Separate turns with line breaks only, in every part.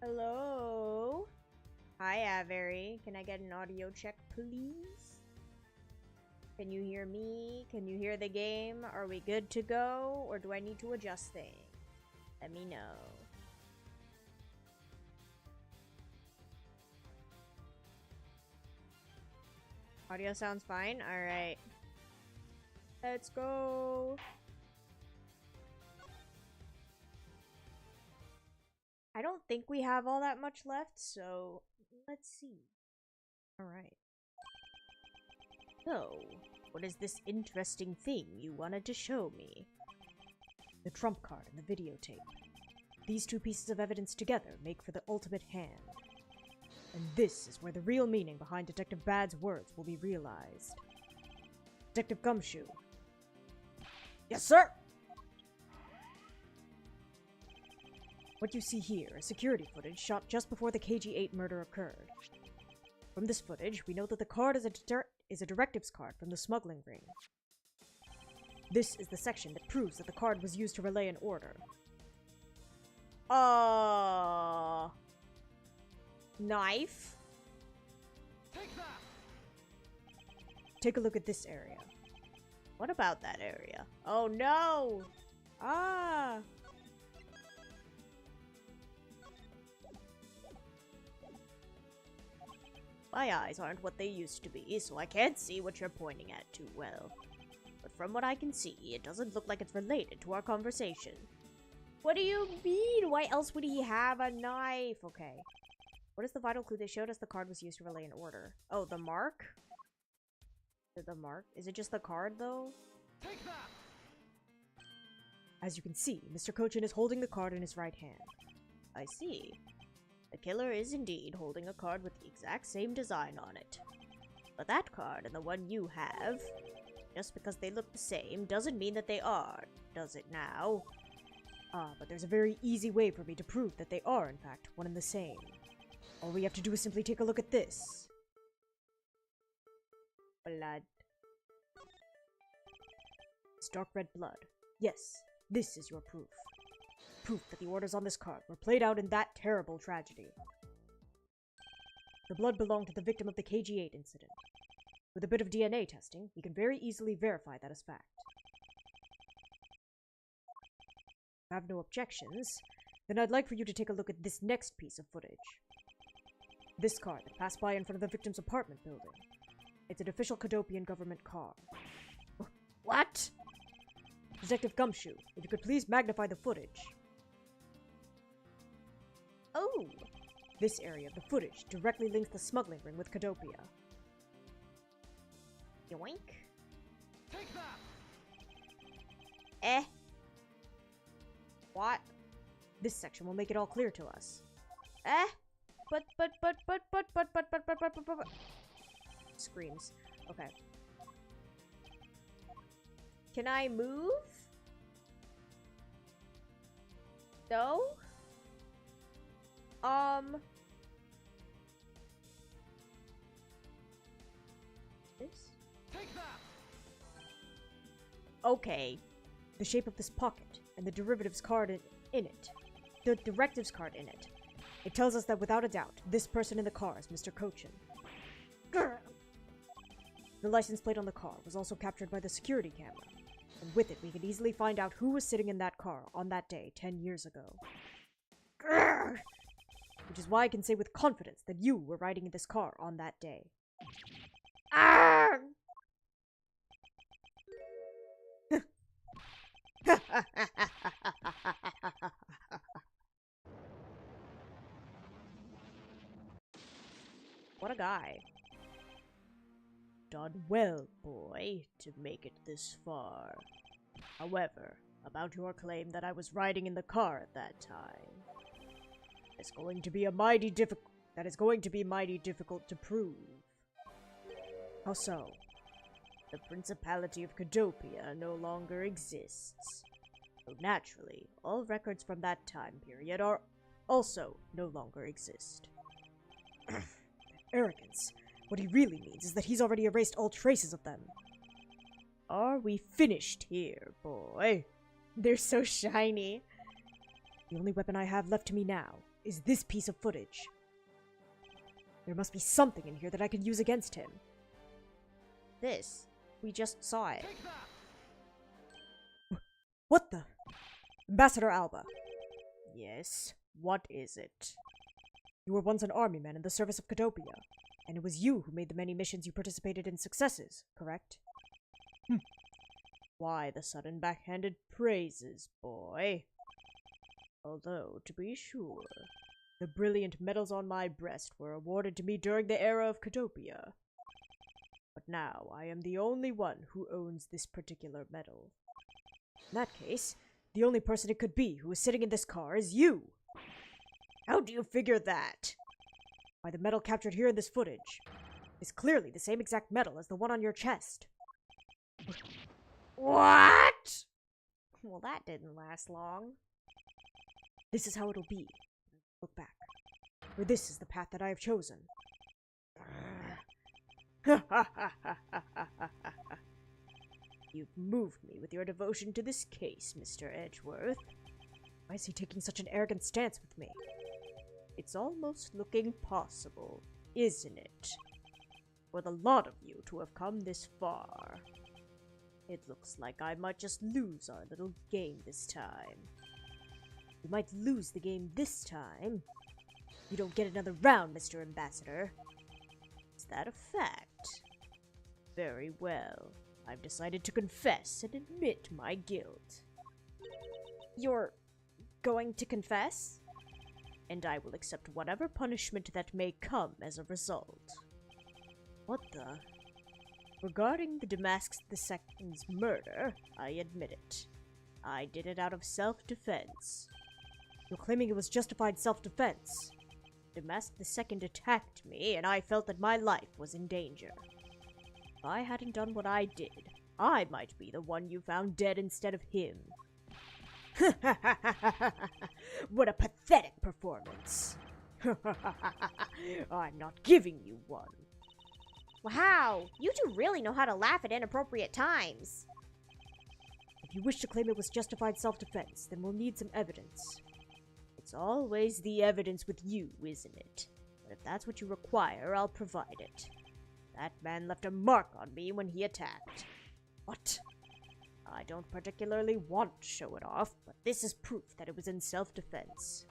Hello? Hi, Avery. Can I get an audio check, please? Can you hear me? Can you hear the game? Are we good to go? Or do I need to adjust things? Let me know. Audio sounds fine? Alright. Let's go! I don't think we have all that much left, so let's see. Alright. So, what is this interesting thing you wanted to show me? The trump card and the videotape. These two pieces of evidence together make for the ultimate hand. And this is where the real meaning behind Detective Bad's words will be realized. Detective Gumshoe. Yes, sir! What you see here is security footage shot just before the KG-8 murder occurred. From this footage, we know that the card is a directives card from the smuggling ring. This is the section that proves that the card was used to relay an order. Knife?
Take that!
Take a look at this area. What about that area? Oh no! Ah! My eyes aren't what they used to be, so I can't see what you're pointing at too well. But from what I can see, it doesn't look like it's related to our conversation. What do you mean? Why else would he have a knife? Okay. What is the vital clue they showed us the card was used to relay an order? Oh, the mark? The mark? Is it just the card, though?
Take that!
As you can see, Mr. Cochin is holding the card in his right hand. I see. The killer is indeed holding a card with the exact same design on it. But that card and the one you have, just because they look the same, doesn't mean that they are, does it now? But there's a very easy way for me to prove that they are, in fact, one and the same. All we have to do is simply take a look at this. Blood. It's dark red blood. Yes, this is your proof. Proof that the orders on this card were played out in that terrible tragedy. The blood belonged to the victim of the KG-8 incident. With a bit of DNA testing, we can very easily verify that as fact. If you have no objections, then I'd like for you to take a look at this next piece of footage. This car that passed by in front of the victim's apartment building. It's an official Cadopian government car. What? Detective Gumshoe, if you could please magnify the footage. Oh! This area of the footage directly links the smuggling ring with Cadopia. Yoink.
Take that!
Eh? What? This section will make it all clear to us. Eh? But. Screams. Okay. Can I move? No? This?
Take that!
Okay. The shape of this pocket and the derivatives card in it. The directives card in it. It tells us that without a doubt, this person in the car is Mr. Cochin. Grr. The license plate on the car was also captured by the security camera. And with it, we could easily find out who was sitting in that car on that day 10 years ago. Grr. Which is why I can say with confidence that you were riding in this car on that day. Arrgh! What a guy. Done well, boy, to make it this far. However, about your claim that I was riding in the car at that time, that is going to be mighty difficult to prove. How so? The Principality of Cadopia no longer exists. So naturally, all records from that time period are also no longer exist. Arrogance. What he really means is that he's already erased all traces of them. Are we finished here, boy? They're so shiny. The only weapon I have left to me now is this piece of footage. There must be something in here that I can use against him.
This. We just saw it.
Take that!
What the? Ambassador Alba. Yes, what is it? You were once an army man in the service of Cadopia, and it was you who made the many missions you participated in successes, correct? Why the sudden backhanded praises, boy? Although, to be sure, the brilliant medals on my breast were awarded to me during the era of Cadopia. But now I am the only one who owns this particular medal. In that case, the only person it could be who is sitting in this car is you! How do you figure that? Why, the medal captured here in this footage is clearly the same exact medal as the one on your chest.
What? Well, that didn't last long.
This is how it'll be. Look back. For this is the path that I have chosen. You've moved me with your devotion to this case, Mr. Edgeworth. Why is he taking such an arrogant stance with me? It's almost looking possible, isn't it? For the lot of you to have come this far. It looks like I might just lose our little game this time. You might lose the game this time. You don't get another round, Mr. Ambassador. Is that a fact? Very well. I've decided to confess and admit my guilt.
You're going to confess?
And I will accept whatever punishment that may come as a result. What the? Regarding the Damask II's murder, I admit it. I did it out of self-defense. You're claiming it was justified self-defense. Damask II attacked me, and I felt that my life was in danger. If I hadn't done what I did, I might be the one you found dead instead of him. What a pathetic performance. I'm not giving you one.
Wow, you two really know how to laugh at inappropriate times.
If you wish to claim it was justified self-defense, then we'll need some evidence. It's always the evidence with you, isn't it? But if that's what you require, I'll provide it. That man left a mark on me when he attacked. What? I don't particularly want to show it off, but this is proof that it was in self-defense.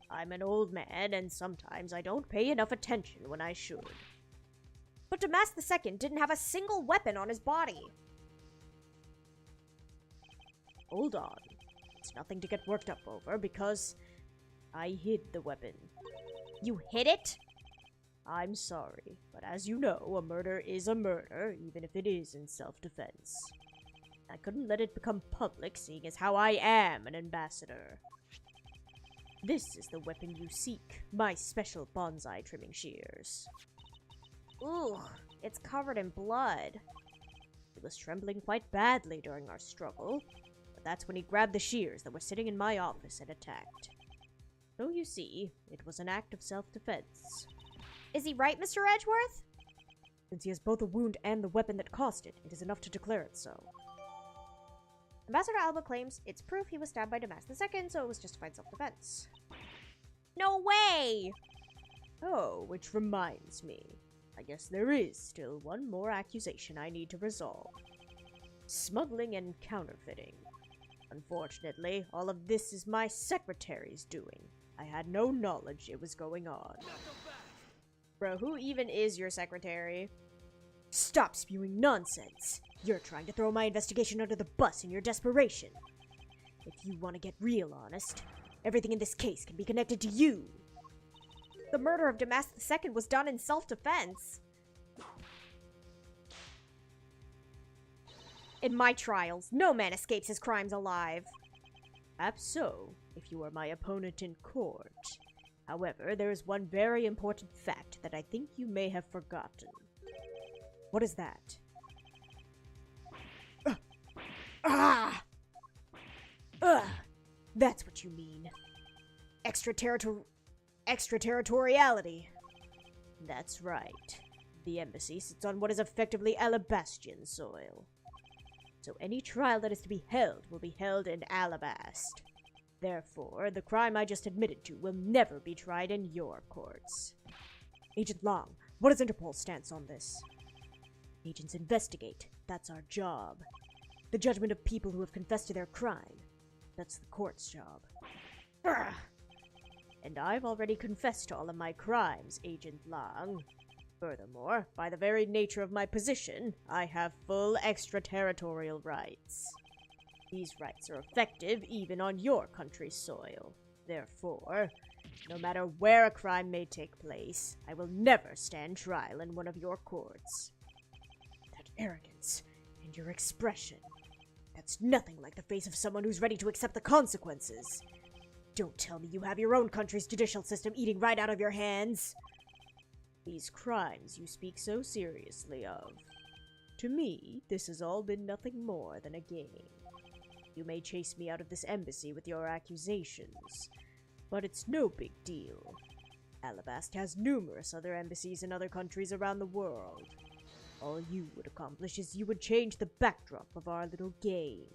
I'm an old man, and sometimes I don't pay enough attention when I should.
But Damask II didn't have a single weapon on his body.
Hold on. It's nothing to get worked up over, because I hid the weapon.
You hid it?
I'm sorry, but as you know, a murder is a murder, even if it is in self-defense. I couldn't let it become public, seeing as how I am an ambassador. This is the weapon you seek, my special bonsai trimming shears.
Ooh, it's covered in blood.
He was trembling quite badly during our struggle, but that's when he grabbed the shears that were sitting in my office and attacked. So you see, it was an act of self-defense.
Is he right, Mr. Edgeworth?
Since he has both a wound and the weapon that caused it, it is enough to declare it so.
Ambassador Alba claims it's proof he was stabbed by Damask II, so it was justified self-defense. No way!
Oh, which reminds me. I guess there is still one more accusation I need to resolve. Smuggling and counterfeiting. Unfortunately, all of this is my secretary's doing. I had no knowledge it was going on.
Bro, who even is your secretary?
Stop spewing nonsense! You're trying to throw my investigation under the bus in your desperation. If you want to get real honest, everything in this case can be connected to you.
The murder of Damask II was done in self-defense. In my trials, no man escapes his crimes alive.
Perhaps so, if you are my opponent in court. However, there is one very important fact that I think you may have forgotten. What is that? That's what you mean. Extraterritoriality. That's right. The embassy sits on what is effectively Alabastian soil. So any trial that is to be held will be held in Alabast. Therefore, the crime I just admitted to will never be tried in your courts. Agent Long, what is Interpol's stance on this? Agents investigate. That's our job. The judgment of people who have confessed to their crime. That's the court's job. Urgh. And I've already confessed to all of my crimes, Agent Long. Furthermore, by the very nature of my position, I have full extraterritorial rights. These rights are effective even on your country's soil. Therefore, no matter where a crime may take place, I will never stand trial in one of your courts. That arrogance and your expression, that's nothing like the face of someone who's ready to accept the consequences. Don't tell me you have your own country's judicial system eating right out of your hands. These crimes you speak so seriously of. To me, this has all been nothing more than a game. You may chase me out of this embassy with your accusations, but it's no big deal. Alabast has numerous other embassies in other countries around the world. All you would accomplish is you would change the backdrop of our little game.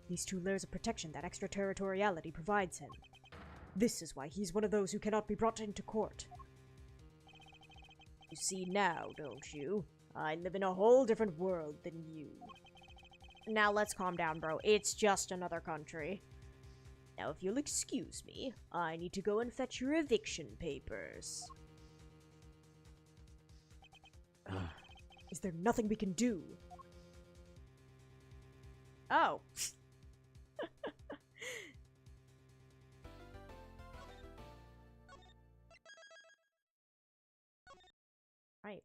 These 2 layers of protection that extraterritoriality provides him. This is why he's one of those who cannot be brought into court. You see now, don't you? I live in a whole different world than you.
Now let's calm down, bro. It's just another country.
Now, if you'll excuse me, I need to go and fetch your eviction papers. Is there nothing we can do?
Oh. Right.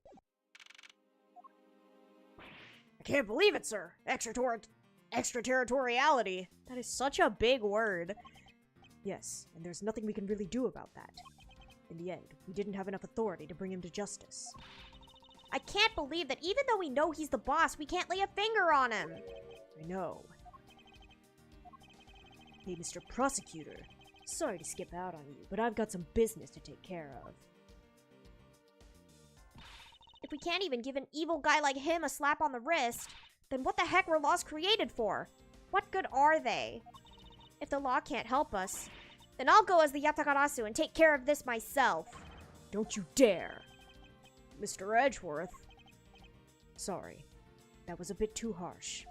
I can't believe it, sir. Extraterritoriality.
That is such a big word.
Yes, and there's nothing we can really do about that. In the end, we didn't have enough authority to bring him to justice.
I can't believe that even though we know he's the boss, we can't lay a finger on him.
I know. Hey, Mr. Prosecutor. Sorry to skip out on you, but I've got some business to take care of.
If we can't even give an evil guy like him a slap on the wrist, then what the heck were laws created for? What good are they? If the law can't help us, then I'll go as the Yatakarasu and take care of this myself.
Don't you dare! Mr. Edgeworth. Sorry. That was a bit too harsh.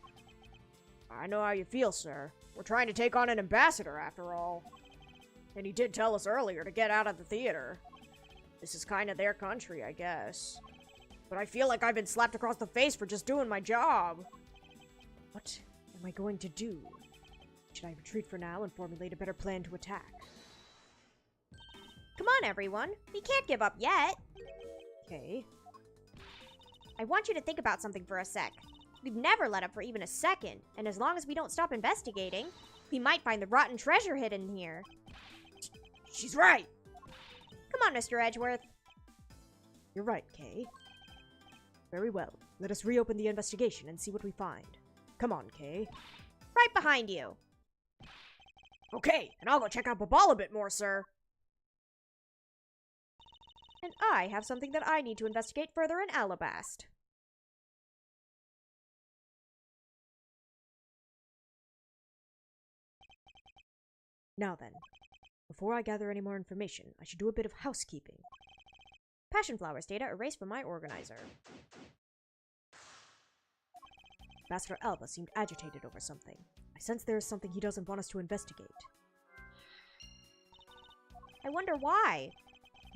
I know how you feel, sir. We're trying to take on an ambassador, after all. And he did tell us earlier to get out of the theater. This is kind of their country, I guess. But I feel like I've been slapped across the face for just doing my job. What am I going to do? Should I retreat for now and formulate a better plan to attack?
Come on, everyone. We can't give up yet.
Okay.
I want you to think about something for a sec. We've never let up for even a second, and as long as we don't stop investigating, we might find the rotten treasure hidden here.
She's right!
Come on, Mr. Edgeworth.
You're right, Kay. Very well. Let us reopen the investigation and see what we find. Come on, Kay.
Right behind you.
Okay, and I'll go check out Babal a bit more, sir.
And I have something that I need to investigate further in Alabast.
Now then, before I gather any more information, I should do a bit of housekeeping.
Passion Flowers data erased from my organizer.
Ambassador Alba seemed agitated over something. I sense there is something he doesn't want us to investigate.
I wonder why.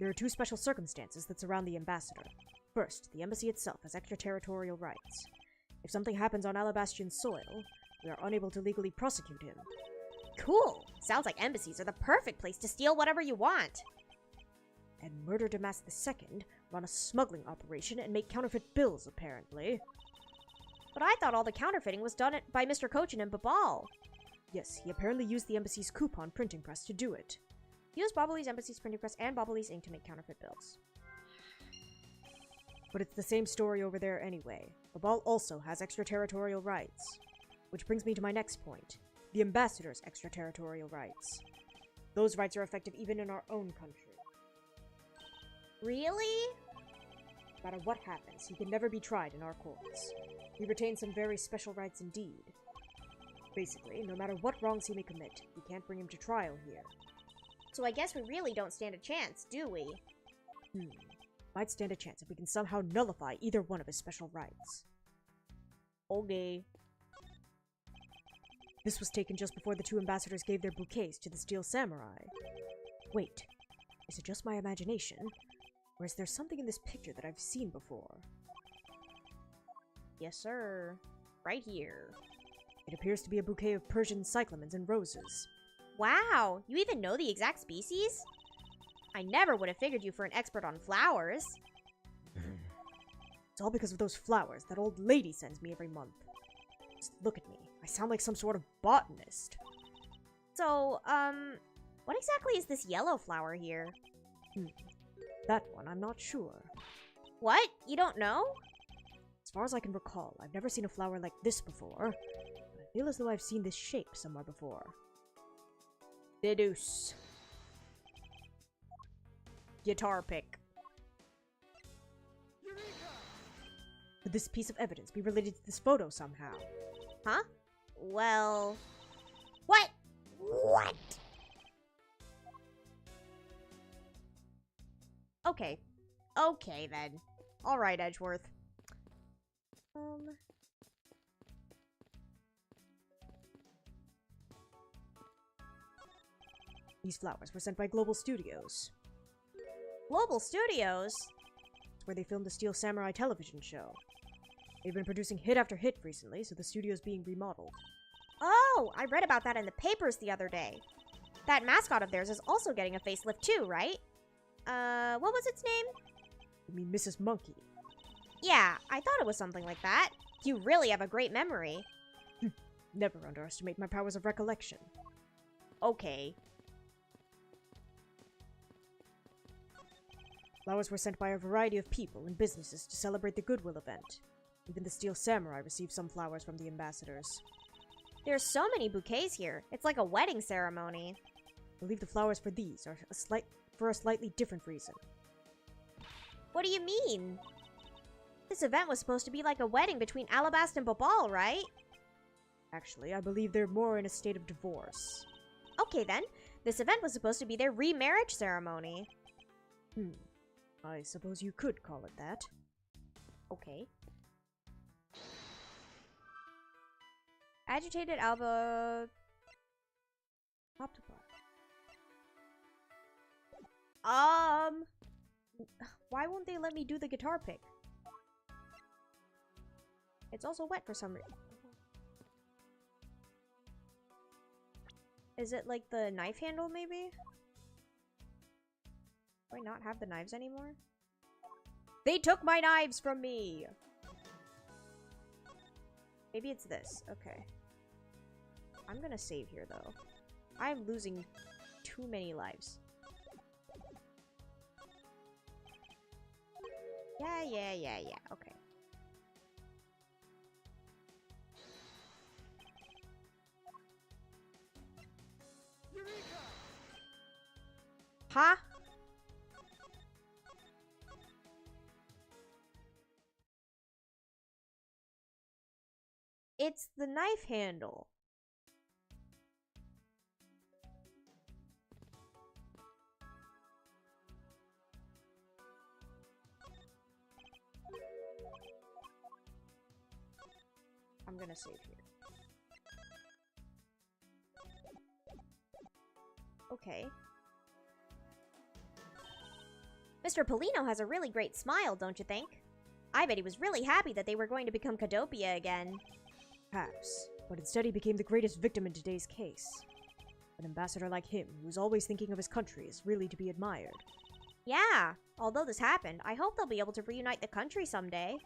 There are 2 special circumstances that surround the ambassador. First, the embassy itself has extraterritorial rights. If something happens on Alabastian soil, we are unable to legally prosecute him.
Cool! Sounds like embassies are the perfect place to steal whatever you want.
And Murder Damas II run a smuggling operation and make counterfeit bills, apparently.
But I thought all the counterfeiting was done by Mr. Cochin and Babal.
Yes, he apparently used the embassy's coupon printing press to do it.
Use Bobbly's embassy's printing press and Bobbly's ink to make counterfeit bills.
But it's the same story over there anyway. Babal also has extraterritorial rights. Which brings me to my next point. The ambassador's extraterritorial rights. Those rights are effective even in our own country.
Really?
No matter what happens, he can never be tried in our courts. He retains some very special rights indeed. Basically, no matter what wrongs he may commit, we can't bring him to trial here.
So I guess we really don't stand a chance, do we?
Might stand a chance if we can somehow nullify either one of his special rights.
Okay.
This was taken just before the two ambassadors gave their bouquets to the Steel Samurai. Wait, is it just my imagination? Or is there something in this picture that I've seen before?
Yes, sir. Right here.
It appears to be a bouquet of Persian cyclamens and roses.
Wow, you even know the exact species? I never would have figured you for an expert on flowers.
It's all because of those flowers that old lady sends me every month. Just look at me. I sound like some sort of botanist.
So, what exactly is this yellow flower here?
That one, I'm not sure.
What? You don't know?
As far as I can recall, I've never seen a flower like this before. But I feel as though I've seen this shape somewhere before.
Deduce. Guitar pick.
Could this piece of evidence be related to this photo somehow?
Huh? Well... What? What? Okay. Okay, then. Alright, Edgeworth.
These flowers were sent by Global Studios.
Global Studios?
It's where they filmed the Steel Samurai television show. They've been producing hit after hit recently, so the studio's being remodeled.
Oh, I read about that in the papers the other day. That mascot of theirs is also getting a facelift too, right? What was its name?
You mean Mrs. Monkey?
Yeah, I thought it was something like that. You really have a great memory.
Never underestimate my powers of recollection.
Okay.
Flowers were sent by a variety of people and businesses to celebrate the Goodwill event. Even the Steel Samurai received some flowers from the ambassadors.
There's so many bouquets here. It's like a wedding ceremony.
I believe the flowers for these are for a slightly different reason.
What do you mean? This event was supposed to be like a wedding between Alabasta and Babal, right?
Actually, I believe they're more in a state of divorce.
Okay then. This event was supposed to be their remarriage ceremony.
I suppose you could call it that.
Okay. Agitated Alba...
Top to bottom.
Why won't they let me do the guitar pick? It's also wet for some reason. Is it like the knife handle, maybe? Do I not have the knives anymore?
They took my knives from me!
Maybe it's this. Okay. I'm gonna save here, though. I'm losing too many lives. Yeah. Okay. Huh? It's the knife handle. I'm gonna save here. Okay. Mr. Polino has a really great smile, don't you think? I bet he was really happy that they were going to become Cadopia again.
Perhaps, but instead he became the greatest victim in today's case. An ambassador like him, who's always thinking of his country, is really to be admired.
Yeah, although this happened, I hope they'll be able to reunite the country someday.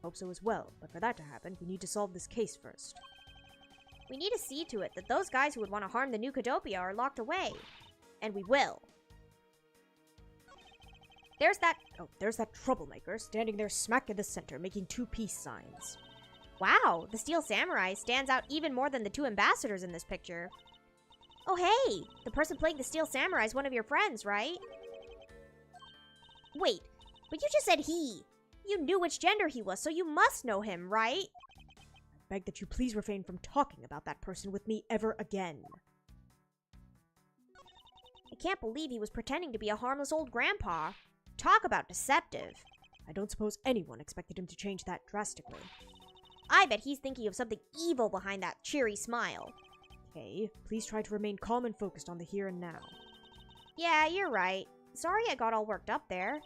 Hope so as well, but for that to happen, we need to solve this case first.
We need to see to it that those guys who would want to harm the new Cadopia are locked away. And we will. There's that
troublemaker standing there smack in the center, making two peace signs.
Wow, the Steel Samurai stands out even more than the two ambassadors in this picture. Oh hey, the person playing the Steel Samurai is one of your friends, right? Wait, but you just said he. You knew which gender he was, so you must know him, right?
beg that you please refrain from talking about that person with me ever again.
I can't believe he was pretending to be a harmless old grandpa. Talk about deceptive.
I don't suppose anyone expected him to change that drastically.
I bet he's thinking of something evil behind that cheery smile.
Okay, please try to remain calm and focused on the here and now.
Yeah, you're right. Sorry I got all worked up there.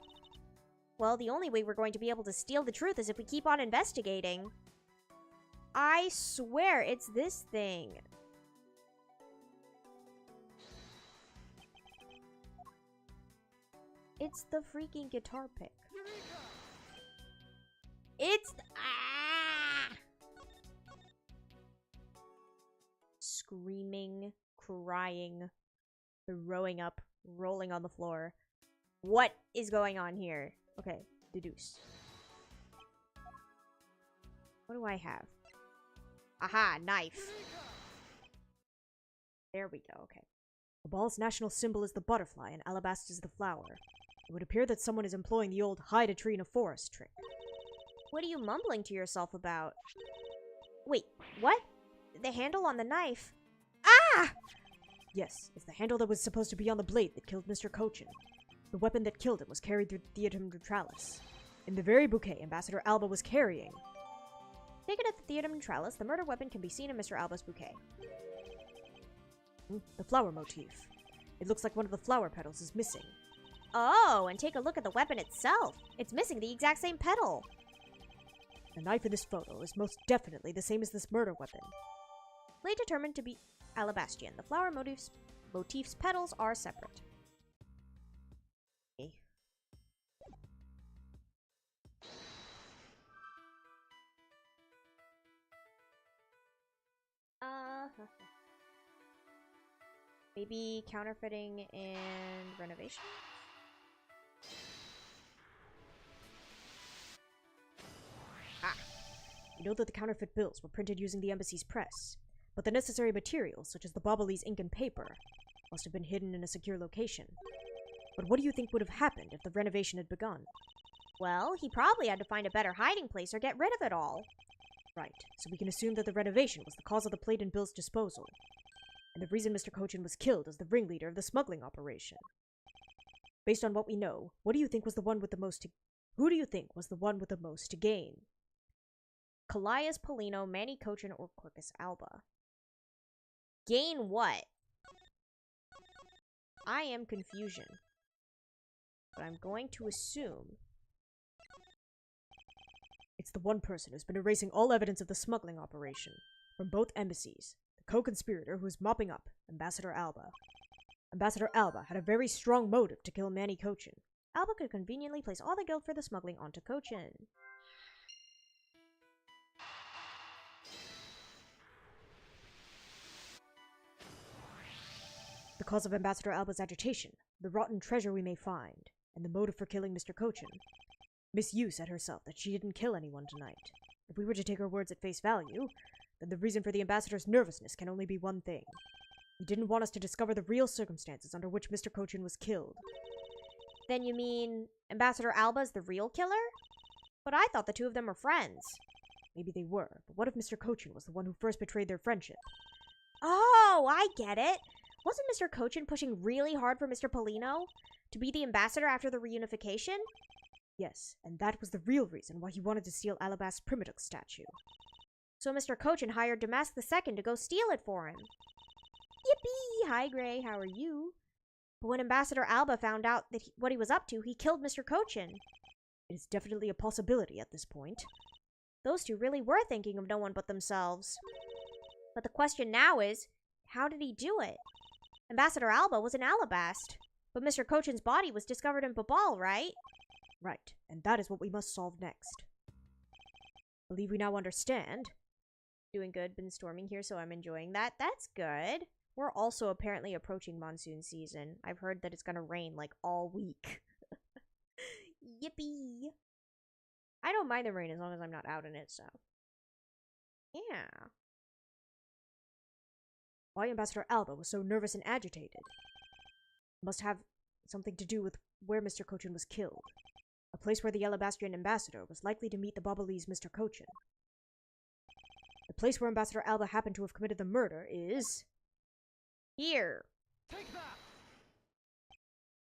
Well, the only way we're going to be able to steal the truth is if we keep on investigating. I swear it's this thing. It's the freaking guitar pick. It's... Ah! Screaming, crying, throwing up, rolling on the floor. What is going on here? Okay, deduce. What do I have? Aha, knife. There we go, okay.
The ball's national symbol is the butterfly and Alabast is the flower. It would appear that someone is employing the old hide a tree in a forest trick.
What are you mumbling to yourself about? Wait, what? The handle on the knife. Ah!
Yes, it's the handle that was supposed to be on the blade that killed Mr. Cochin. The weapon that killed him was carried through the Theater Neutralis. In the very bouquet Ambassador Alba was carrying.
Taken at the Theater Neutralis, the murder weapon can be seen in Mr. Alba's bouquet.
The flower motif. It looks like one of the flower petals is missing.
Oh, and take a look at the weapon itself. It's missing the exact same petal.
The knife in this photo is most definitely the same as this murder weapon.
Blade determined to be Alabastian. The flower motif's petals are separate. Okay. Maybe counterfeiting and renovation?
We know that the counterfeit bills were printed using the embassy's press, but the necessary materials, such as the Bobolese ink and paper, must have been hidden in a secure location. But what do you think would have happened if the renovation had begun?
Well, he probably had to find a better hiding place or get rid of it all.
Right, so we can assume that the renovation was the cause of the plate and bills disposal. And the reason Mr. Cochin was killed as the ringleader of the smuggling operation. Based on what we know, what do you think was the one with the most to... Who do you think was the one with the most to gain?
Callias Polino, Manny Cochin, or Quercus Alba? Gain what? I am confusion. But I'm going to assume...
It's the one person who's been erasing all evidence of the smuggling operation, from both embassies. The co-conspirator who's mopping up, Ambassador Alba. Ambassador Alba had a very strong motive to kill Manny Cochin.
Alba could conveniently place all the guilt for the smuggling onto Cochin.
The cause of Ambassador Alba's agitation, the rotten treasure we may find, and the motive for killing Mr. Cochin. Miss Yu said herself that she didn't kill anyone tonight. If we were to take her words at face value, then the reason for the ambassador's nervousness can only be one thing. He didn't want us to discover the real circumstances under which Mr. Cochin was killed.
Then you mean Ambassador Alba's the real killer? But I thought the two of them were friends.
Maybe they were, but what if Mr. Cochin was the one who first betrayed their friendship?
Oh, I get it. Wasn't Mr. Cochin pushing really hard for Mr. Polino to be the ambassador after the reunification?
Yes, and that was the real reason why he wanted to steal Alabast's Primadux statue.
So Mr. Cochin hired Damask II to go steal it for him. Yippee! Hi, Gray, how are you? But when Ambassador Alba found out that what he was up to, he killed Mr. Cochin.
It is definitely a possibility at this point.
Those two really were thinking of no one but themselves. But the question now is, how did he do it? Ambassador Alba was in Alabast, but Mr. Cochin's body was discovered in Babal, right?
Right, and that is what we must solve next. Believe we now understand.
Doing good, been storming here, so I'm enjoying that. That's good. We're also apparently approaching monsoon season. I've heard that it's gonna rain, like, all week. Yippee! I don't mind the rain as long as I'm not out in it, so. Yeah.
Why Ambassador Alba was so nervous and agitated must have something to do with where Mr. Cochin was killed. A place where the Alabastrian ambassador was likely to meet the Bobolese Mr. Cochin. The place where Ambassador Alba happened to have committed the murder is...
Here.
Take that!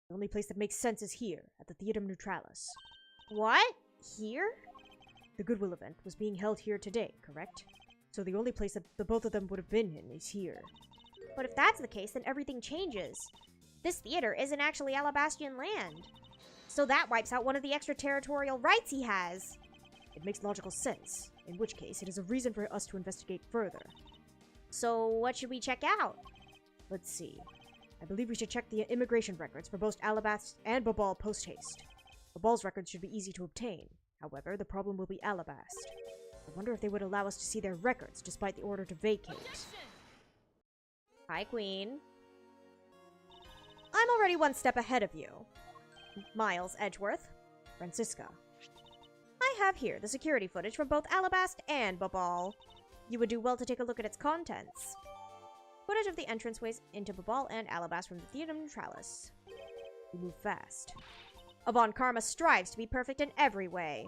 The only place that makes sense is here, at the Theater Neutralis.
What? Here?
The Goodwill event was being held here today, correct? So the only place that the both of them would have been in is here.
But if that's the case, then everything changes. This theater isn't actually Alabastian land. So that wipes out one of the extraterritorial rights he has.
It makes logical sense, in which case it is a reason for us to investigate further.
So what should we check out?
Let's see. I believe we should check the immigration records for both Alabast and Babal post-haste. Babal's records should be easy to obtain. However, the problem will be Alabast. I wonder if they would allow us to see their records despite the order to vacate.
Hi, Queen. I'm already one step ahead of you. Miles Edgeworth.
Francisca.
I have here the security footage from both Alabast and Babal. You would do well to take a look at its contents. Footage of the entranceways into Babal and Alabast from the Theater Neutralis.
We move fast.
Avon Karma strives to be perfect in every way.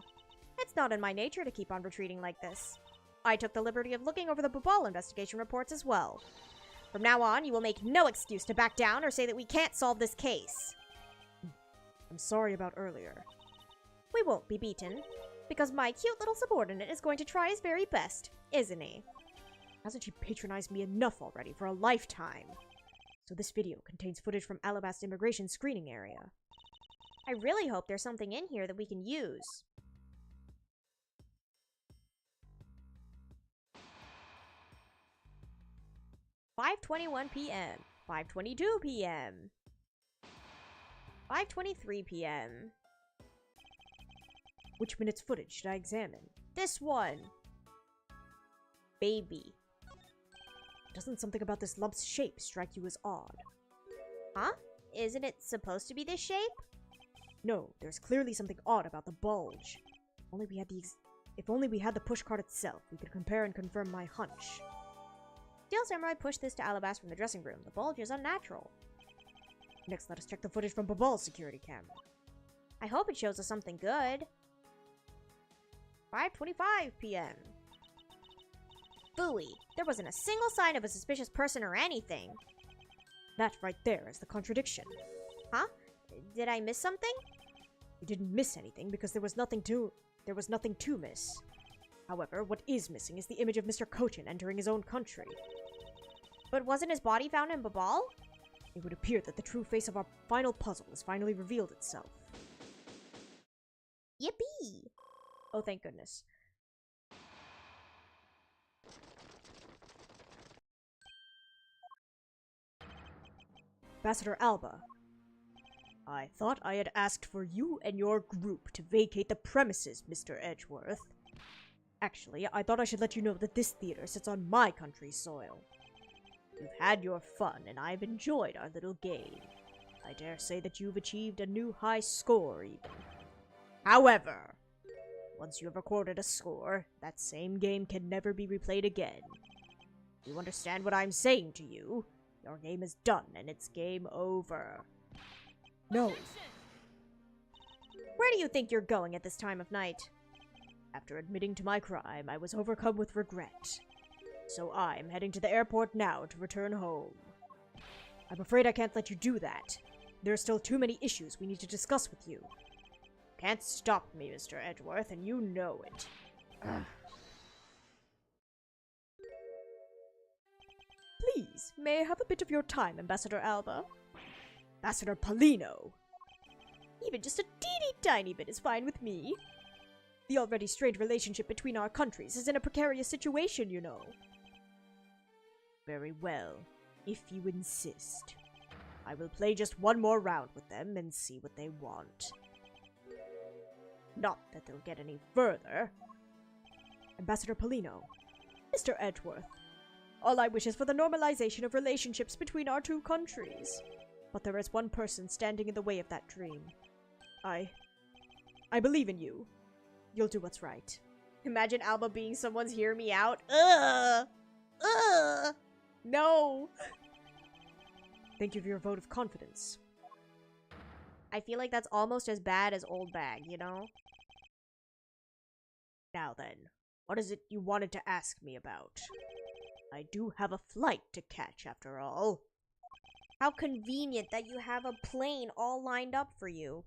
It's not in my nature to keep on retreating like this. I took the liberty of looking over the Babal investigation reports as well. From now on, you will make no excuse to back down or say that we can't solve this case.
I'm sorry about earlier.
We won't be beaten, because my cute little subordinate is going to try his very best, isn't he?
Hasn't she patronized me enough already for a lifetime? So this video contains footage from Alabast immigration screening area.
I really hope there's something in here that we can use. "5:21 p.m. 5:22 p.m. 5:23 p.m.
Which minute's footage should I examine?
This one. Baby.
Doesn't something about this lump's shape strike you as odd?
Huh? Isn't it supposed to be this shape?
No, there's clearly something odd about the bulge. If only we had the pushcart itself, we could compare and confirm my hunch.
Steel Samurai pushed this to Alabast from the dressing room. The bulge is unnatural.
Next, let us check the footage from Babal's security camera.
I hope it shows us something good. 5:25 p.m. Phooey. There wasn't a single sign of a suspicious person or anything.
That right there is the contradiction.
Huh? Did I miss something?
You didn't miss anything because there was nothing to miss. However, what is missing is the image of Mr. Cochin entering his own country.
But wasn't his body found in Babal?
It would appear that the true face of our final puzzle has finally revealed itself.
Yippee!
Oh, thank goodness. Ambassador Alba. I thought I had asked for you and your group to vacate the premises, Mr. Edgeworth. Actually, I thought I should let you know that this theater sits on my country's soil. You've had your fun, and I've enjoyed our little game. I dare say that you've achieved a new high score, even. However, once you have recorded a score, that same game can never be replayed again. You understand what I'm saying to you? Your game is done, and it's game over. No.
Where do you think you're going at this time of night?
After admitting to my crime, I was overcome with regret. So I'm heading to the airport now to return home. I'm afraid I can't let you do that. There are still too many issues we need to discuss with you. Can't stop me, Mr. Edgeworth, and you know it. Please, may I have a bit of your time, Ambassador Alba? Ambassador Paulino! Even just a teeny tiny bit is fine with me. The already strained relationship between our countries is in a precarious situation, you know. Very well, if you insist. I will play just one more round with them and see what they want. Not that they'll get any further. Ambassador Paulino. Mr. Edgeworth. All I wish is for the normalization of relationships between our two countries. But there is one person standing in the way of that dream. I believe in you. You'll do what's right.
Imagine Alba being someone's hear me out. Ugh! Ugh! No!
Thank you for your vote of confidence.
I feel like that's almost as bad as Old Bag, you know?
Now then, What is it you wanted to ask me about? I do have a flight to catch, after all.
How convenient that you have a plane all lined up for you.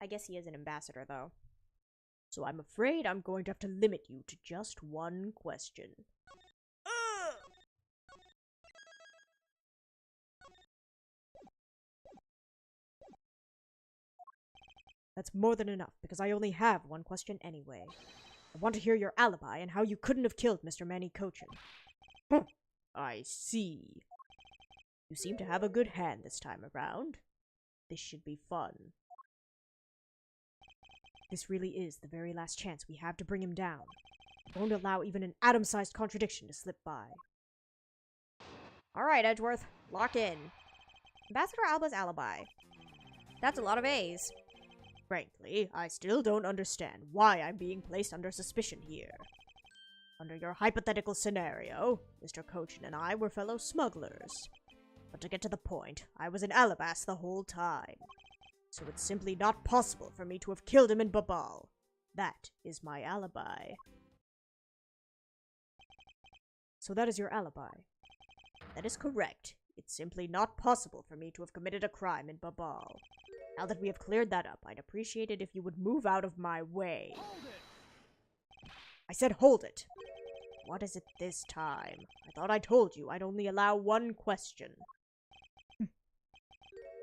I guess he is an ambassador, though.
So I'm afraid I'm going to have to limit you to just one question. That's more than enough, because I only have one question anyway. I want to hear your alibi and how you couldn't have killed Mr. Manny Cochin. I see. You seem to have a good hand this time around. This should be fun. This really is the very last chance we have to bring him down. I won't allow even an atom-sized contradiction to slip by.
Alright, Edgeworth. Lock in. Ambassador Alba's alibi. That's a lot of A's.
Frankly, I still don't understand why I'm being placed under suspicion here. Under your hypothetical scenario, Mr. Cochin and I were fellow smugglers. But to get to the point, I was in Alabas the whole time. So it's simply not possible for me to have killed him in Babal. That is my alibi. So that is your alibi? That is correct. It's simply not possible for me to have committed a crime in Babal. Now that we have cleared that up, I'd appreciate it if you would move out of my way.
Hold it!
I said hold it! What is it this time? I thought I told you I'd only allow one question.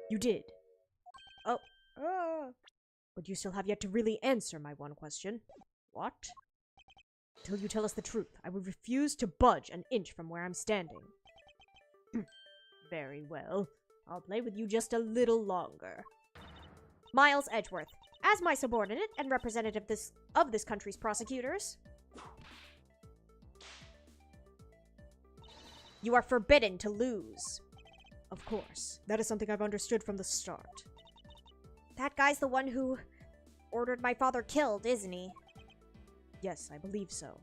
You did. Oh. But you still have yet to really answer my one question. What? Till you tell us the truth, I will refuse to budge an inch from where I'm standing. Very well. I'll play with you just a little longer.
Miles Edgeworth, as my subordinate and representative of this country's prosecutors, you are forbidden to lose.
Of course. That is something I've understood from the start.
That guy's the one who ordered my father killed, isn't he?
Yes, I believe so.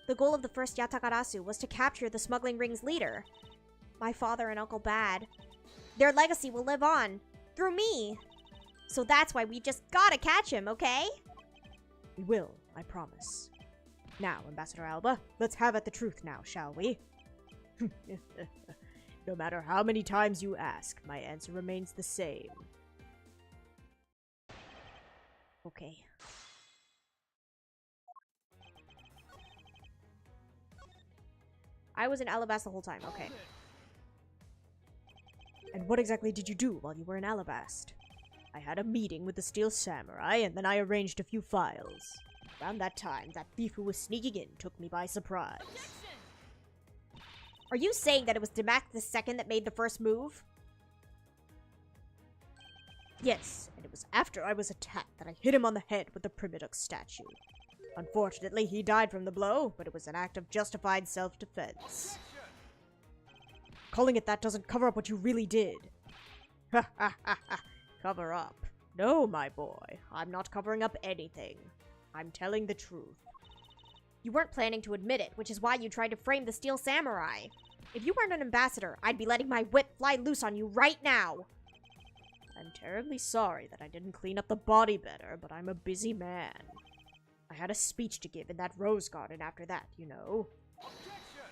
The goal of the first Yatakarasu was to capture the smuggling ring's leader. My father and Uncle Bad. Their legacy will live on. Through me. So that's why we just gotta catch him, okay?
We will, I promise. Now, Ambassador Alba, let's have at the truth now, shall we? No matter how many times you ask, my answer remains the same.
Okay. I was in Alabas the whole time, okay.
And what exactly did you do while you were in Alabast? I had a meeting with the Steel Samurai, and then I arranged a few files. Around that time, that thief who was sneaking in took me by surprise.
Are you saying that it was Damac II that made the first move?
Yes, and it was after I was attacked that I hit him on the head with the Primadux statue. Unfortunately, he died from the blow, but it was an act of justified self-defense. Calling it that doesn't cover up what you really did. Ha ha ha ha. Cover up. No, my boy. I'm not covering up anything. I'm telling the truth.
You weren't planning to admit it, which is why you tried to frame the Steel Samurai. If you weren't an ambassador, I'd be letting my whip fly loose on you right now.
I'm terribly sorry that I didn't clean up the body better, but I'm a busy man. I had a speech to give in that rose garden after that, you know.
Objection!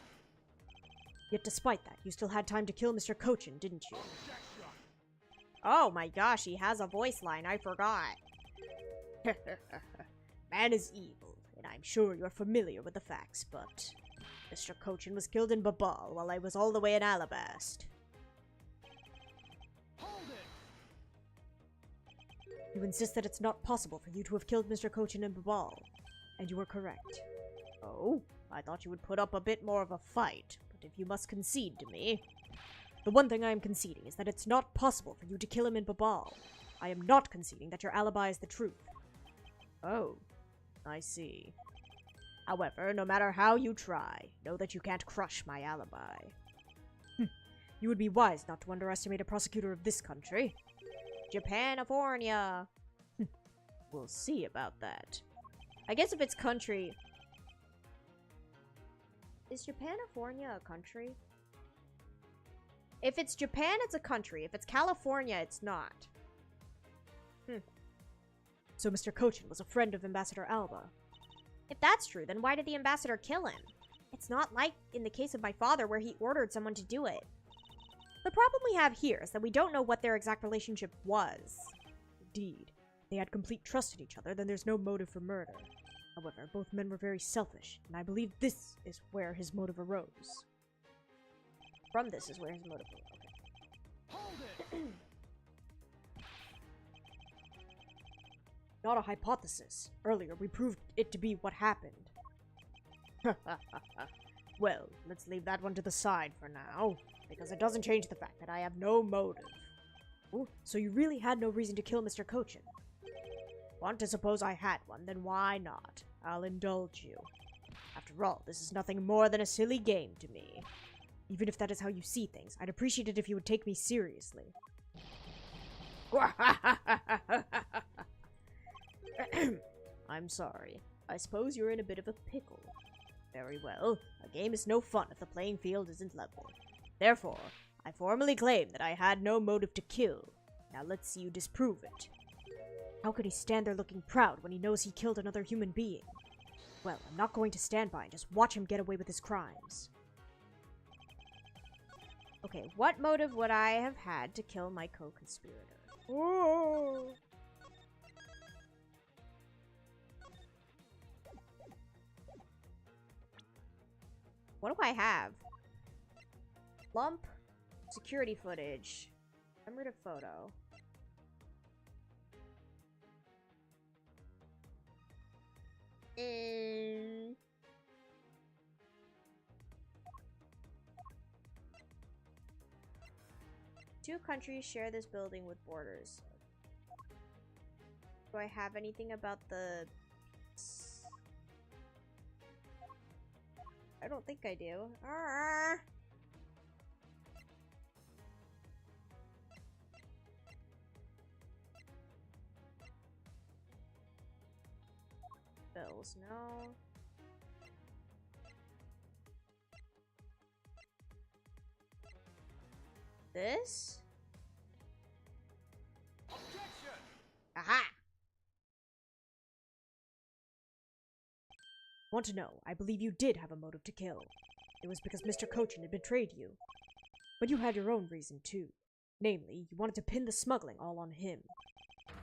Yet despite that, you still had time to kill Mr. Cochin, didn't you?
Objection!
Oh my gosh, he has a voice line, I forgot.
Man is evil, and I'm sure you're familiar with the facts, but Mr. Cochin was killed in Babal while I was all the way in Alabast.
Hold it!
You insist that it's not possible for you to have killed Mr. Cochin in Babal, and you were correct. Oh, I thought you would put up a bit more of a fight, but if you must concede to me... The one thing I am conceding is that it's not possible for you to kill him in Babal. I am not conceding that your alibi is the truth. Oh, I see. However, no matter how you try, know that you can't crush my alibi. You would be wise not to underestimate a prosecutor of this country.
Japanifornia.
We'll see about that.
I guess if it's country... Is Japanifornia a country? If it's Japan, it's a country. If it's California, it's not.
So Mr. Cochin was a friend of Ambassador Alba.
If that's true, then why did the ambassador kill him? It's not like in the case of my father where he ordered someone to do it. The problem we have here is that we don't know what their exact relationship was.
Indeed. If they had complete trust in each other, then there's no motive for murder. However, both men were very selfish, and I believe this is where his motive arose.
From this is where his motive arose.
Hold it!
Not a hypothesis. Earlier, we proved it to be what happened. Well, let's leave that one to the side for now, because it doesn't change the fact that I have no motive. Oh, so you really had no reason to kill Mr. Cochin? Want to suppose I had one, then why not? I'll indulge you. After all, this is nothing more than a silly game to me. Even if that is how you see things, I'd appreciate it if you would take me seriously. I'm sorry. I suppose you're in a bit of a pickle. Very well. A game is no fun if the playing field isn't level. Therefore, I formally claim that I had no motive to kill. Now let's see you disprove it. How could he stand there looking proud when he knows he killed another human being? Well, I'm not going to stand by and just watch him get away with his crimes.
Okay, what motive would I have had to kill my co-conspirator? Oh. What do I have? Lump, security footage, commemorative photo. Two countries share this building with borders. Do I have anything about the... I don't think I do. Bills, no. This?
Objection!
Aha!
Want to know, I believe you did have a motive to kill. It was because Mr. Cochin had betrayed you. But you had your own reason too. Namely, you wanted to pin the smuggling all on him.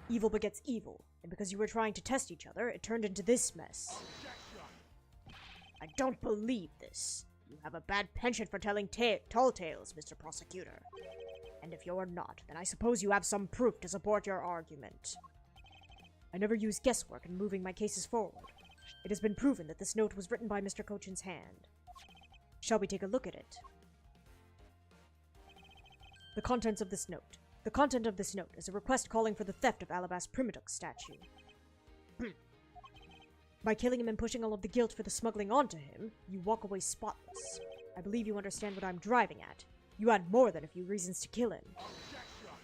Evil begets evil, and because you were trying to test each other, it turned into this mess.
Objection!
I don't believe this. You have a bad penchant for telling tall tales, Mr. Prosecutor. And if you're not, then I suppose you have some proof to support your argument. I never use guesswork in moving my cases forward. It has been proven that this note was written by Mr. Cochin's hand. Shall we take a look at it? The contents of this note. The content of this note is a request calling for the theft of Alabas Primadux statue. By killing him and pushing all of the guilt for the smuggling onto him, you walk away spotless. I believe you understand what I'm driving at. You had more than a few reasons to kill him.
Objection!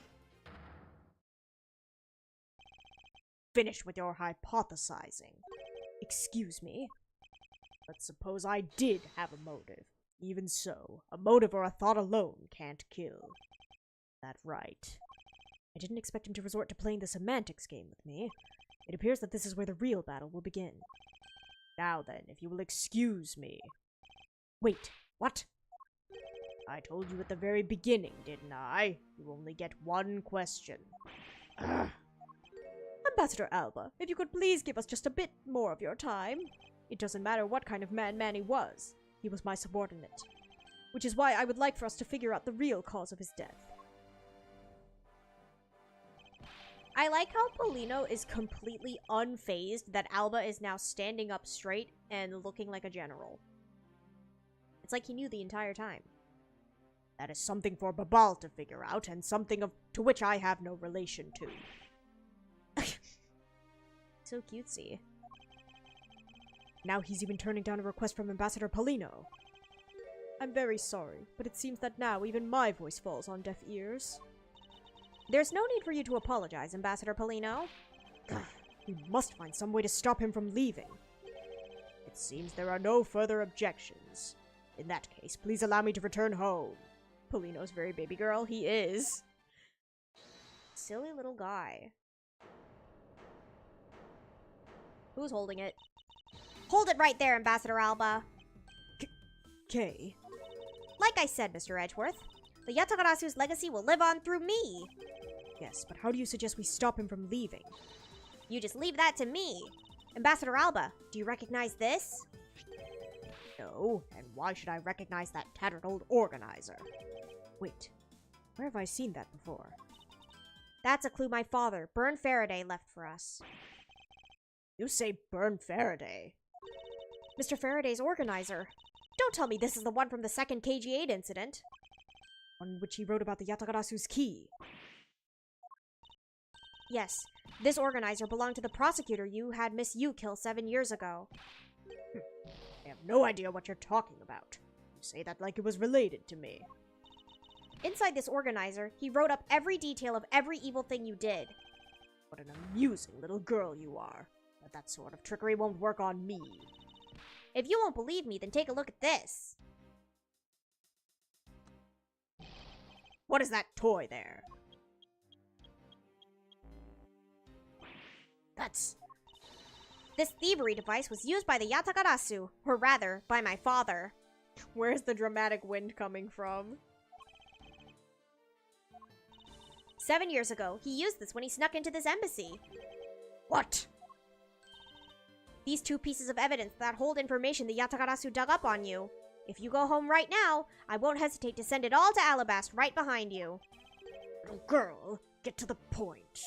Finish with your hypothesizing. Excuse me? Let's suppose I did have a motive. Even so, a motive or a thought alone can't kill. That right. I didn't expect him to resort to playing the semantics game with me. It appears that this is where the real battle will begin. Now then, if you will excuse me. Wait, what? I told you at the very beginning, didn't I? You only get one question. Ugh. Ambassador Alba, if you could please give us just a bit more of your time. It doesn't matter what kind of man Manny was. He was my subordinate. Which is why I would like for us to figure out the real cause of his death.
I like how Polino is completely unfazed that Alba is now standing up straight and looking like a general. It's like he knew the entire time.
That is something for Babal to figure out, and something to which I have no relation to.
So cutesy.
Now he's even turning down a request from Ambassador Polino. I'm very sorry, but it seems that now even my voice falls on deaf ears.
There's no need for you to apologize, Ambassador Polino.
We must find some way to stop him from leaving. It seems there are no further objections. In that case, please allow me to return home.
Polino's very baby girl. He is. Silly little guy. Who's holding it? Hold it right there, Ambassador Alba.
Kay.
Like I said, Mr. Edgeworth, the Yatagarasu's legacy will live on through me.
Yes, but how do you suggest we stop him from leaving?
You just leave that to me. Ambassador Alba, do you recognize this?
No, and why should I recognize that tattered old organizer? Wait, where have I seen that before?
That's a clue my father, Byrne Faraday, left for us.
You say Byrne Faraday?
Mr. Faraday's organizer. Don't tell me this is the one from the second KG-8 incident.
On which he wrote about the Yatagarasu's key.
Yes, this organizer belonged to the prosecutor you had Miss Yu kill 7 years ago.
I have no idea what you're talking about. You say that like it was related to me.
Inside this organizer, he wrote up every detail of every evil thing you did.
What an amusing little girl you are. But that sort of trickery won't work on me.
If you won't believe me, then take a look at this.
What is that toy there?
This thievery device was used by the Yatagarasu, or rather, by my father.
Where's the dramatic wind coming from?
7 years ago, he used this when he snuck into this embassy.
What?
These 2 pieces of evidence that hold information the Yatagarasu dug up on you. If you go home right now, I won't hesitate to send it all to Alabast right behind you.
Little girl, get to the point.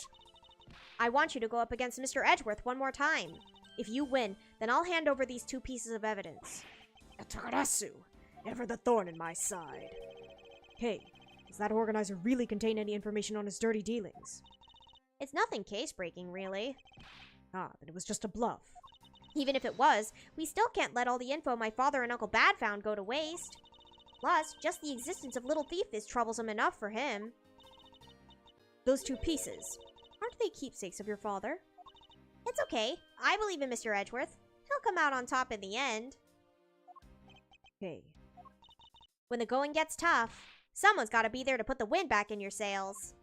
I want you to go up against Mr. Edgeworth one more time. If you win, then I'll hand over these 2 pieces of evidence.
Yatagarasu, ever the thorn in my side. Hey, does that organizer really contain any information on his dirty dealings?
It's nothing case-breaking, really.
Ah, then it was just a bluff.
Even if it was, we still can't let all the info my father and Uncle Bad found go to waste. Plus, just the existence of Little Thief is troublesome enough for him.
Those 2 pieces,
aren't they keepsakes of your father? It's okay. I believe in Mr. Edgeworth. He'll come out on top in the end.
Hey.
When the going gets tough, someone's gotta be there to put the wind back in your sails.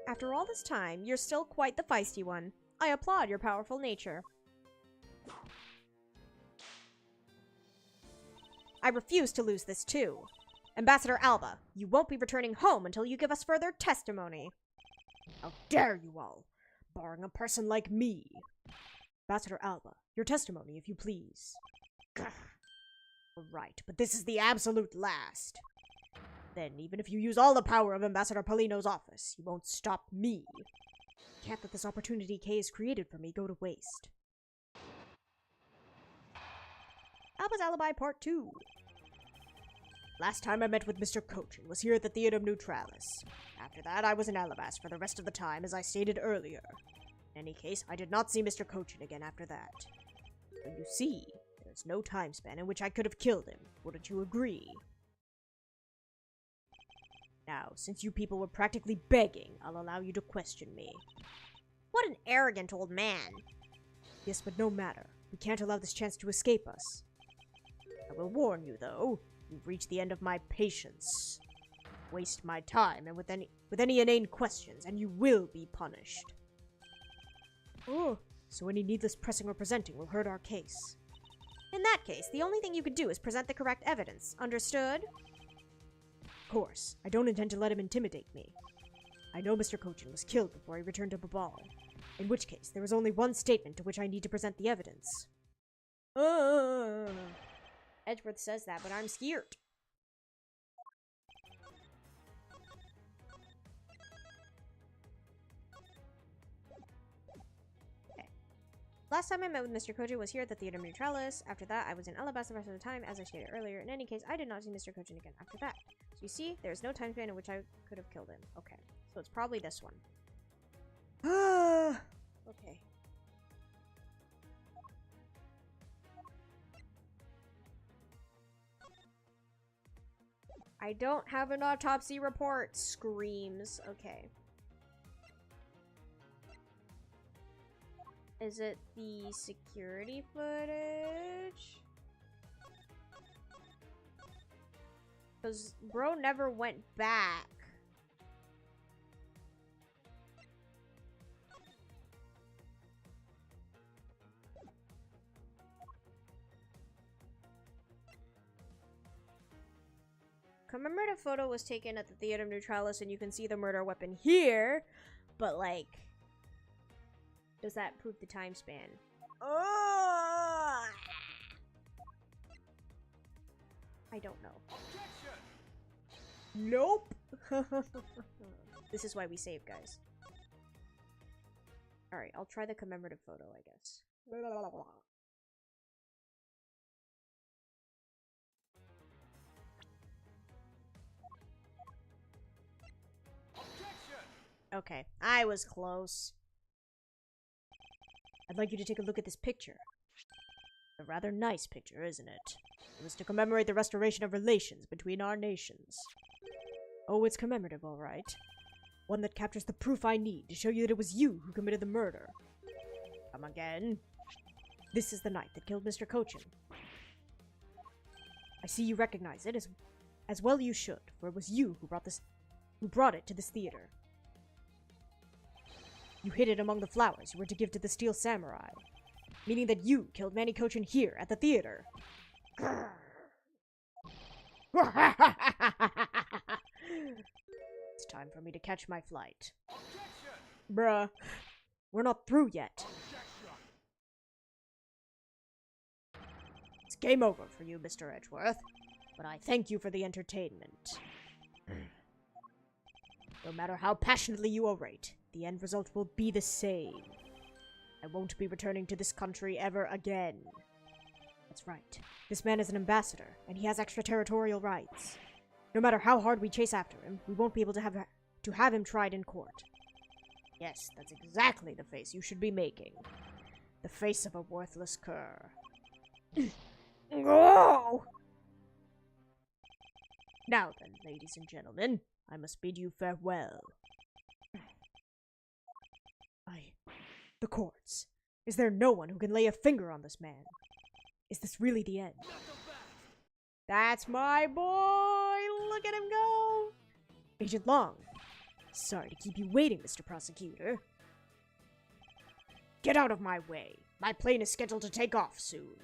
After all this time, you're still quite the feisty one. I applaud your powerful nature. I refuse to lose this too. Ambassador Alba, you won't be returning home until you give us further testimony. How dare you all, barring a person like me. Ambassador Alba, your testimony, if you please. All right, but this is the absolute last. Then, even if you use all the power of Ambassador Paulino's office, you won't stop me. Can't let this opportunity Kay has created for me go to waste. Alba's Alibi Part 2. Last time I met with Mr. Cochin was here at the Theater Neutralis. After that, I was in Alabast for the rest of the time, as I stated earlier. In any case, I did not see Mr. Cochin again after that. But you see, there's no time span in which I could have killed him. Wouldn't you agree? Now, since you people were practically begging, I'll allow you to question me.
What an arrogant old man.
Yes, but no matter. We can't allow this chance to escape us. I will warn you, though. You've reached the end of my patience. Waste my time and with any inane questions, and you will be punished. Oh, so any needless pressing or presenting will hurt our case.
In that case, the only thing you could do is present the correct evidence. Understood?
Of course. I don't intend to let him intimidate me. I know Mr. Cochin was killed before he returned to Babal. In which case, there is only one statement to which I need to present the evidence.
Edgeworth says that, but I'm scared. Okay. Last time I met with Mr. Cochin was here at the Theater Neutralis. After that, I was in Alabasta the rest of the time, as I stated earlier. In any case, I did not see Mr. Cochin again after that. So you see, there's no time span in which I could have killed him. Okay. So it's probably this one. Okay. I don't have an autopsy report. Screams. Okay. Is it the security footage? Because bro never went back. commemorative photo was taken at the Theater Neutralis, and you can see the murder weapon here, but, like, does that prove the time span? I don't know. Nope! This is why we save, guys. Alright, I'll try the commemorative photo, I guess. Okay, I was close. I'd like you to take a look at this picture. A rather nice picture, isn't it? It was to commemorate the restoration of relations between our nations. Oh, it's commemorative, all right. One that captures the proof I need to show you that it was you who committed the murder. Come again. This is the night that killed Mr. Cochin. I see you recognize it, as well you should, for it was you who brought it to this theater. You hid it among the flowers you were to give to the Steel Samurai, meaning that you killed Manny Cochin here at the theater. It's time for me to catch my flight. Bruh, we're not through yet. It's game over for you, Mr. Edgeworth, but I thank you for the entertainment. No matter how passionately you orate, the end result will be the same. I won't be returning to this country ever again. That's right. This man is an ambassador, and he has extraterritorial rights. No matter how hard we chase after him, we won't be able to have him tried in court. Yes, that's exactly the face you should be making. The face of a worthless cur. Oh! Now then, ladies and gentlemen, I must bid you farewell. The courts. Is there no one who can lay a finger on this man? Is this really the end? That's my boy! Look at him go! Agent Long. Sorry to keep you waiting, Mr. Prosecutor. Get out of my way. My plane is scheduled to take off soon.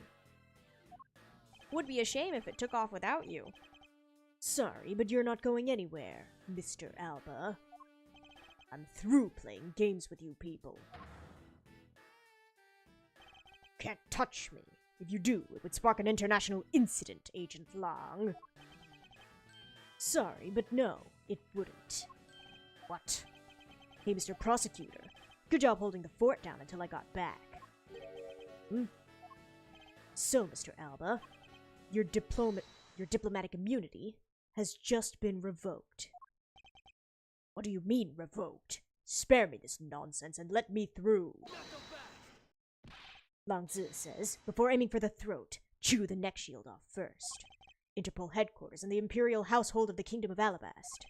Would be a shame if it took off without you. Sorry, but you're not going anywhere, Mr. Alba. I'm through playing games with you people. Can't touch me. If you do, it would spark an international incident, Agent Long. Sorry, but no, it wouldn't. What? Hey, Mr. Prosecutor. Good job holding the fort down until I got back. So, Mr. Alba, your diplomatic immunity has just been revoked. What do you mean, revoked? Spare me this nonsense and let me through. Langzi says, before aiming for the throat, chew the neck shield off first. Interpol headquarters in the Imperial Household of the Kingdom of Alabast.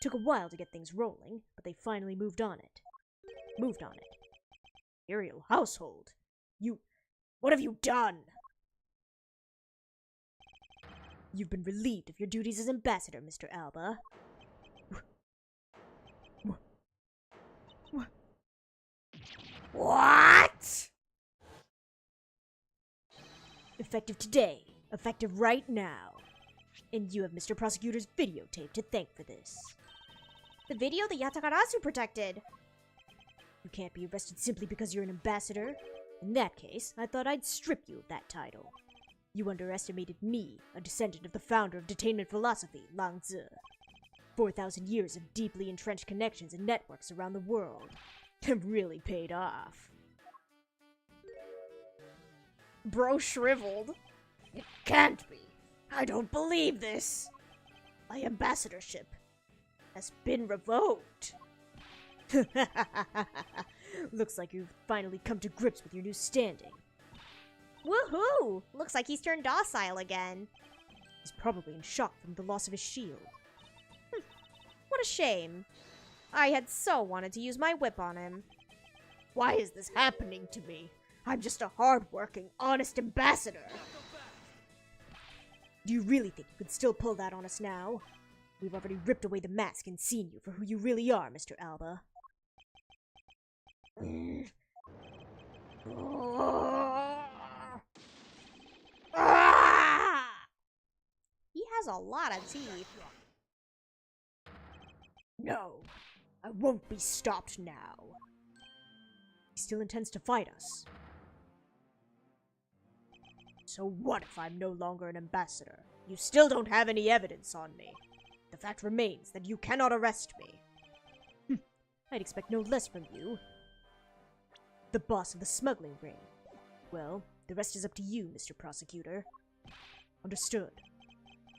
Took a while to get things rolling, but they finally moved on it. Imperial Household? What have you done? You've been relieved of your duties as ambassador, Mr. Alba. What? Effective today. Effective right now. And you have Mr. Prosecutor's videotape to thank for this. The video the Yatakarasu protected. You can't be arrested simply because you're an ambassador. In that case, I thought I'd strip you of that title. You underestimated me, a descendant of the founder of detainment philosophy, Langzi. 4,000 years of deeply entrenched connections and networks around the world have really paid off. Bro shriveled. It can't be. I don't believe this. My ambassadorship has been revoked. Looks like you've finally come to grips with your new standing. Woohoo! Looks like he's turned docile again. He's probably in shock from the loss of his shield. What a shame. I had so wanted to use my whip on him. Why is this happening to me? I'm just a hard-working, honest ambassador. Do you really think you could still pull that on us now? We've already ripped away the mask and seen you for who you really are, Mr. Alba. He has a lot of teeth.
No, I won't be stopped now. He still intends to fight us. So what if I'm no longer an ambassador? You still don't have any evidence on me. The fact remains that you cannot arrest me. I'd expect no less from you. The boss of the smuggling ring. Well, the rest is up to you, Mr. Prosecutor. Understood.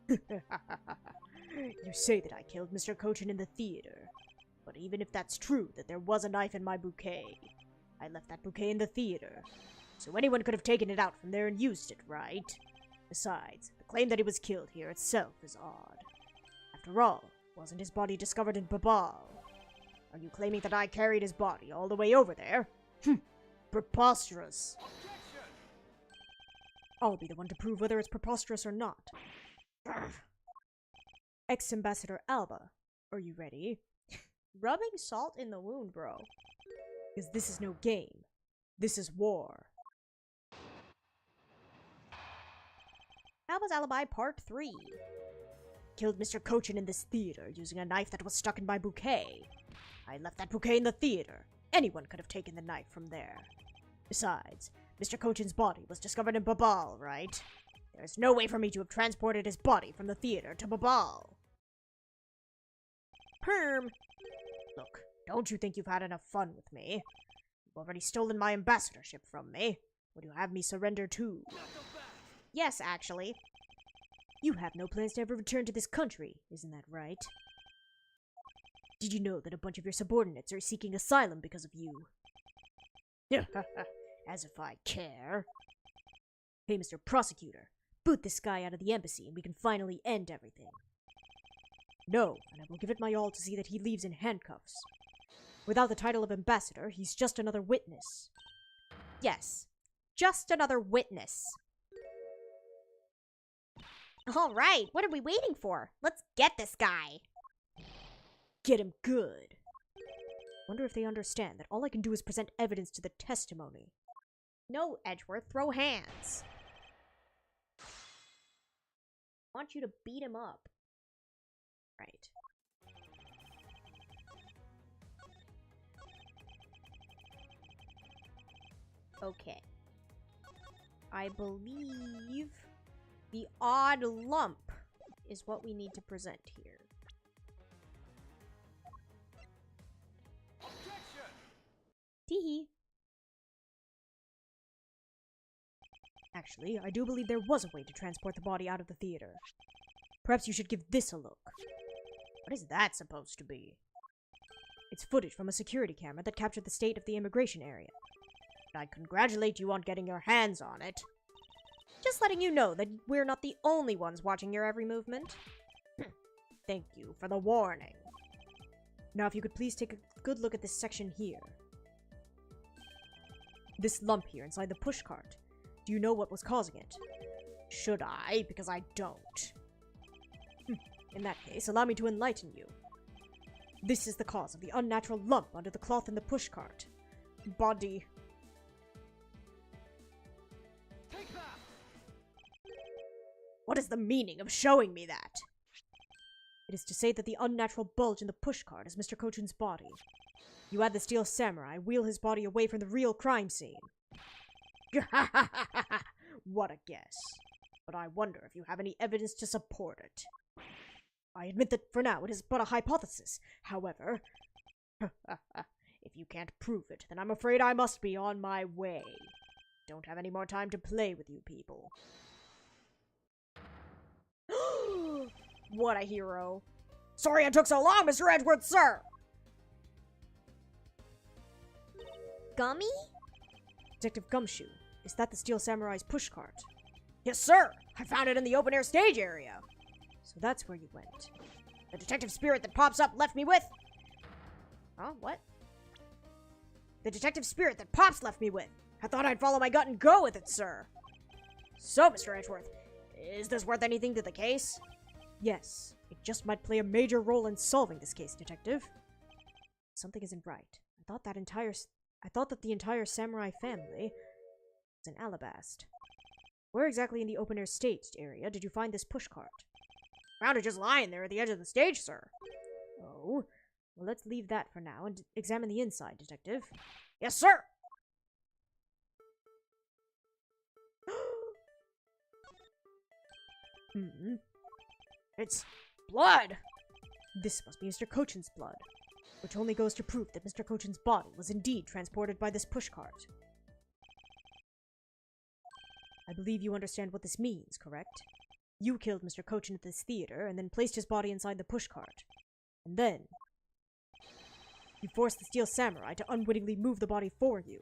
You say that I killed Mr. Cochin in the theater. But even if that's true, that there was a knife in my bouquet, I left that bouquet in the theater. So anyone could have taken it out from there and used it, right? Besides, the claim that he was killed here itself is odd. After all, wasn't his body discovered in Babal? Are you claiming that I carried his body all the way over there? Preposterous. I'll be the one to prove whether it's preposterous or not. Ex-Ambassador Alba, are you ready?
Rubbing salt in the wound, bro.
Because this is no game. This is war.
Alba's Alibi Part 3.
Killed Mr. Cochin in this theater using a knife that was stuck in my bouquet. I left that bouquet in the theater. Anyone could have taken the knife from there. Besides, Mr. Cochin's body was discovered in Babal, right? There's no way for me to have transported his body from the theater to Babal. Look, don't you think you've had enough fun with me? You've already stolen my ambassadorship from me. Would you have me surrender too?
Yes, actually.
You have no plans to ever return to this country, isn't that right? Did you know that a bunch of your subordinates are seeking asylum because of you? As if I care. Hey, Mr. Prosecutor, boot this guy out of the embassy and we can finally end everything. No, and I will give it my all to see that he leaves in handcuffs. Without the title of ambassador, he's just another witness.
Yes, just another witness. Alright, what are we waiting for? Let's get this guy.
Get him good. Wonder if they understand that all I can do is present evidence to the testimony.
No, Edgeworth, throw hands. I want you to beat him up.
Right.
Okay. I believe the odd lump is what we need to present here. Teehee.
Actually, I do believe there was a way to transport the body out of the theater. Perhaps you should give this a look. What is that supposed to be? It's footage from a security camera that captured the state of the immigration area. And I congratulate you on getting your hands on it.
Just letting you know that we're not the only ones watching your every movement.
Thank you for the warning. Now if you could please take a good look at this section here. This lump here inside the pushcart. Do you know what was causing it? Should I? Because I don't. In that case, allow me to enlighten you. This is the cause of the unnatural lump under the cloth in the pushcart. Body.
Take that.
What is the meaning of showing me that? It is to say that the unnatural bulge in the pushcart is Mr. Cochin's body. You add the steel samurai, wheel his body away from the real crime scene. What a guess. But I wonder if you have any evidence to support it. I admit that for now it is but a hypothesis. However, if you can't prove it, then I'm afraid I must be on my way. Don't have any more time to play with you people.
What a hero.
Sorry it took so long, Mr. Edgeworth, sir!
Gummy?
Detective Gumshoe, is that the Steel Samurai's pushcart? Yes, sir! I found it in the open-air stage area. So that's where you went. The detective spirit that pops up left me with...
Huh? What?
The detective spirit that Pops left me with. I thought I'd follow my gut and go with it, sir. So, Mr. Edgeworth, is this worth anything to the case? Yes, it just might play a major role in solving this case, detective. Something isn't right. I thought that the entire samurai family was an alabast. Where exactly in the open-air stage area did you find this pushcart? Found it just lying there at the edge of the stage, sir. Oh, well, let's leave that for now and examine the inside, Detective. Yes, sir! It's blood! This must be Mr. Cochin's blood, which only goes to prove that Mr. Cochin's body was indeed transported by this pushcart. I believe you understand what this means, correct? You killed Mr. Cochin at this theater and then placed his body inside the pushcart. And then you forced the Steel Samurai to unwittingly move the body for you.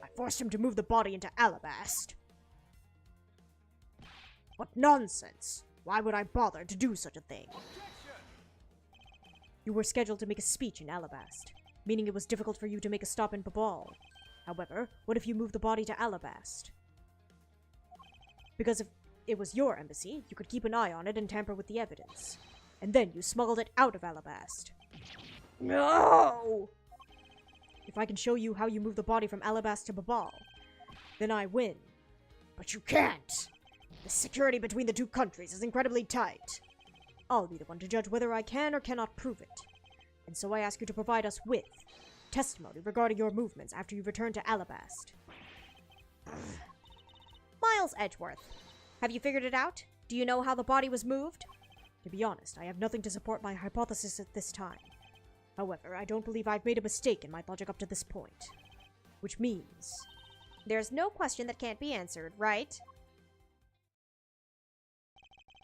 I forced him to move the body into Alabast. What nonsense! Why would I bother to do such a thing? You were scheduled to make a speech in Alabast, meaning it was difficult for you to make a stop in Babal. However, what if you moved the body to Alabast? Because if it was your embassy, you could keep an eye on it and tamper with the evidence. And then you smuggled it out of Alabast. No! If I can show you how you moved the body from Alabast to Babal, then I win. But you can't! The security between the two countries is incredibly tight. I'll be the one to judge whether I can or cannot prove it. And so I ask you to provide us with testimony regarding your movements after you return to Alabast.
Miles Edgeworth, have you figured it out? Do you know how the body was moved?
To be honest, I have nothing to support my hypothesis at this time. However, I don't believe I've made a mistake in my logic up to this point. Which means...
There's no question that can't be answered, right?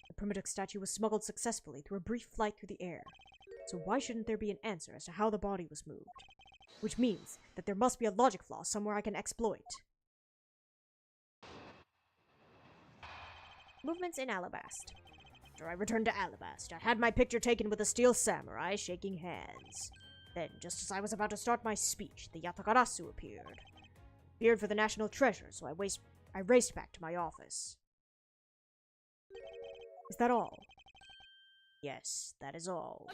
The primitive statue was smuggled successfully through a brief flight through the air. So why shouldn't there be an answer as to how the body was moved? Which means that there must be a logic flaw somewhere I can exploit.
Movements in Alabast.
After I returned to Alabast, I had my picture taken with a Steel Samurai shaking hands. Then, just as I was about to start my speech, the Yatakarasu appeared. Feared for the national treasure, so I raced back to my office. Is that all? Yes, that is all.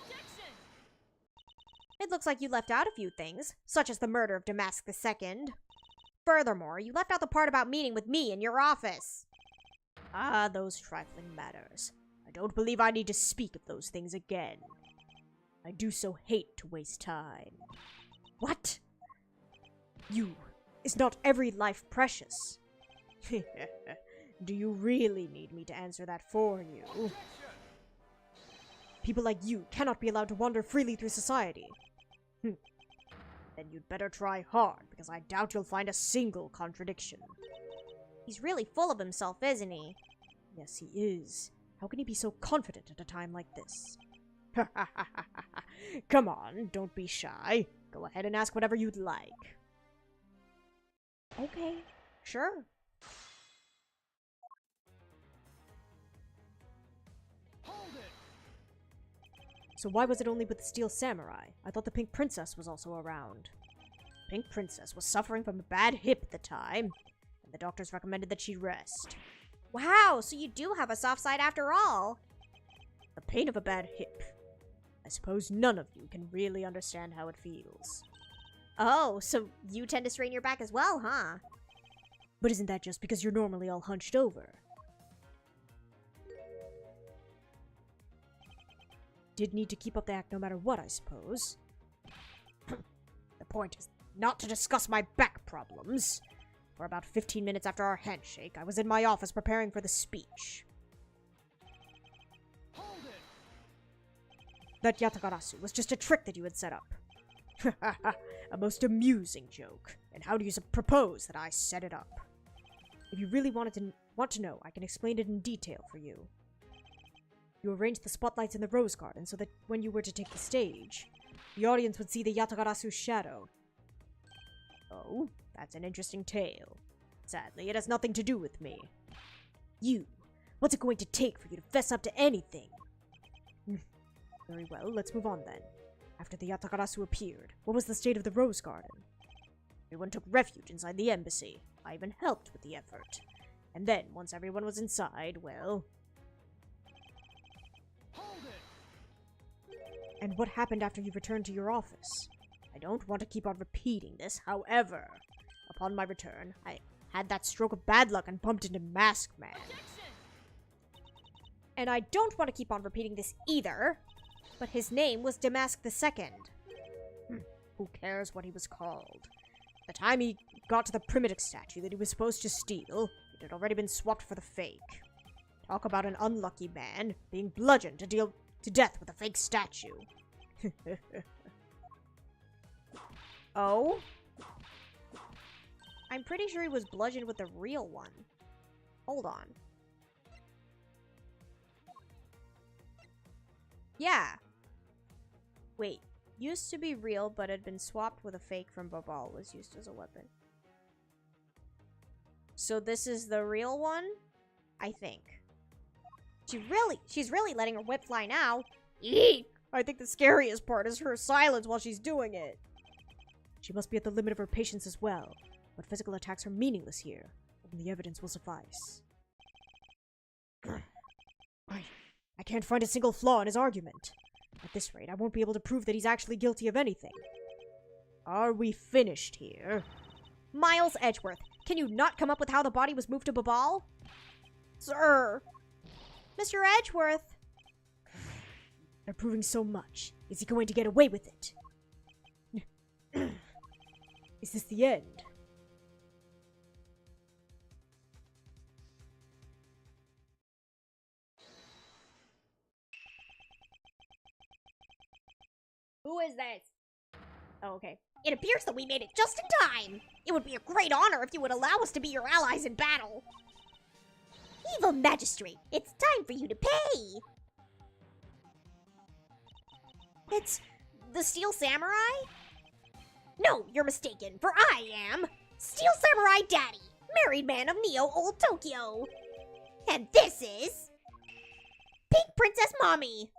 It looks like you left out a few things, such as the murder of Damask II. Furthermore, you left out the part about meeting with me in your office.
Ah, those trifling matters. I don't believe I need to speak of those things again. I do so hate to waste time. What? Is not every life precious? Do you really need me to answer that for you? People like you cannot be allowed to wander freely through society. Then you'd better try hard, because I doubt you'll find a single contradiction.
He's really full of himself, isn't he?
Yes, he is. How can he be so confident at a time like this? Come on, don't be shy. Go ahead and ask whatever you'd like.
Okay, sure.
So why was it only with the Steel Samurai? I thought the Pink Princess was also around. Pink Princess was suffering from a bad hip at the time, and the doctors recommended that she rest.
Wow, so you do have a soft side after all.
The pain of a bad hip. I suppose none of you can really understand how it feels.
Oh, so you tend to strain your back as well, huh?
But isn't that just because you're normally all hunched over? Did need to keep up the act no matter what, I suppose. The point is not to discuss my back problems. For about 15 minutes after our handshake, I was in my office preparing for the speech. That Yatakarasu was just a trick that you had set up. A most amusing joke. And how do you propose that I set it up? If you really want to know, I can explain it in detail for you. You arranged the spotlights in the Rose Garden so that when you were to take the stage, the audience would see the Yatakarasu's shadow. Oh, that's an interesting tale. Sadly, it has nothing to do with me. What's it going to take for you to fess up to anything? Very well, let's move on then. After the Yatakarasu appeared, what was the state of the Rose Garden? Everyone took refuge inside the embassy. I even helped with the effort. And then, once everyone was inside, well... And what happened after you returned to your office? I don't want to keep on repeating this, however, upon my return, I had that stroke of bad luck and bumped into Masked Man.
And I don't want to keep on repeating this either, but his name was Damask II.
Who cares what he was called? The time he got to the primitive statue that he was supposed to steal, it had already been swapped for the fake. Talk about an unlucky man being bludgeoned to death with a fake statue.
Oh? I'm pretty sure he was bludgeoned with the real one. Hold on. Yeah. Wait. Used to be real, but had been swapped with a fake from Babal, was used as a weapon. So this is the real one? I think. She's really letting her whip fly now. Eek!
I think the scariest part is her silence while she's doing it. She must be at the limit of her patience as well, but physical attacks are meaningless here, and the evidence will suffice. I can't find a single flaw in his argument. At this rate, I won't be able to prove that he's actually guilty of anything. Are we finished here?
Miles Edgeworth, can you not come up with how the body was moved to Babal? Sir! Mr. Edgeworth!
They're proving so much. Is he going to get away with it? Is this the end?
Who is this? Oh, okay. It appears that we made it just in time. It would be a great honor if you would allow us to be your allies in battle. Evil Magistrate, it's time for you to pay. It's the Steel Samurai? No, you're mistaken, for I am Steel Samurai Daddy, married man of Neo Old Tokyo. And this is Pink Princess Mommy.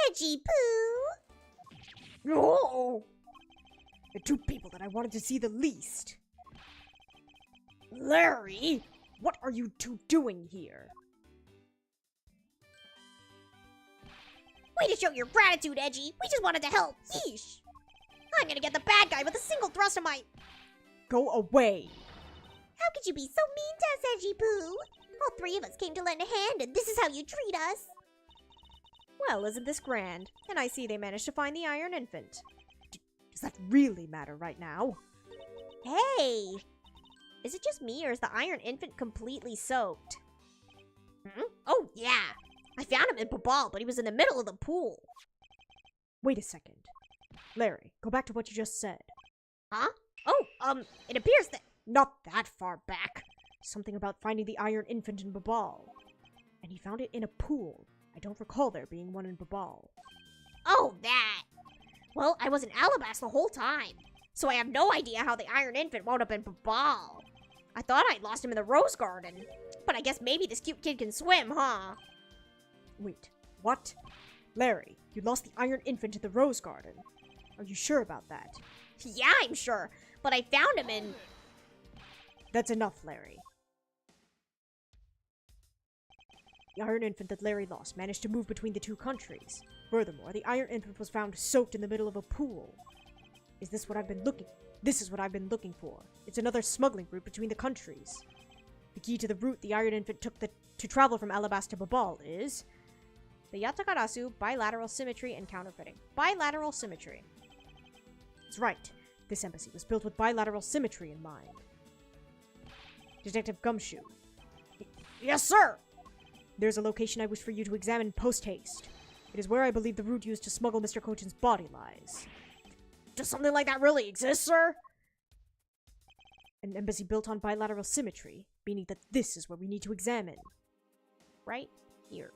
Edgy Poo!
Oh! The two people that I wanted to see the least. Larry! What are you two doing here?
Way to show your gratitude, Edgy! We just wanted to help! Yeesh! I'm gonna get the bad guy with a single thrust of my...
Go away!
How could you be so mean to us, Edgy Poo? All three of us came to lend a hand, and this is how you treat us!
Well, isn't this grand? And I see they managed to find the Iron Infant. Does that really matter right now?
Hey! Is it just me, or is the Iron Infant completely soaked? Oh, yeah! I found him in Babal, but he was in the middle of the pool.
Wait a second. Larry, go back to what you just said.
Huh? Oh, it appears that...
Not that far back. Something about finding the Iron Infant in Babal. And he found it in a pool. I don't recall there being one in Babal.
Oh, that! Well, I was in Alabas the whole time, so I have no idea how the Iron Infant wound up in Babal. I thought I'd lost him in the Rose Garden, but I guess maybe this cute kid can swim, huh?
Wait, what? Larry, you lost the Iron Infant in the Rose Garden. Are you sure about that?
Yeah, I'm sure, but I found him in...
That's enough, Larry. The Iron Infant that Larry lost managed to move between the two countries. Furthermore, the Iron Infant was found soaked in the middle of a pool. Is this what I've been looking... This is what I've been looking for. It's another smuggling route between the countries. The key to the route the Iron Infant took to travel from Alabas to Babal is... the Yatakarasu bilateral symmetry and counterfeiting. Bilateral symmetry. That's right. This embassy was built with bilateral symmetry in mind. Detective Gumshoe. Yes, sir! There's a location I wish for you to examine post-haste. It is where I believe the route used to smuggle Mr. Cochin's body lies. Does something like that really exist, sir? An embassy built on bilateral symmetry, meaning that this is where we need to examine. Right here.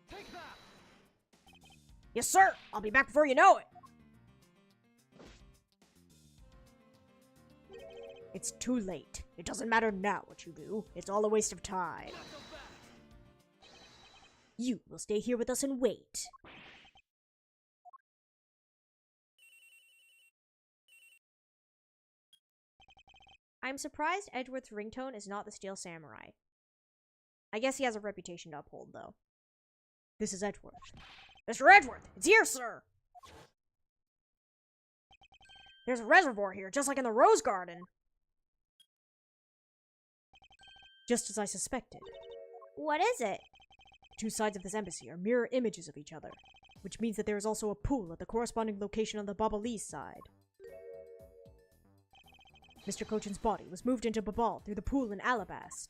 Take that!
Yes, sir! I'll be back before you know it! It's too late. It doesn't matter now what you do. It's all a waste of time. You will stay here with us and wait. I'm surprised Edgeworth's ringtone is not the Steel Samurai. I guess he has a reputation to uphold, though. This is Edgeworth. Mr. Edgeworth! It's here, sir! There's a reservoir here, just like in the Rose Garden. Just as I suspected.
What is it?
Two sides of this embassy are mirror images of each other, which means that there is also a pool at the corresponding location on the Babalese side. Mr. Cochin's body was moved into Babal through the pool in Alabast.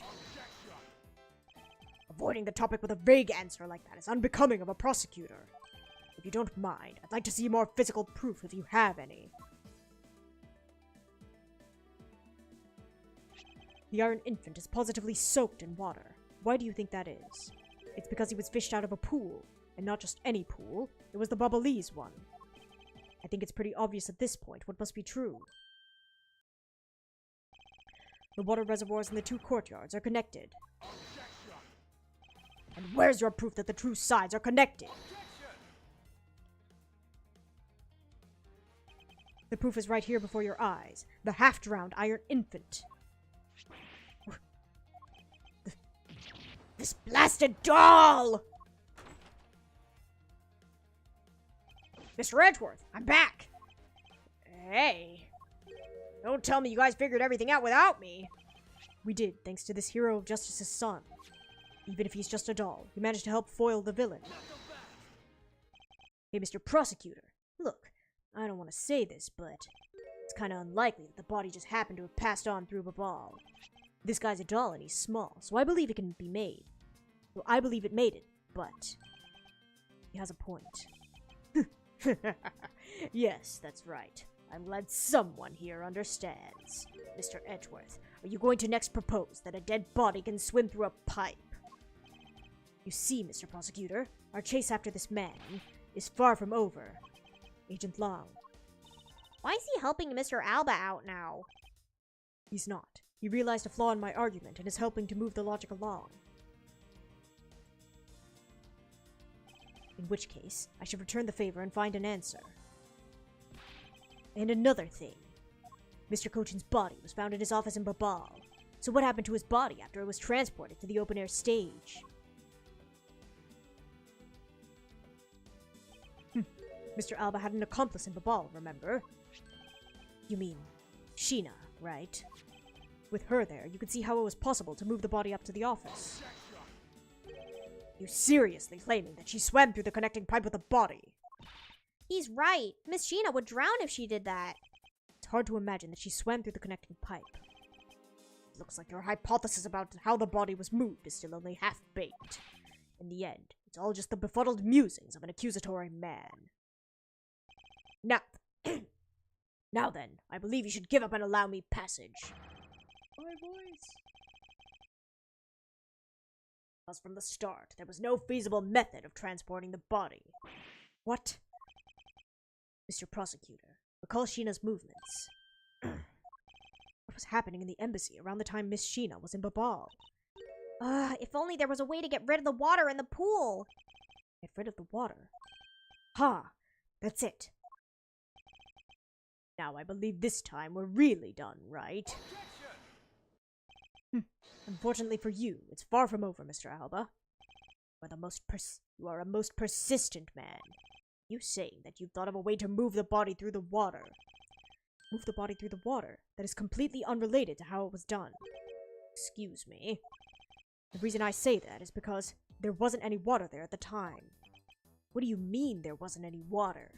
Avoiding the topic with a vague answer like that is unbecoming of a prosecutor. If you don't mind, I'd like to see more physical proof if you have any. The Iron Infant is positively soaked in water. Why do you think that is? It's because he was fished out of a pool, and not just any pool, it was the Babalese one. I think it's pretty obvious at this point what must be true. The water reservoirs in the two courtyards are connected. And where's your proof that the true sides are connected? The proof is right here before your eyes. The half-drowned Iron Infant. This blasted doll! Mr. Edgeworth, I'm back! Hey. Don't tell me you guys figured everything out without me. We did, thanks to this hero of justice's son. Even if he's just a doll, he managed to help foil the villain. Hey, Mr. Prosecutor. Look, I don't want to say this, but it's kind of unlikely that the body just happened to have passed on through Babal. This guy's a doll and he's small, so I believe it can be made. Well, I believe it made it, but he has a point. Yes, that's right. I'm glad someone here understands. Mr. Edgeworth, are you going to next propose that a dead body can swim through a pipe? You see, Mr. Prosecutor, our chase after this man is far from over. Agent Long.
Why is he helping Mr. Alba out now?
He's not. He realized a flaw in my argument and is helping to move the logic along. In which case, I should return the favor and find an answer. And another thing. Mr. Cochin's body was found in his office in Babal. So what happened to his body after it was transported to the open-air stage? Mr. Alba had an accomplice in Babal, remember? You mean Sheena, right? With her there, you could see how it was possible to move the body up to the office. You're seriously claiming that she swam through the connecting pipe with the body?
He's right. Miss Sheena would drown if she did that.
It's hard to imagine that she swam through the connecting pipe. It looks like your hypothesis about how the body was moved is still only half-baked. In the end, it's all just the befuddled musings of an accusatory man. Now, now then, I believe you should give up and allow me passage. My voice. Because from the start, there was no feasible method of transporting the body. What? Mr. Prosecutor, recall Sheena's movements. What was happening in the embassy around the time Miss Sheena was in Babal?
If only there was a way to get rid of the water in the pool.
Get rid of the water? Ha! That's it. Now I believe this time we're really done, right? Unfortunately for you, it's far from over, Mr. Alba. You are a most persistent man. You saying that you've thought of a way to move the body through the water. Move the body through the water? That is completely unrelated to how it was done. Excuse me. The reason I say that is because there wasn't any water there at the time. What do you mean there wasn't any water?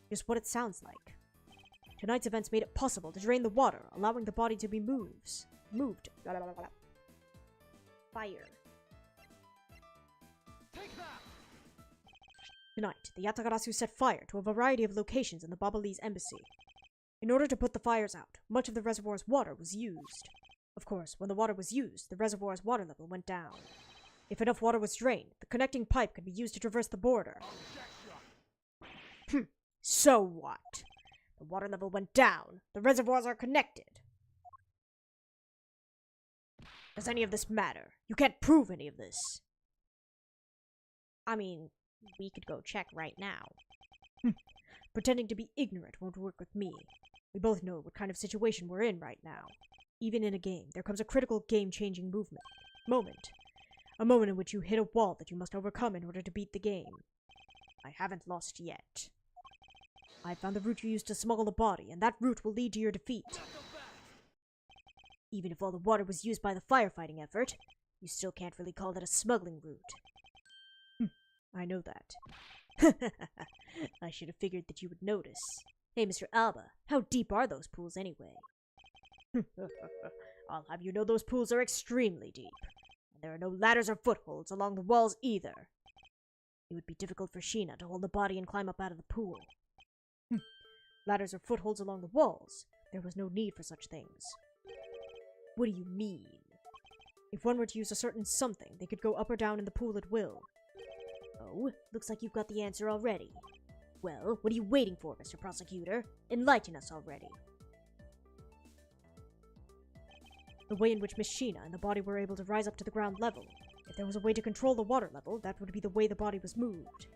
Just what it sounds like. Tonight's events made it possible to drain the water, allowing the body to be moved. Fire.
Take that!
Tonight, the Yatagarasu set fire to a variety of locations in the Babalese embassy. In order to put the fires out, much of the reservoir's water was used. Of course, when the water was used, the reservoir's water level went down. If enough water was drained, the connecting pipe could be used to traverse the border. So what? The water level went down. The reservoirs are connected. Does any of this matter? You can't prove any of this.
I mean, we could go check right now.
Pretending to be ignorant won't work with me. We both know what kind of situation we're in right now. Even in a game, there comes a critical game-changing moment. A moment in which you hit a wall that you must overcome in order to beat the game. I haven't lost yet. I found the route you used to smuggle the body, and that route will lead to your defeat. Even if all the water was used by the firefighting effort, you still can't really call that a smuggling route. I know that. I should have figured that you would notice. Hey, Mr. Alba, how deep are those pools anyway? I'll have you know those pools are extremely deep. And there are no ladders or footholds along the walls either. It would be difficult for Sheena to hold the body and climb up out of the pool. Ladders or footholds along the walls. There was no need for such things. What do you mean? If one were to use a certain something, they could go up or down in the pool at will. Oh, looks like you've got the answer already. Well, what are you waiting for, Mr. Prosecutor? Enlighten us already. The way in which Miss Sheena and the body were able to rise up to the ground level. If there was a way to control the water level, that would be the way the body was moved.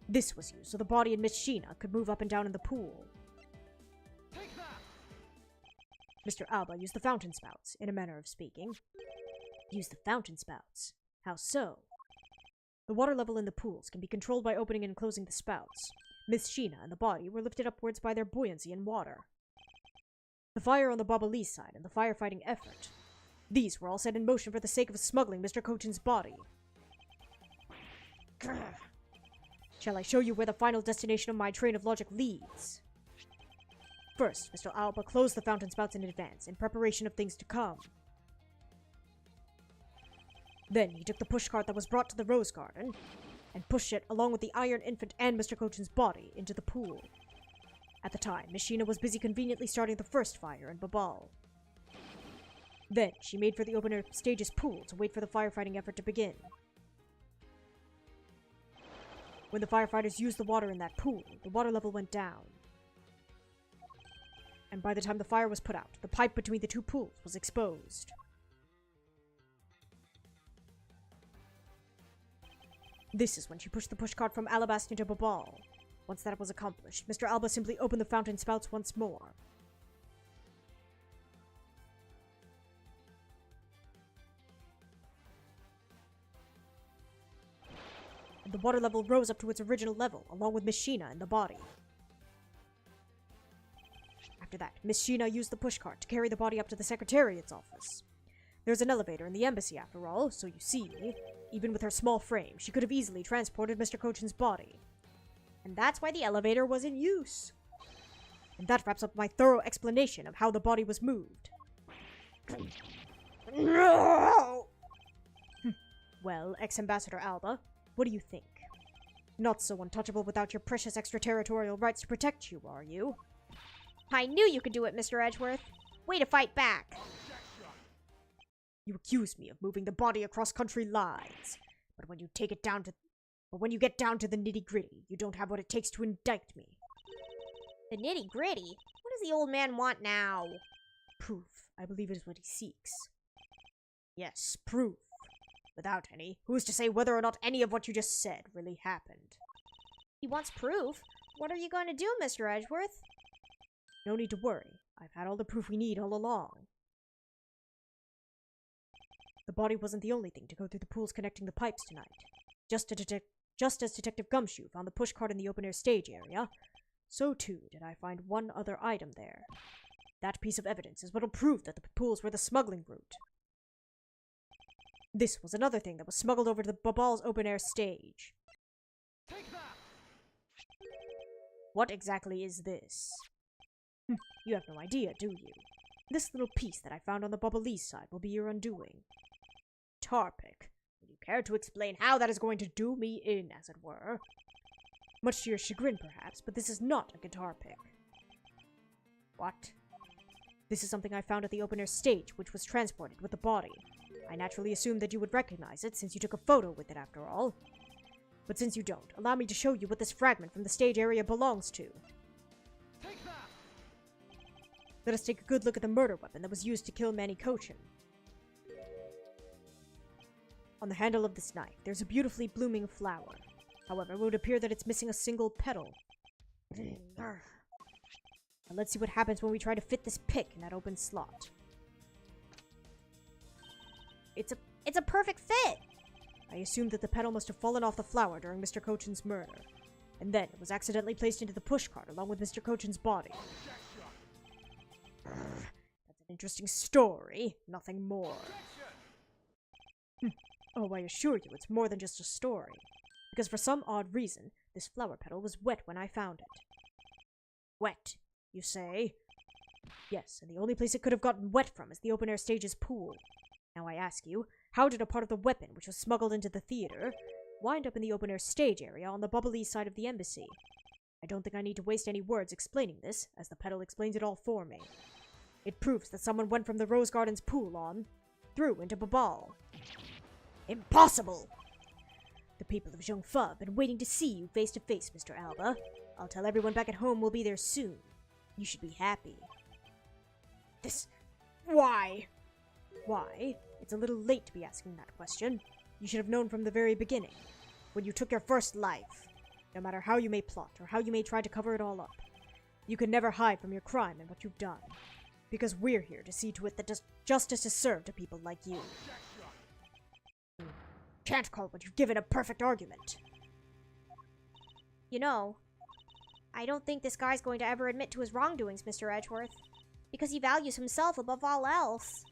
This was used so the body and Miss Sheena could move up and down in the pool.
Take that!
Mr. Alba used the fountain spouts, in a manner of speaking. Use the fountain spouts? How so? The water level in the pools can be controlled by opening and closing the spouts. Miss Sheena and the body were lifted upwards by their buoyancy in water. The fire on the Bobolese side and the firefighting effort. These were all set in motion for the sake of smuggling Mr. Cochin's body. Grr. Shall I show you where the final destination of my train of logic leads? First, Mr. Alba closed the fountain spouts in advance, in preparation of things to come. Then he took the pushcart that was brought to the rose garden, and pushed it, along with the Iron Infant and Mr. Cochin's body, into the pool. At the time, Miss Sheena was busy conveniently starting the first fire in Babal. Then, she made for the open-air stage's pool to wait for the firefighting effort to begin. When the firefighters used the water in that pool, the water level went down. And by the time the fire was put out, the pipe between the two pools was exposed. This is when she pushed the pushcart from Alabasta into Babal. Once that was accomplished, Mr. Alba simply opened the fountain spouts once more. And the water level rose up to its original level, along with Miss Sheena and the body. After that, Miss Sheena used the pushcart to carry the body up to the Secretariat's office. There's an elevator in the embassy after all, so you see, even with her small frame, she could have easily transported Mr. Cochin's body.
And that's why the elevator was in use.
And that wraps up my thorough explanation of how the body was moved.
No!
Well, ex-Ambassador Alba, what do you think? Not so untouchable without your precious extraterritorial rights to protect you, are you?
I knew you could do it, Mr. Edgeworth. Way to fight back.
You accuse me of moving the body across country lines, but when you get down to the nitty-gritty, you don't have what it takes to indict me.
The nitty-gritty? What does the old man want now?
Proof, I believe, is what he seeks. Yes, proof. Without any, who is to say whether or not any of what you just said really happened?
He wants proof. What are you going to do, Mr. Edgeworth?
No need to worry. I've had all the proof we need all along. The body wasn't the only thing to go through the pools connecting the pipes tonight. Just as Detective Gumshoe found the pushcart in the open-air stage area, so too did I find one other item there. That piece of evidence is what'll prove that the pools were the smuggling route. This was another thing that was smuggled over to the Babal's open-air stage.
Take that!
What exactly is this? You have no idea, do you? This little piece that I found on the Bobolese side will be your undoing. Tarpic. Would you care to explain how that is going to do me in, as it were? Much to your chagrin, perhaps, but this is not a guitar pick. What? This is something I found at the open-air stage, which was transported with the body. I naturally assumed that you would recognize it, since you took a photo with it after all. But since you don't, allow me to show you what this fragment from the stage area belongs to.
Take that!
Let us take a good look at the murder weapon that was used to kill Manny Cochin. On the handle of this knife, there's a beautifully blooming flower. However, it would appear that it's missing a single petal. Now let's see what happens when we try to fit this pick in that open slot.
It's a perfect fit.
I assumed that the petal must have fallen off the flower during Mr. Cochin's murder, and then it was accidentally placed into the pushcart along with Mr. Cochin's body. That's An interesting story, nothing more. Oh, I assure you, it's more than just a story. Because for some odd reason, this flower petal was wet when I found it. Wet, you say? Yes, and the only place it could have gotten wet from is the open-air stage's pool. Now I ask you, how did a part of the weapon, which was smuggled into the theater, wind up in the open-air stage area on the bubbly side of the embassy? I don't think I need to waste any words explaining this, as the petal explains it all for me. It proves that someone went from the Rose Garden's pool on, through into Babal. Impossible! The people of Zhongfa have been waiting to see you face to face, Mr. Alba. I'll tell everyone back at home we'll be there soon. You should be happy. Why? Why? It's a little late to be asking that question. You should have known from the very beginning, when you took your first life. No matter how you may plot, or how you may try to cover it all up, you can never hide from your crime and what you've done. Because we're here to see to it that justice is served to people like you. Can't call what you've given a perfect argument.
You know, I don't think this guy's going to ever admit to his wrongdoings, Mr. Edgeworth. Because he values himself above all else.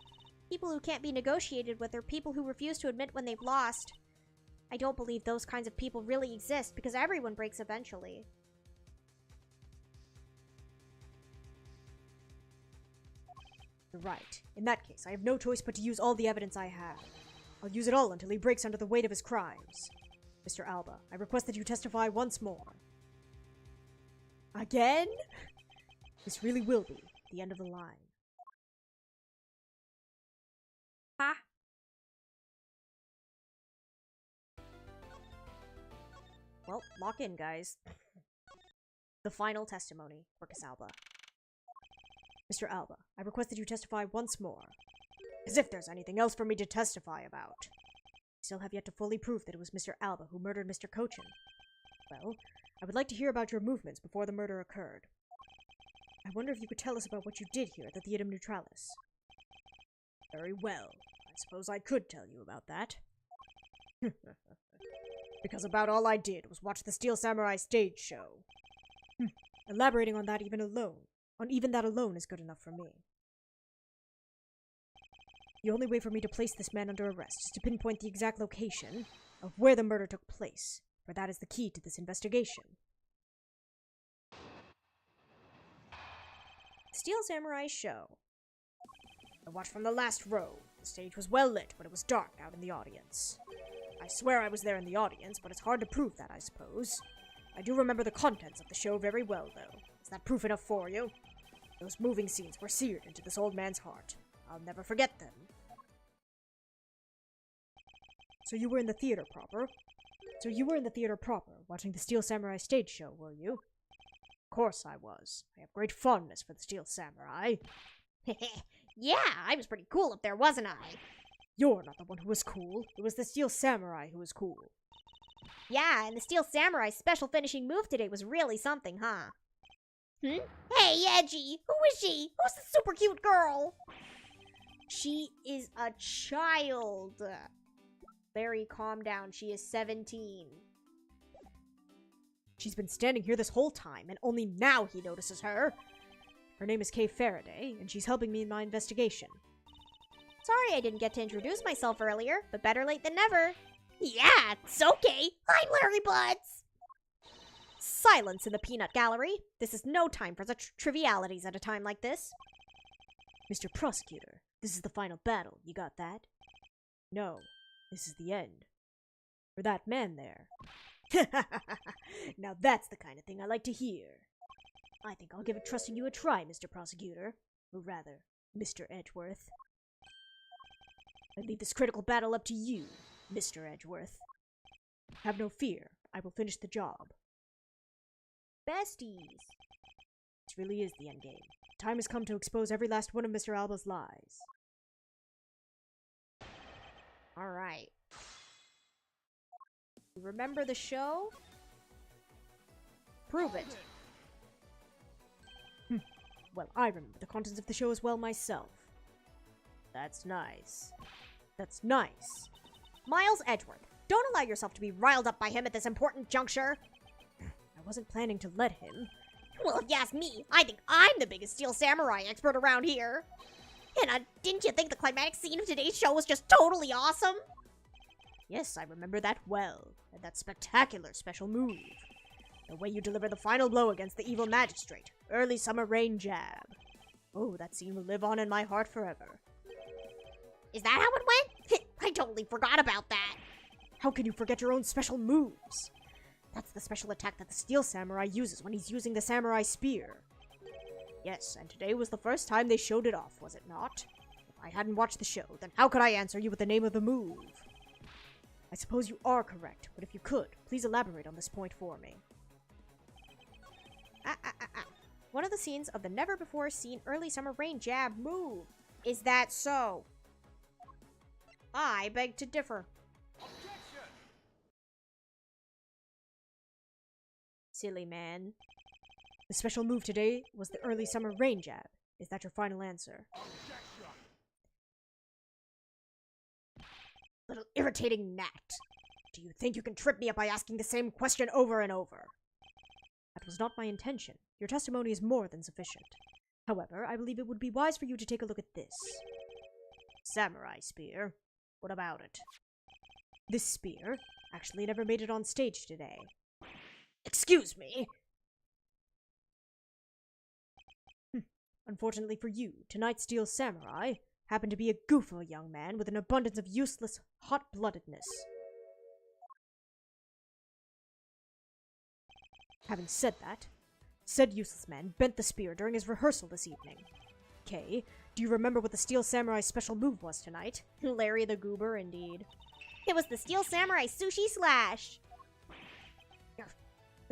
People who can't be negotiated with are people who refuse to admit when they've lost. I don't believe those kinds of people really exist, because everyone breaks eventually.
You're right. In that case, I have no choice but to use all the evidence I have. I'll use it all until he breaks under the weight of his crimes. Mr. Alba, I request that you testify once more. Again? This really will be the end of the line.
Ha!
Well, lock in, guys. The final testimony, Quercus Alba. Mr. Alba, I request that you testify once more. As if there's anything else for me to testify about. I still have yet to fully prove that it was Mr. Alba who murdered Mr. Cochin. Well, I would like to hear about your movements before the murder occurred. I wonder if you could tell us about what you did here at the Theater Neutralis. Very well. I suppose I could tell you about that. Because about all I did was watch the Steel Samurai stage show. Elaborating on that even that alone is good enough for me. The only way for me to place this man under arrest is to pinpoint the exact location of where the murder took place, for that is the key to this investigation. Steel Samurai show. I watched from the last row. The stage was well lit, but it was dark out in the audience. I swear I was there in the audience, but it's hard to prove that, I suppose. I do remember the contents of the show very well, though. Is that proof enough for you? Those moving scenes were seared into this old man's heart. I'll never forget them. So you were in the theater proper, watching the Steel Samurai stage show, were you? Of course I was. I have great fondness for the Steel Samurai.
Yeah, I was pretty cool up there, wasn't I?
You're not the one who was cool. It was the Steel Samurai who was cool.
Yeah, and the Steel Samurai's special finishing move today was really something, huh? Hey, Edgy! Who is she? Who's the super cute girl? She is a child. Larry, calm down. She is 17.
She's been standing here this whole time, and only now he notices her. Her name is Kay Faraday, and she's helping me in my investigation.
Sorry I didn't get to introduce myself earlier, but better late than never. Yeah, it's okay. I'm Larry Butts. Silence in the peanut gallery. This is no time for such trivialities at a time like this.
Mr. Prosecutor, this is the final battle. You got that? No, this is the end. For that man there. Now that's the kind of thing I like to hear. I think I'll give trusting you a try, Mr. Prosecutor. Or rather, Mr. Edgeworth. I leave this critical battle up to you, Mr. Edgeworth. Have no fear. I will finish the job.
Besties.
This really is the endgame. Time has come to expose every last one of Mr. Alba's lies.
Alright. You remember the show? Prove it.
Well, I remember the contents of the show as well myself. That's nice. That's nice.
Miles Edgeworth, don't allow yourself to be riled up by him at this important juncture.
I wasn't planning to let him.
Well, if you ask me, I think I'm the biggest Steel Samurai expert around here. And didn't you think the climatic scene of today's show was just totally awesome?
Yes, I remember that well. And that spectacular special move. The way you deliver the final blow against the evil magistrate. Early summer rain jab. Oh, that scene will live on in my heart forever.
Is that how it went? I totally forgot about that.
How can you forget your own special moves? That's the special attack that the Steel Samurai uses when he's using the Samurai Spear. Yes, and today was the first time they showed it off, was it not? If I hadn't watched the show, then how could I answer you with the name of the move? I suppose you are correct, but if you could, please elaborate on this point for me.
One of the scenes of the never-before-seen early summer rain jab move. Is that so? I beg to differ.
Objection!
Silly man. The special move today was the early summer rain jab. Is that your final answer?
Objection!
Little irritating gnat. Do you think you can trip me up by asking the same question over and over? That was not my intention. Your testimony is more than sufficient. However, I believe it would be wise for you to take a look at this. Samurai Spear. What about it? This spear actually never made it on stage today. Excuse me! Unfortunately for you, tonight's Steel Samurai happened to be a goof of a young man with an abundance of useless hot-bloodedness. Having said that, said useless man bent the spear during his rehearsal this evening. Kay, do you remember what the Steel Samurai's special move was tonight?
Larry the Goober, indeed. It was the Steel Samurai Sushi Slash.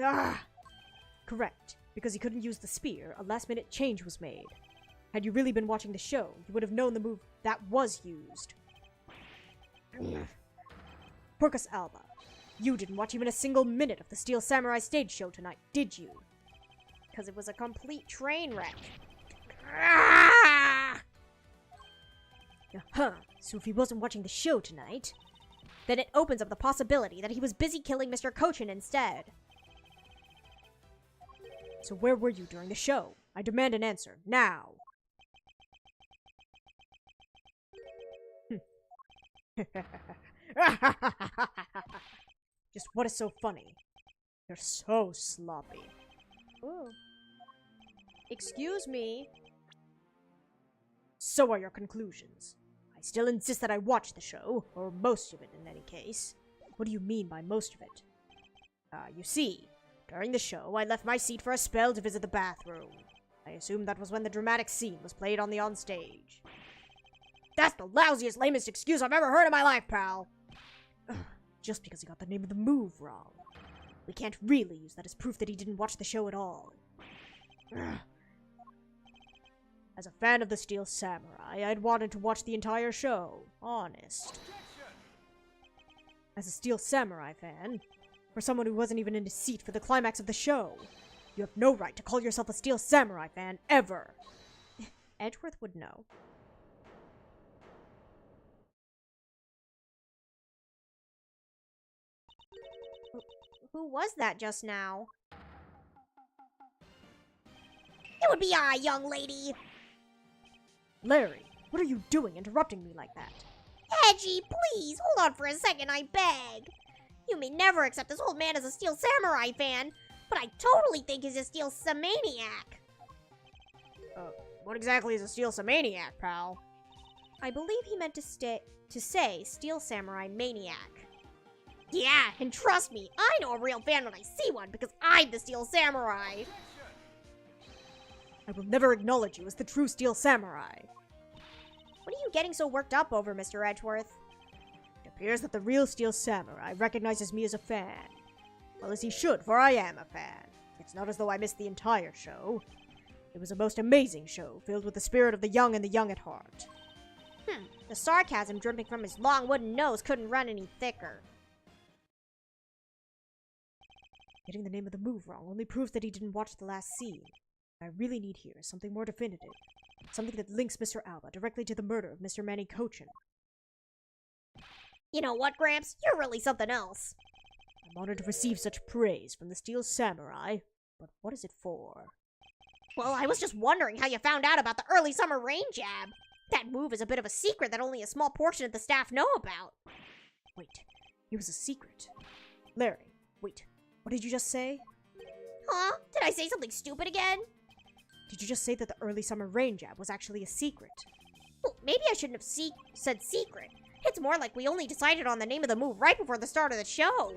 Ah! Correct. Because he couldn't use the spear, a last-minute change was made. Had you really been watching the show, you would have known the move that was used. Porcus Alba, you didn't watch even a single minute of the Steel Samurai stage show tonight, did you?
Because it was a complete train wreck.
So if he wasn't watching the show tonight,
then it opens up the possibility that he was busy killing Mr. Cochin instead.
so where were you during the show? I demand an answer, now! Just what is so funny? You're so sloppy.
Ooh. Excuse me.
So are your conclusions. I still insist that I watch the show, or most of it in any case. What do you mean by most of it? You see, during the show, I left my seat for a spell to visit the bathroom. I assumed that was when the dramatic scene was played on the onstage. That's the lousiest, lamest excuse I've ever heard in my life, pal! Just because he got the name of the move wrong. We can't really use that as proof that he didn't watch the show at all. As a fan of the Steel Samurai, I'd wanted to watch the entire show. Honest. As a Steel Samurai fan, for someone who wasn't even in his seat for the climax of the show, you have no right to call yourself a Steel Samurai fan, ever. Edgeworth would know.
Who was that just now? It would be I, young lady!
Larry, what are you doing interrupting me like that?
Edgy, please, hold on for a second, I beg. You may never accept this old man as a Steel Samurai fan, but I totally think he's a Steel Samaniac.
What exactly is a Steel Samaniac, pal?
I believe he meant to say Steel Samurai Maniac. Yeah, and trust me, I know a real fan when I see one because I'm the Steel Samurai.
I will never acknowledge you as the true Steel Samurai.
What are you getting so worked up over, Mr. Edgeworth?
It appears that the real Steel Samurai recognizes me as a fan. Well, as he should, for I am a fan. It's not as though I missed the entire show. It was a most amazing show, filled with the spirit of the young and the young at heart.
The sarcasm dripping from his long wooden nose couldn't run any thicker.
Getting the name of the move wrong only proves that he didn't watch the last scene. What I really need here is something more definitive. Something that links Mr. Alba directly to the murder of Mr. Manny Cochin.
You know what, Gramps? You're really something else.
I'm honored to receive such praise from the Steel Samurai, but what is it for?
Well, I was just wondering how you found out about the early summer rain jab. That move is a bit of a secret that only a small portion of the staff know about.
Wait, it was a secret. Larry, wait, what did you just say?
Huh? Did I say something stupid again?
Did you just say that the early summer rain jab was actually a secret?
Well, maybe I shouldn't have said secret. It's more like we only decided on the name of the move right before the start of the show.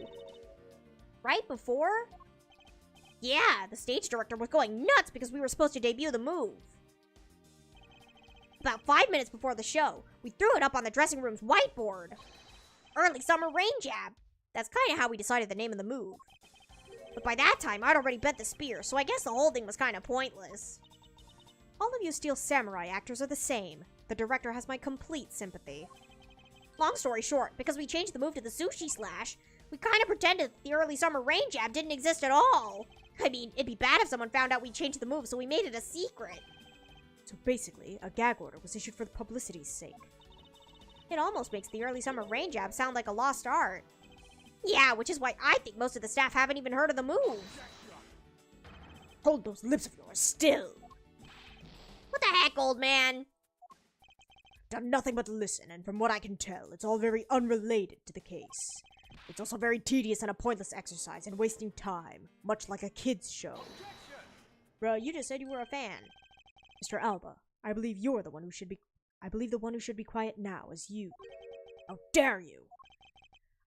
Right before? Yeah, the stage director was going nuts because we were supposed to debut the move. About 5 minutes before the show, we threw it up on the dressing room's whiteboard. Early summer rain jab. That's kind of how we decided the name of the move. But by that time, I'd already bent the spear, so I guess the whole thing was kind of pointless.
All of you Steel Samurai actors are the same. The director has my complete sympathy.
Long story short, because we changed the move to the sushi slash, we kind of pretended that the early summer rain jab didn't exist at all. I mean, it'd be bad if someone found out we changed the move, so we made it a secret.
So basically, a gag order was issued for the publicity's sake.
It almost makes the early summer rain jab sound like a lost art. Yeah, which is why I think most of the staff haven't even heard of the move.
Hold those lips of yours still.
What the heck, old man?
Done nothing but listen, and from what I can tell, it's all very unrelated to the case. It's also very tedious and a pointless exercise and wasting time, much like a kid's show. Bruh, you just said you were a fan. Mr. Alba, I believe you're the one who should be... I believe the one who should be quiet now is you. How dare you!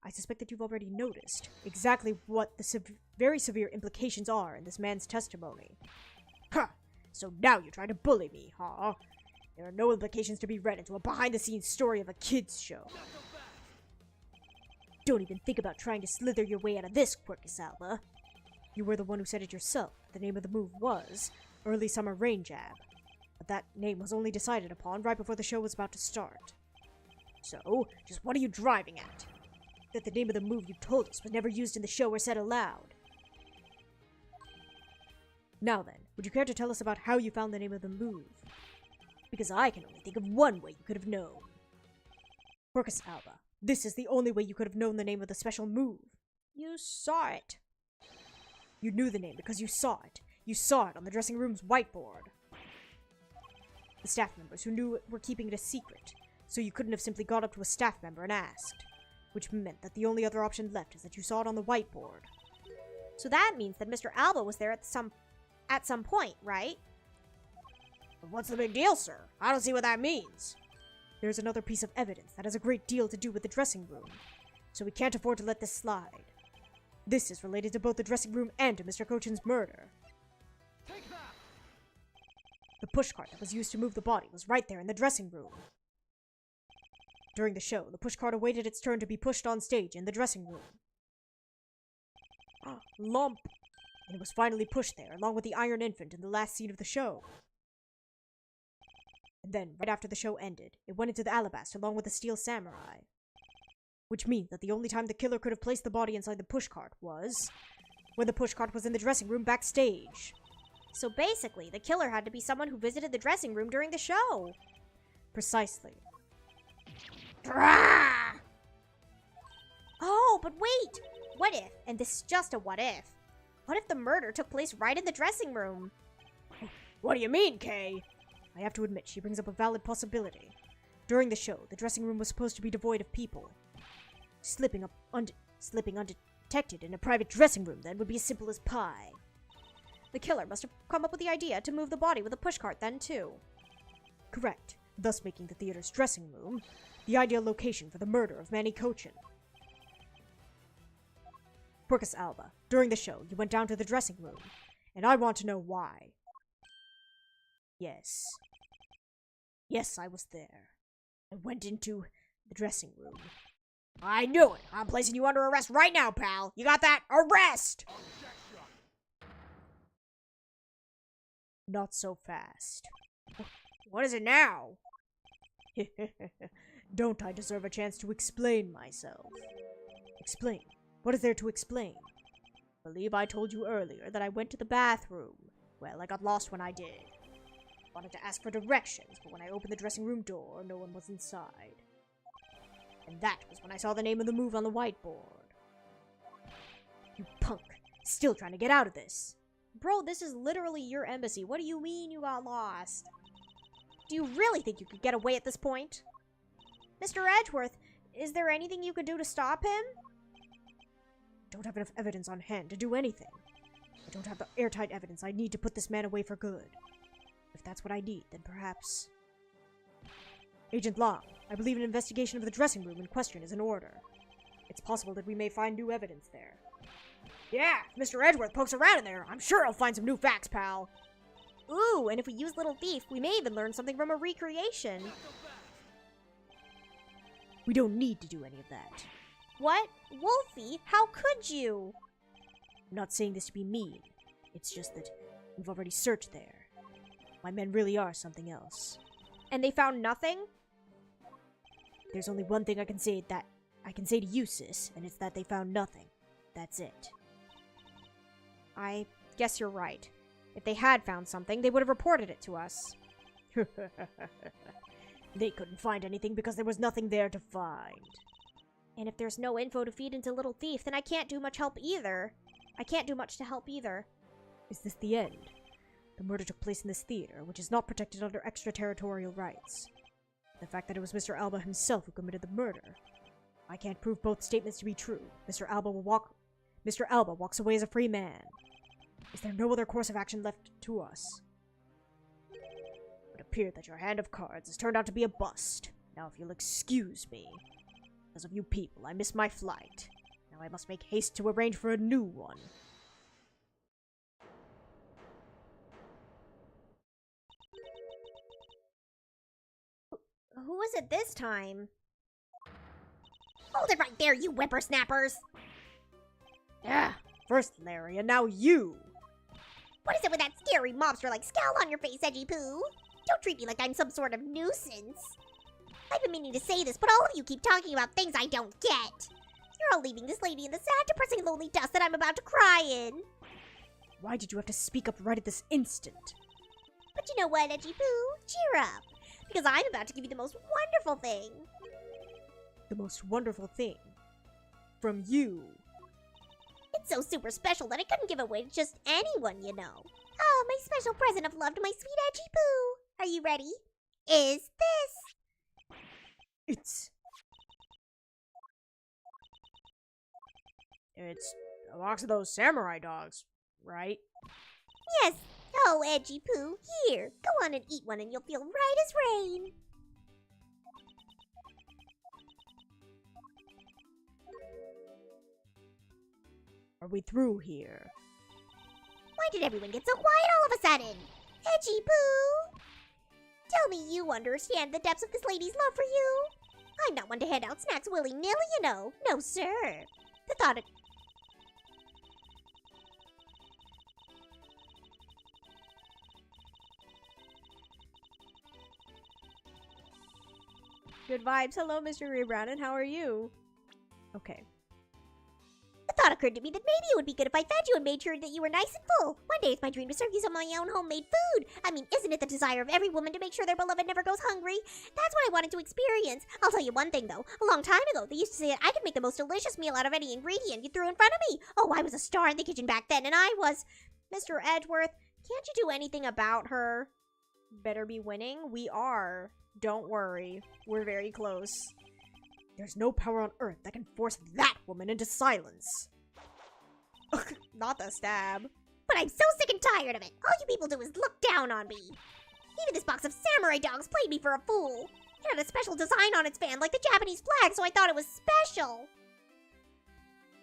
I suspect that you've already noticed exactly what the very severe implications are in this man's testimony. Ha! So now you try to bully me, huh? There are no implications to be read into a behind-the-scenes story of a kid's show. Don't even think about trying to slither your way out of this, Quirkus Alba. You were the one who said it yourself. The name of the move was Early Summer Rain Jab. But that name was only decided upon right before the show was about to start. So, just what are you driving at? That the name of the move you told us was never used in the show or said aloud. Now then, would you care to tell us about how you found the name of the move? Because I can only think of one way you could have known. Quirkus Alba, this is the only way you could have known the name of the special move. You saw it. You knew the name because you saw it. You saw it on the dressing room's whiteboard. The staff members who knew it were keeping it a secret, so you couldn't have simply got up to a staff member and asked. Which meant that the only other option left is that you saw it on the whiteboard.
So that means that Mr. Alba was there at some point, right?
But what's the big deal, sir? I don't see what that means. There's another piece of evidence that has a great deal to do with the dressing room, so we can't afford to let this slide. This is related to both the dressing room and to Mr. Cochin's murder.
Take that!
The pushcart that was used to move the body was right there in the dressing room. During the show, the pushcart awaited its turn to be pushed on stage in the dressing room. Lump! And it was finally pushed there, along with the Iron Infant in the last scene of the show. And then, right after the show ended, it went into the Alabaster along with the Steel Samurai. Which means that the only time the killer could have placed the body inside the pushcart was when the pushcart was in the dressing room backstage.
So basically, the killer had to be someone who visited the dressing room during the show.
Precisely.
Oh, but wait! What if, and this is just a what if the murder took place right in the dressing room?
What do you mean, Kay? I have to admit, she brings up a valid possibility. During the show, the dressing room was supposed to be devoid of people. Slipping undetected in a private dressing room, then, would be as simple as pie.
The killer must have come up with the idea to move the body with a pushcart then, too.
Correct, thus making the theater's dressing room the ideal location for the murder of Manny Cochin. Quirkus Alba, during the show, you went down to the dressing room, and I want to know why. Yes. Yes, I was there. I went into the dressing room.
I knew it! I'm placing you under arrest right now, pal! You got that? Arrest!
Not so fast.
What is it now?
Don't I deserve a chance to explain myself? Explain? What is there to explain? Believe I told you earlier that I went to the bathroom. Well, I got lost when I did. Wanted to ask for directions, but when I opened the dressing room door, no one was inside. And that was when I saw the name of the move on the whiteboard. You punk. Still trying to get out of this.
Bro, this is literally your embassy. What do you mean you got lost? Do you really think you could get away at this point? Mr. Edgeworth, is there anything you could do to stop him?
I don't have enough evidence on hand to do anything. I don't have the airtight evidence I need to put this man away for good. If that's what I need, then perhaps... Agent Long, I believe an investigation of the dressing room in question is in order. It's possible that we may find new evidence there. Yeah, if Mr. Edgeworth pokes around in there, I'm sure he'll find some new facts, pal.
Ooh, and if we use Little Thief, we may even learn something from a recreation.
We don't need to do any of that.
What? Wolfie, how could you?
I'm not saying this to be mean. It's just that we've already searched there. My men really are something else.
And they found nothing?
There's only one thing I can say to you, sis, and it's that they found nothing. That's it.
I guess you're right. If they had found something, they would have reported it to us.
They couldn't find anything because there was nothing there to find.
And if there's no info to feed into Little Thief, then I can't do much help either. I can't do much to help either.
Is this the end? The murder took place in this theater, which is not protected under extraterritorial rights. The fact that it was Mr. Alba himself who committed the murder. I can't prove both statements to be true. Mr. Alba walks away as a free man. Is there no other course of action left to us? It appeared that your hand of cards has turned out to be a bust. Now if you'll excuse me. Because of you people, I missed my flight. Now I must make haste to arrange for a new one.
Who is it this time?
Hold it right there, you whippersnappers!
Yeah, first Larry, and now you!
What is it with that scary mobster-like scowl on your face, Edgy Poo? Don't treat me like I'm some sort of nuisance. I've been meaning to say this, but all of you keep talking about things I don't get. You're all leaving this lady in the sad, depressing, lonely dust that I'm about to cry in.
Why did you have to speak up right at this instant?
But you know what, Edgy Poo? Cheer up. Because I'm about to give you the most wonderful thing.
The most wonderful thing? From you?
It's so super special that I couldn't give it away to just anyone, you know. Oh, my special present of love to my sweet Edgy Poo. Are you ready? Is this?
It's a box of those samurai dogs, right?
Yes. Oh, Edgy Poo, here. Go on and eat one and you'll feel right as rain.
Are we through here?
Why did everyone get so quiet all of a sudden? Edgy Poo! Tell me you understand the depths of this lady's love for you. I'm not one to hand out snacks willy-nilly, you know. No, sir. The thought of...
Good vibes. Hello, Mr. Ray Brown, and how are you?
Okay.
The thought occurred to me that maybe it would be good if I fed you and made sure that you were nice and full. One day it's my dream to serve you some of my own homemade food. I mean, isn't it the desire of every woman to make sure their beloved never goes hungry? That's what I wanted to experience. I'll tell you one thing, though. A long time ago, they used to say that I could make the most delicious meal out of any ingredient you threw in front of me. Oh, I was a star in the kitchen back then, and I was...
Mr. Edgeworth, can't you do anything about her? Better be winning? We are. Don't worry. We're very close.
There's no power on earth that can force that woman into silence.
Not the stab.
But I'm so sick and tired of it. All you people do is look down on me. Even this box of samurai dogs played me for a fool. It had a special design on its fan like the Japanese flag, so I thought it was special.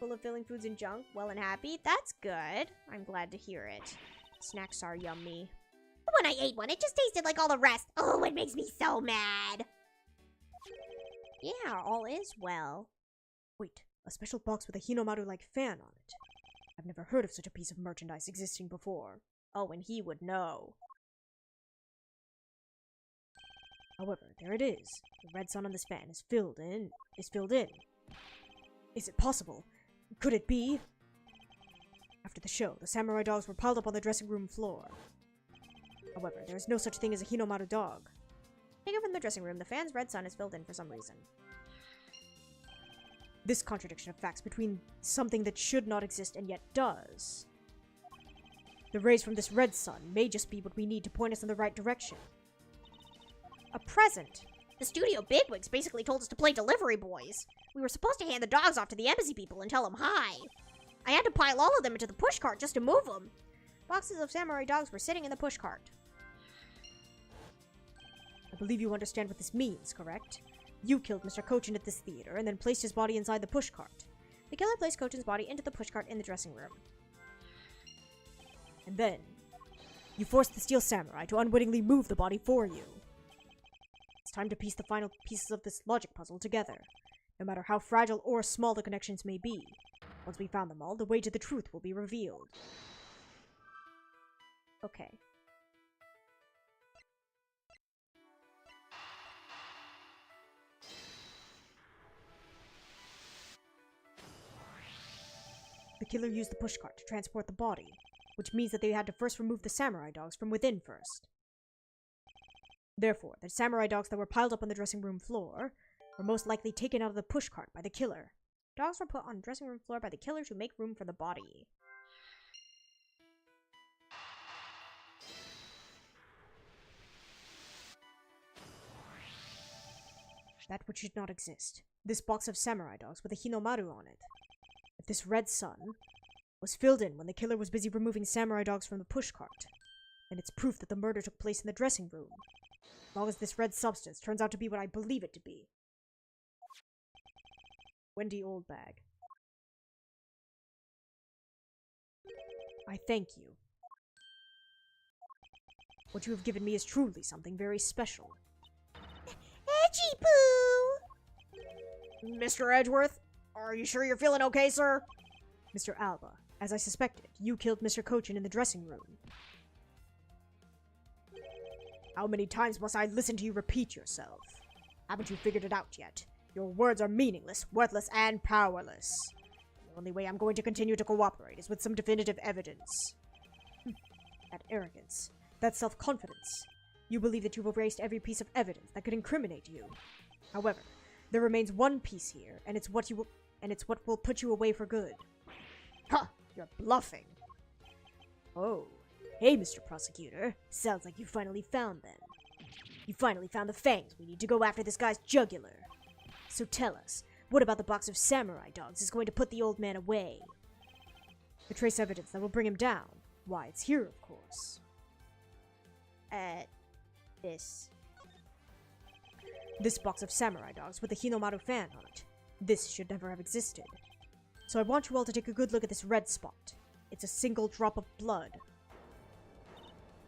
Full of filling foods and junk, well and happy. That's good. I'm glad to hear it. Snacks are yummy.
But when I ate one, it just tasted like all the rest. Oh, it makes me so mad.
Yeah, all is well.
Wait, a special box with a Hinomaru-like fan on it. I've never heard of such a piece of merchandise existing before.
Oh, and he would know.
However, there it is. The red sun on this fan is filled in. Is it possible? Could it be? After the show, the samurai dogs were piled up on the dressing room floor. However, there is no such thing as a Hinomaru dog.
Taken from the dressing room, the fan's red sun is filled in for some reason.
This contradiction of facts between something that should not exist and yet does. The rays from this red sun may just be what we need to point us in the right direction.
A present? The studio bigwigs basically told us to play delivery boys. We were supposed to hand the dogs off to the embassy people and tell them hi. I had to pile all of them into the pushcart just to move them. Boxes of samurai dogs were sitting in the pushcart.
I believe you understand what this means, correct? You killed Mr. Kochin at this theater and then placed his body inside the pushcart.
The killer placed Kochin's body into the pushcart in the dressing room.
And then, you forced the steel samurai to unwittingly move the body for you. It's time to piece the final pieces of this logic puzzle together, no matter how fragile or small the connections may be. Once we found them all, the way to the truth will be revealed.
Okay.
The killer used the pushcart to transport the body, which means that they had to first remove the samurai dogs from within first. Therefore, the samurai dogs that were piled up on the dressing room floor were most likely taken out of the pushcart by the killer.
Dogs were put on the dressing room floor by the killer to make room for the body.
That which should not exist. This box of samurai dogs with a Hinomaru on it. If this red sun was filled in when the killer was busy removing samurai dogs from the pushcart, then it's proof that the murder took place in the dressing room. As long as this red substance turns out to be what I believe it to be. Wendy Oldbag. I thank you. What you have given me is truly something very special.
Edgy Poo!
Mr. Edgeworth, are you sure you're feeling okay, sir?
Mr. Alba, as I suspected, you killed Mr. Kochin in the dressing room. How many times must I listen to you repeat yourself? Haven't you figured it out yet? Your words are meaningless, worthless, and powerless. The only way I'm going to continue to cooperate is with some definitive evidence. That arrogance, that self-confidence. You believe that you've erased every piece of evidence that could incriminate you. However, there remains one piece here, and it's what will put you away for good.
Huh, you're bluffing.
Oh. Hey, Mr. Prosecutor. Sounds like you finally found them. You finally found the fangs we need to go after this guy's jugular. So tell us, what about the box of samurai dogs is going to put the old man away? The trace evidence that will bring him down. Why, it's here, of course.
This.
This box of samurai dogs with the Hinomaru fan on it. This should never have existed. So I want you all to take a good look at this red spot. It's a single drop of blood.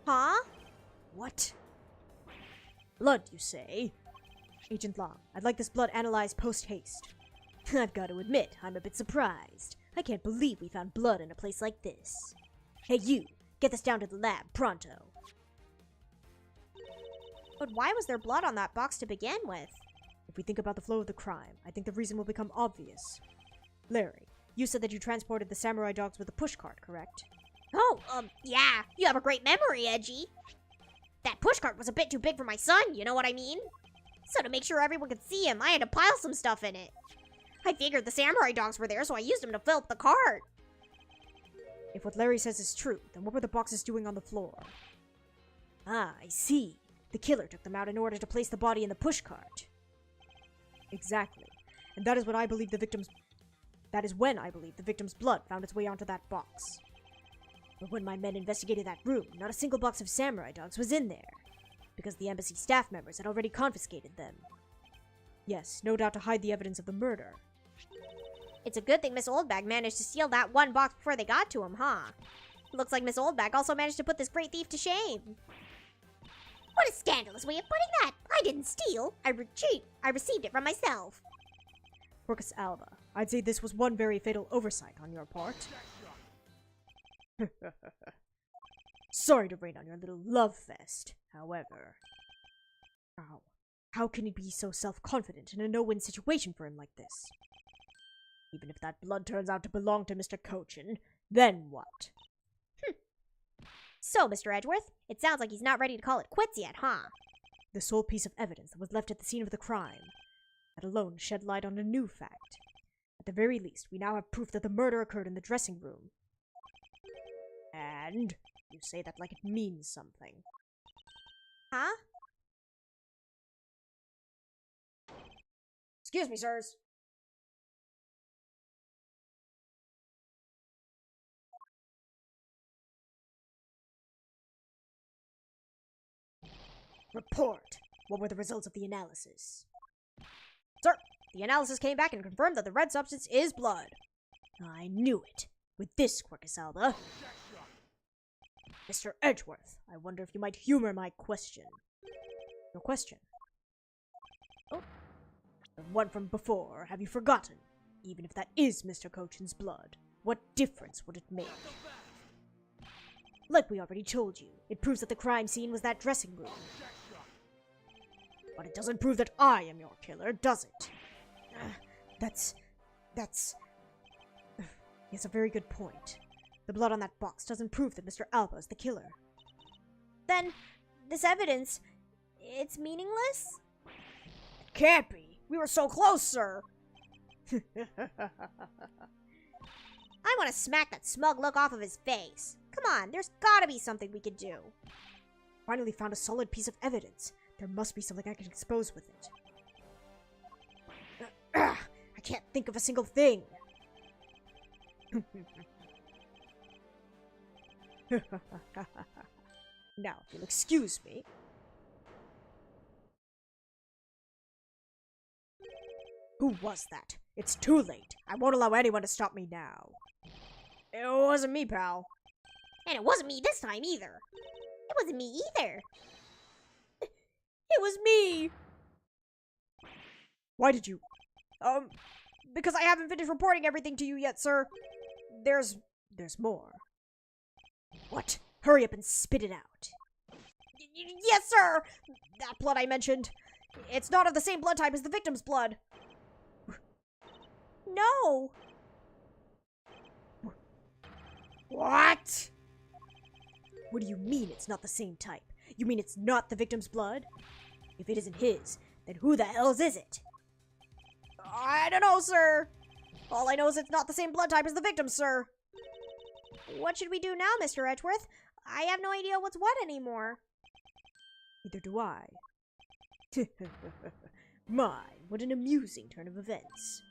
Huh?
What? Blood, you say? Agent Long, I'd like this blood analyzed post-haste. I've got to admit, I'm a bit surprised. I can't believe we found blood in a place like this. Hey you, get this down to the lab, pronto.
But why was there blood on that box to begin with?
If we think about the flow of the crime, I think the reason will become obvious. Larry, you said that you transported the samurai dogs with a pushcart, correct?
Oh, yeah. You have a great memory, Edgy. That pushcart was a bit too big for my son, you know what I mean? So to make sure everyone could see him, I had to pile some stuff in it. I figured the samurai dogs were there, so I used them to fill up the cart.
If what Larry says is true, then what were the boxes doing on the floor? Ah, I see. The killer took them out in order to place the body in the pushcart. Exactly. And that is when I believe the victim's blood found its way onto that box. But when my men investigated that room, not a single box of samurai dogs was in there, because the embassy staff members had already confiscated them. Yes, no doubt to hide the evidence of the murder.
It's a good thing Miss Oldbag managed to steal that one box before they got to him, huh? Looks like Miss Oldbag also managed to put this great thief to shame.
What a scandalous way of putting that! I didn't steal. I received it from myself.
Workus Alba, I'd say this was one very fatal oversight on your part. Sorry to rain on your little love fest, however. How can he be so self-confident in a no-win situation for him like this? Even if that blood turns out to belong to Mr. Kochin, then what?
So, Mr. Edgeworth, it sounds like he's not ready to call it quits yet, huh?
The sole piece of evidence that was left at the scene of the crime. That alone shed light on a new fact. At the very least, we now have proof that the murder occurred in the dressing room. And you say that like it means something.
Huh?
Excuse me, sirs. Report. What were the results of the analysis? Sir, the analysis came back and confirmed that the red substance is blood. I knew it. With this, Quercus Alba. Mr. Edgeworth, I wonder if you might humor my question. Your question? Oh. The one from before, have you forgotten? Even if that is Mr. Cochin's blood, what difference would it make? Like we already told you, it proves that the crime scene was that dressing room. But it doesn't prove that I am your killer, does it? That's... He has a very good point. The blood on that box doesn't prove that Mr. Alba is the killer.
Then, this evidence, it's meaningless?
It can't be. We were so close, sir.
I want to smack that smug look off of his face. Come on, there's gotta be something we could do.
Finally found a solid piece of evidence. There must be something I can expose with it. I can't think of a single thing. Now, if you'll excuse me. Who was that? It's too late. I won't allow anyone to stop me now. It wasn't me, pal.
And it wasn't me this time either. It wasn't me either.
It was me! Why did you...
Because I haven't finished reporting everything to you yet, sir. There's more.
What? Hurry up and spit it out.
Yes, sir! That blood I mentioned. It's not of the same blood type as the victim's blood. No!
What? What do you mean it's not the same type? You mean it's not the victim's blood? If it isn't his, then who the hell's is it?
I don't know, sir. All I know is it's not the same blood type as the victim, sir. What should we do now, Mr. Edgeworth? I have no idea what's what anymore.
Neither do I. My, what an amusing turn of events.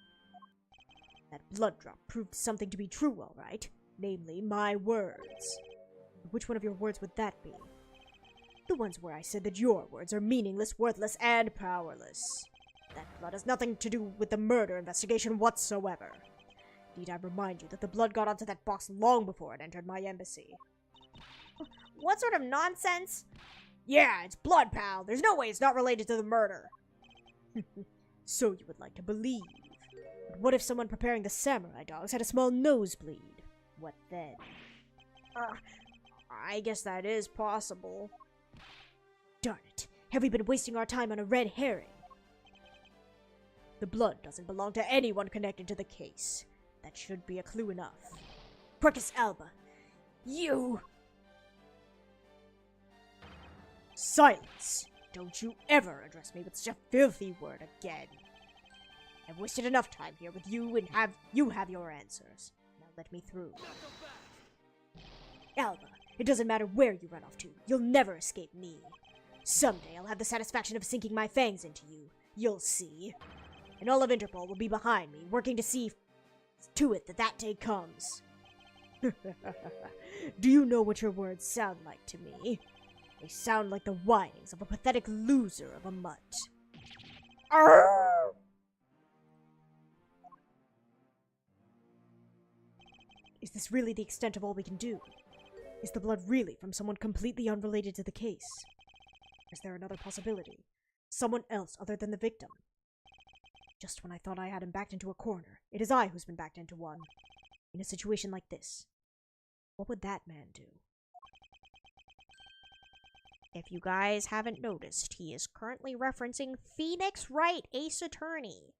That blood drop proved something to be true, all right. Namely, my words. Which one of your words would that be? The ones where I said that your words are meaningless, worthless, and powerless. That blood has nothing to do with the murder investigation whatsoever. Need I remind you that the blood got onto that box long before it entered my embassy.
What sort of nonsense?
Yeah, it's blood, pal. There's no way it's not related to the murder. So you would like to believe. But what if someone preparing the samurai dogs had a small nosebleed? What then?
I guess that is possible.
Darn it. Have we been wasting our time on a red herring? The blood doesn't belong to anyone connected to the case. That should be a clue enough. Quercus Alba, you... Silence! Don't you ever address me with such a filthy word again. I've wasted enough time here with you, and you have your answers. Now let me through. Alba, it doesn't matter where you run off to. You'll never escape me. Someday I'll have the satisfaction of sinking my fangs into you. You'll see. And all of Interpol will be behind me, working to see to it that that day comes. Do you know what your words sound like to me? They sound like the whinings of a pathetic loser of a mutt. Arrgh! Is this really the extent of all we can do? Is the blood really from someone completely unrelated to the case? Is there another possibility? Someone else other than the victim? Just when I thought I had him backed into a corner, it is I who's been backed into one. In a situation like this, what would that man do?
If you guys haven't noticed, he is currently referencing Phoenix Wright, Ace Attorney,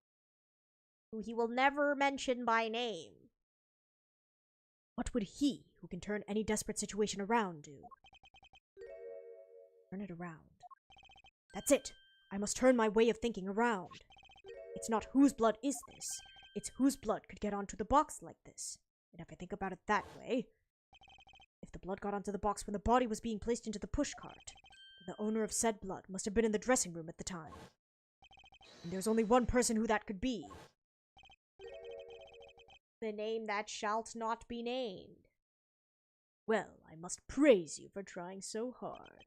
who he will never mention by name.
What would he, who can turn any desperate situation around, do? Turn it around. That's it! I must turn my way of thinking around. It's not whose blood is this, it's whose blood could get onto the box like this. And if I think about it that way, if the blood got onto the box when the body was being placed into the pushcart, then the owner of said blood must have been in the dressing room at the time. And there's only one person who that could be.
The name that shalt not be named.
Well, I must praise you for trying so hard.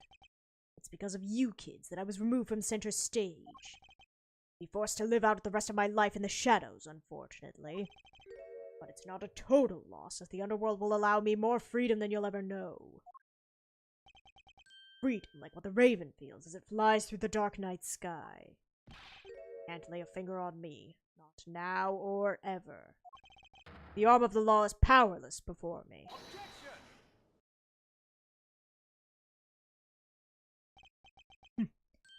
It's because of you kids that I was removed from center stage. Be forced to live out the rest of my life in the shadows, unfortunately. But it's not a total loss, as the underworld will allow me more freedom than you'll ever know. Freedom like what the raven feels as it flies through the dark night sky. Can't lay a finger on me, not now or ever. The arm of the law is powerless before me.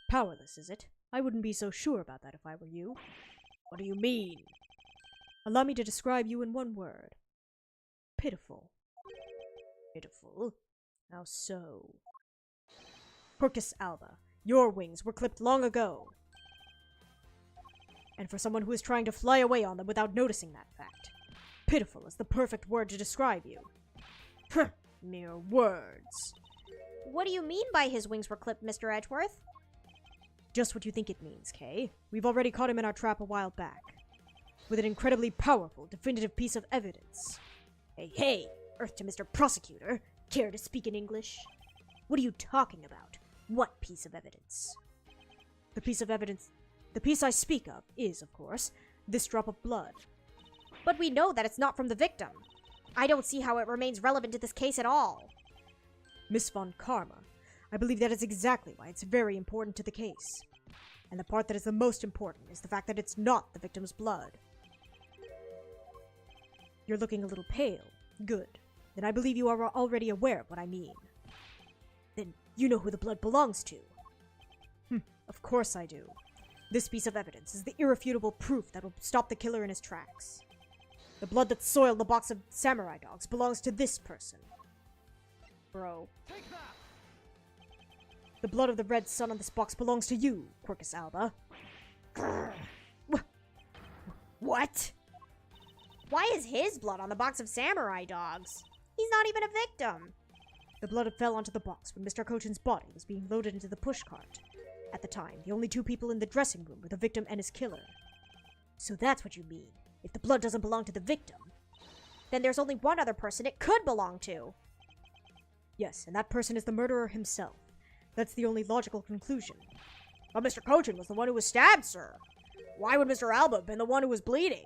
Powerless, is it? I wouldn't be so sure about that if I were you. What do you mean? Allow me to describe you in one word. Pitiful. Pitiful? How so? Quercus alba, your wings were clipped long ago. And for someone who is trying to fly away on them without noticing that fact, pitiful is the perfect word to describe you. Mere words.
What do you mean by his wings were clipped, Mr. Edgeworth?
Just what you think it means, Kay. We've already caught him in our trap a while back. With an incredibly powerful, definitive piece of evidence. Hey, Earth to Mr. Prosecutor. Care to speak in English? What are you talking about? What piece of evidence? The piece of evidence... The piece I speak of is, of course, this drop of blood.
But we know that it's not from the victim. I don't see how it remains relevant to this case at all.
Miss Von Karma, I believe that is exactly why it's very important to the case. And the part that is the most important is the fact that it's not the victim's blood. You're looking a little pale. Good. Then I believe you are already aware of what I mean. Then you know who the blood belongs to. Of course I do. This piece of evidence is the irrefutable proof that will stop the killer in his tracks. The blood that soiled the box of samurai dogs belongs to this person. Bro.
Take that!
The blood of the red sun on this box belongs to you, Quercus alba. What?
Why is his blood on the box of samurai dogs? He's not even a victim.
The blood fell onto the box when Mr. Kochin's body was being loaded into the pushcart. At the time, the only two people in the dressing room were the victim and his killer. So that's what you mean. If the blood doesn't belong to the victim,
then there's only one other person it could belong to.
Yes, and that person is the murderer himself. That's the only logical conclusion. But Mr. Kochin was the one who was stabbed, sir. Why would Mr. Alba have been the one who was bleeding?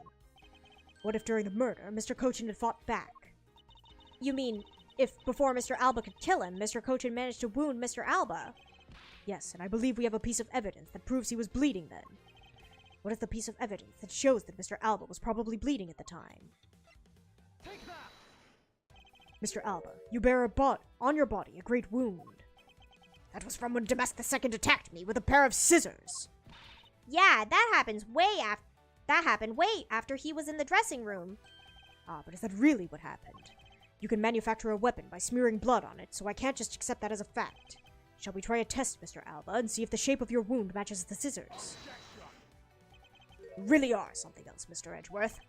What if during the murder, Mr. Kochin had fought back?
You mean, if before Mr. Alba could kill him, Mr. Kochin managed to wound Mr. Alba?
Yes, and I believe we have a piece of evidence that proves he was bleeding then. What is the piece of evidence that shows that Mr. Alba was probably bleeding at the time?
Take that!
Mr. Alba, you bear on your body a great wound. That was from when Damask II attacked me with a pair of scissors.
Yeah, that happened way after he was in the dressing room.
Ah, but is that really what happened? You can manufacture a weapon by smearing blood on it, so I can't just accept that as a fact. Shall we try a test, Mr. Alba, and see if the shape of your wound matches the scissors? You really are something else, Mr. Edgeworth.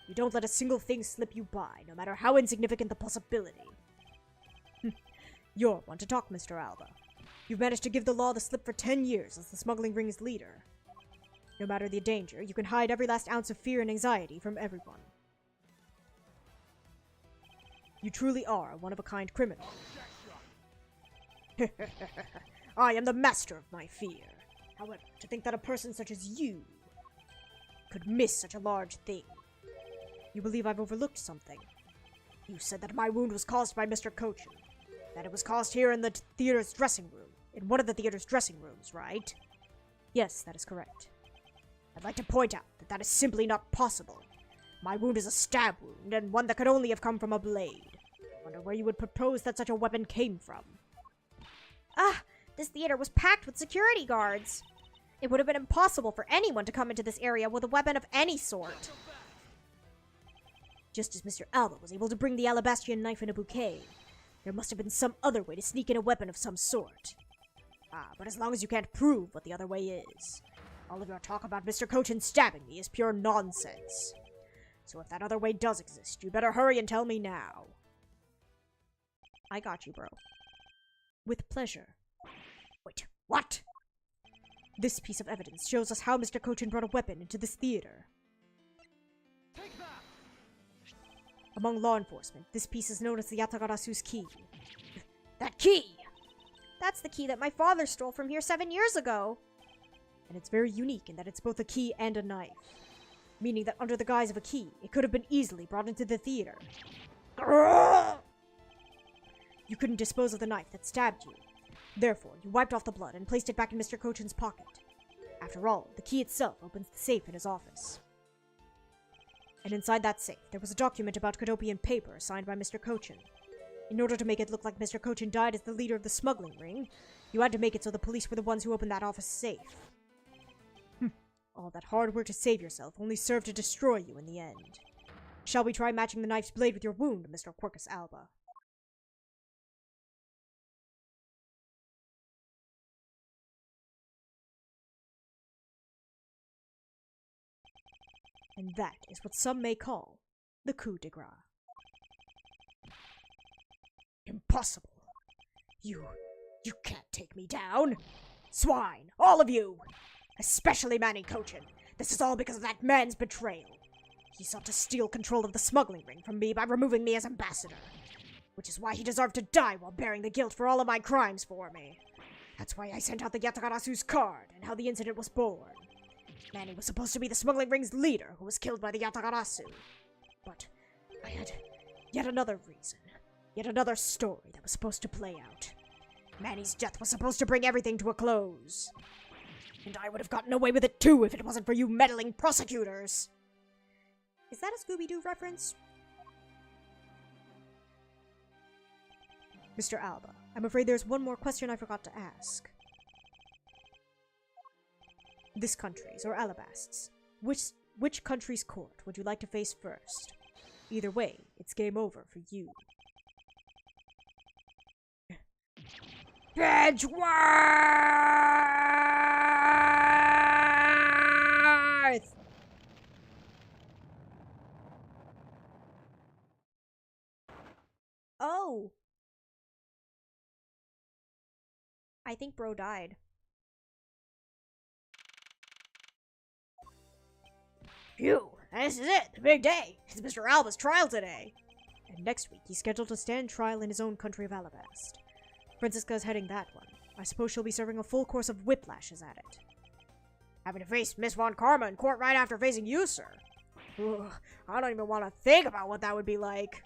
You don't let a single thing slip you by, no matter how insignificant the possibility. You're one to talk, Mr. Alba. You've managed to give the law the slip for 10 years as the smuggling ring's leader. No matter the danger, you can hide every last ounce of fear and anxiety from everyone. You truly are a one-of-a-kind criminal. I am the master of my fear. However, to think that a person such as you could miss such a large thing. You believe I've overlooked something. You said that my wound was caused by Mr. Kochin. That it was caused here in the theater's dressing room. In one of the theater's dressing rooms, right? Yes, that is correct. I'd like to point out that that is simply not possible. My wound is a stab wound, and one that could only have come from a blade. I wonder where you would propose that such a weapon came from.
Ah, this theater was packed with security guards. It would have been impossible for anyone to come into this area with a weapon of any sort.
Just as Mr. Alba was able to bring the alabastrian knife in a bouquet, there must have been some other way to sneak in a weapon of some sort. Ah, but as long as you can't prove what the other way is, all of your talk about Mr. Kochin stabbing me is pure nonsense. So if that other way does exist, you better hurry and tell me now. I got you, bro. With pleasure. Wait, what? This piece of evidence shows us how Mr. Kochin brought a weapon into this theater.
Take that!
Among law enforcement, this piece is known as the Yatagarasu's key. That key!
That's the key that my father stole from here 7 years ago.
And it's very unique in that it's both a key and a knife. Meaning that under the guise of a key, it could have been easily brought into the theater. You couldn't dispose of the knife that stabbed you. Therefore, you wiped off the blood and placed it back in Mr. Kochin's pocket. After all, the key itself opens the safe in his office. And inside that safe, there was a document about Kadopian paper signed by Mr. Kochin. In order to make it look like Mr. Kochin died as the leader of the smuggling ring, you had to make it so the police were the ones who opened that office safe. All that hard work to save yourself only served to destroy you in the end. Shall we try matching the knife's blade with your wound, Mr. Quercus Alba? And that is what some may call the coup de grace. Impossible. You can't take me down. Swine, all of you! Especially Manny Kochin. This is all because of that man's betrayal. He sought to steal control of the smuggling ring from me by removing me as ambassador. Which is why he deserved to die while bearing the guilt for all of my crimes for me. That's why I sent out the Yatagarasu's card and how the incident was born. Manny was supposed to be the smuggling ring's leader who was killed by the Yatagarasu. But I had yet another reason. Yet another story that was supposed to play out. Manny's death was supposed to bring everything to a close. And I would have gotten away with it too if it wasn't for you meddling prosecutors. Is that a Scooby-Doo reference? Mr. Alba, I'm afraid there's one more question I forgot to ask. This country's, or Alabast's, which country's court would you like to face first? Either way, it's game over for you. Edgeworth!
Oh. I think bro died.
Phew, this is it, the big day. It's Mr. Alba's trial today. And next week, he's scheduled to stand trial in his own country of Alabast. Francisca's heading that one. I suppose she'll be serving a full course of whiplashes at it. Having to face Miss Von Karma in court right after facing you, sir. Ugh, I don't even want to think about what that would be like.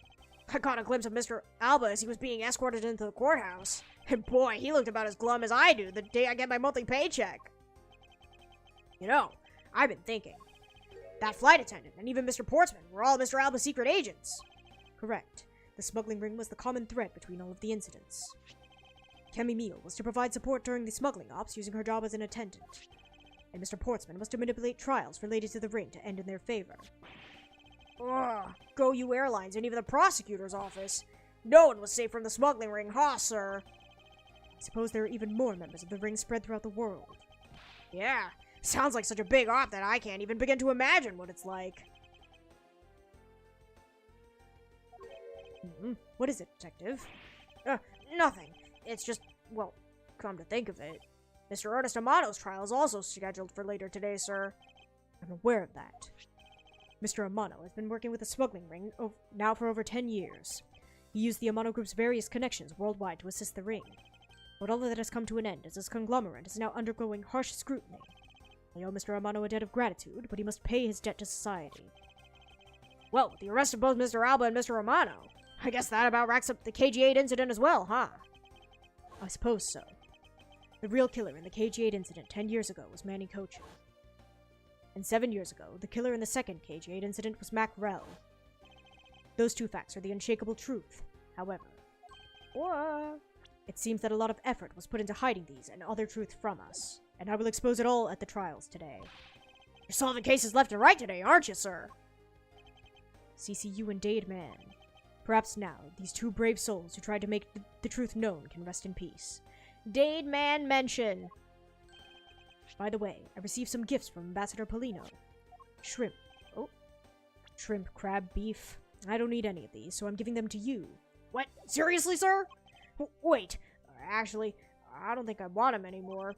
I caught a glimpse of Mr. Alba as he was being escorted into the courthouse. And boy, he looked about as glum as I do the day I get my monthly paycheck. You know, I've been thinking. That flight attendant and even Mr. Portsman were all Mr. Alba's secret agents. Correct. The smuggling ring was the common thread between all of the incidents. Kemi Meal was to provide support during the smuggling ops using her job as an attendant. And Mr. Portsman was to manipulate trials related to the ring to end in their favor. Ugh, GoU Airlines and even the prosecutor's office. No one was safe from the smuggling ring, huh, sir? I suppose there are even more members of the ring spread throughout the world. Yeah, sounds like such a big op that I can't even begin to imagine what it's like. What is it, detective? Nothing. It's just, well, come to think of it, Mr. Ernest Amato's trial is also scheduled for later today, sir. I'm aware of that. Mr. Amano has been working with the smuggling ring now for over 10 years. He used the Amano Group's various connections worldwide to assist the ring. But all of that has come to an end as his conglomerate is now undergoing harsh scrutiny. I owe Mr. Amano a debt of gratitude, but he must pay his debt to society. Well, with the arrest of both Mr. Alba and Mr. Amano, I guess that about racks up the KG-8 incident as well, huh? I suppose so. The real killer in the KG-8 incident 10 years ago was Manny Kochin. And 7 years ago, the killer in the second KG-8 incident was Mac Rell. Those two facts are the unshakable truth, however. It seems that a lot of effort was put into hiding these and other truth from us, and I will expose it all at the trials today. You're solving cases left and right today, aren't you, sir? CCU and Dade Man. Perhaps now, these two brave souls who tried to make the truth known can rest in peace. Dade Man mention! By the way, I received some gifts from Ambassador Polino. Shrimp. Oh. Shrimp, crab, beef. I don't need any of these, so I'm giving them to you. What? Seriously, sir? Wait. Actually, I don't think I want them anymore.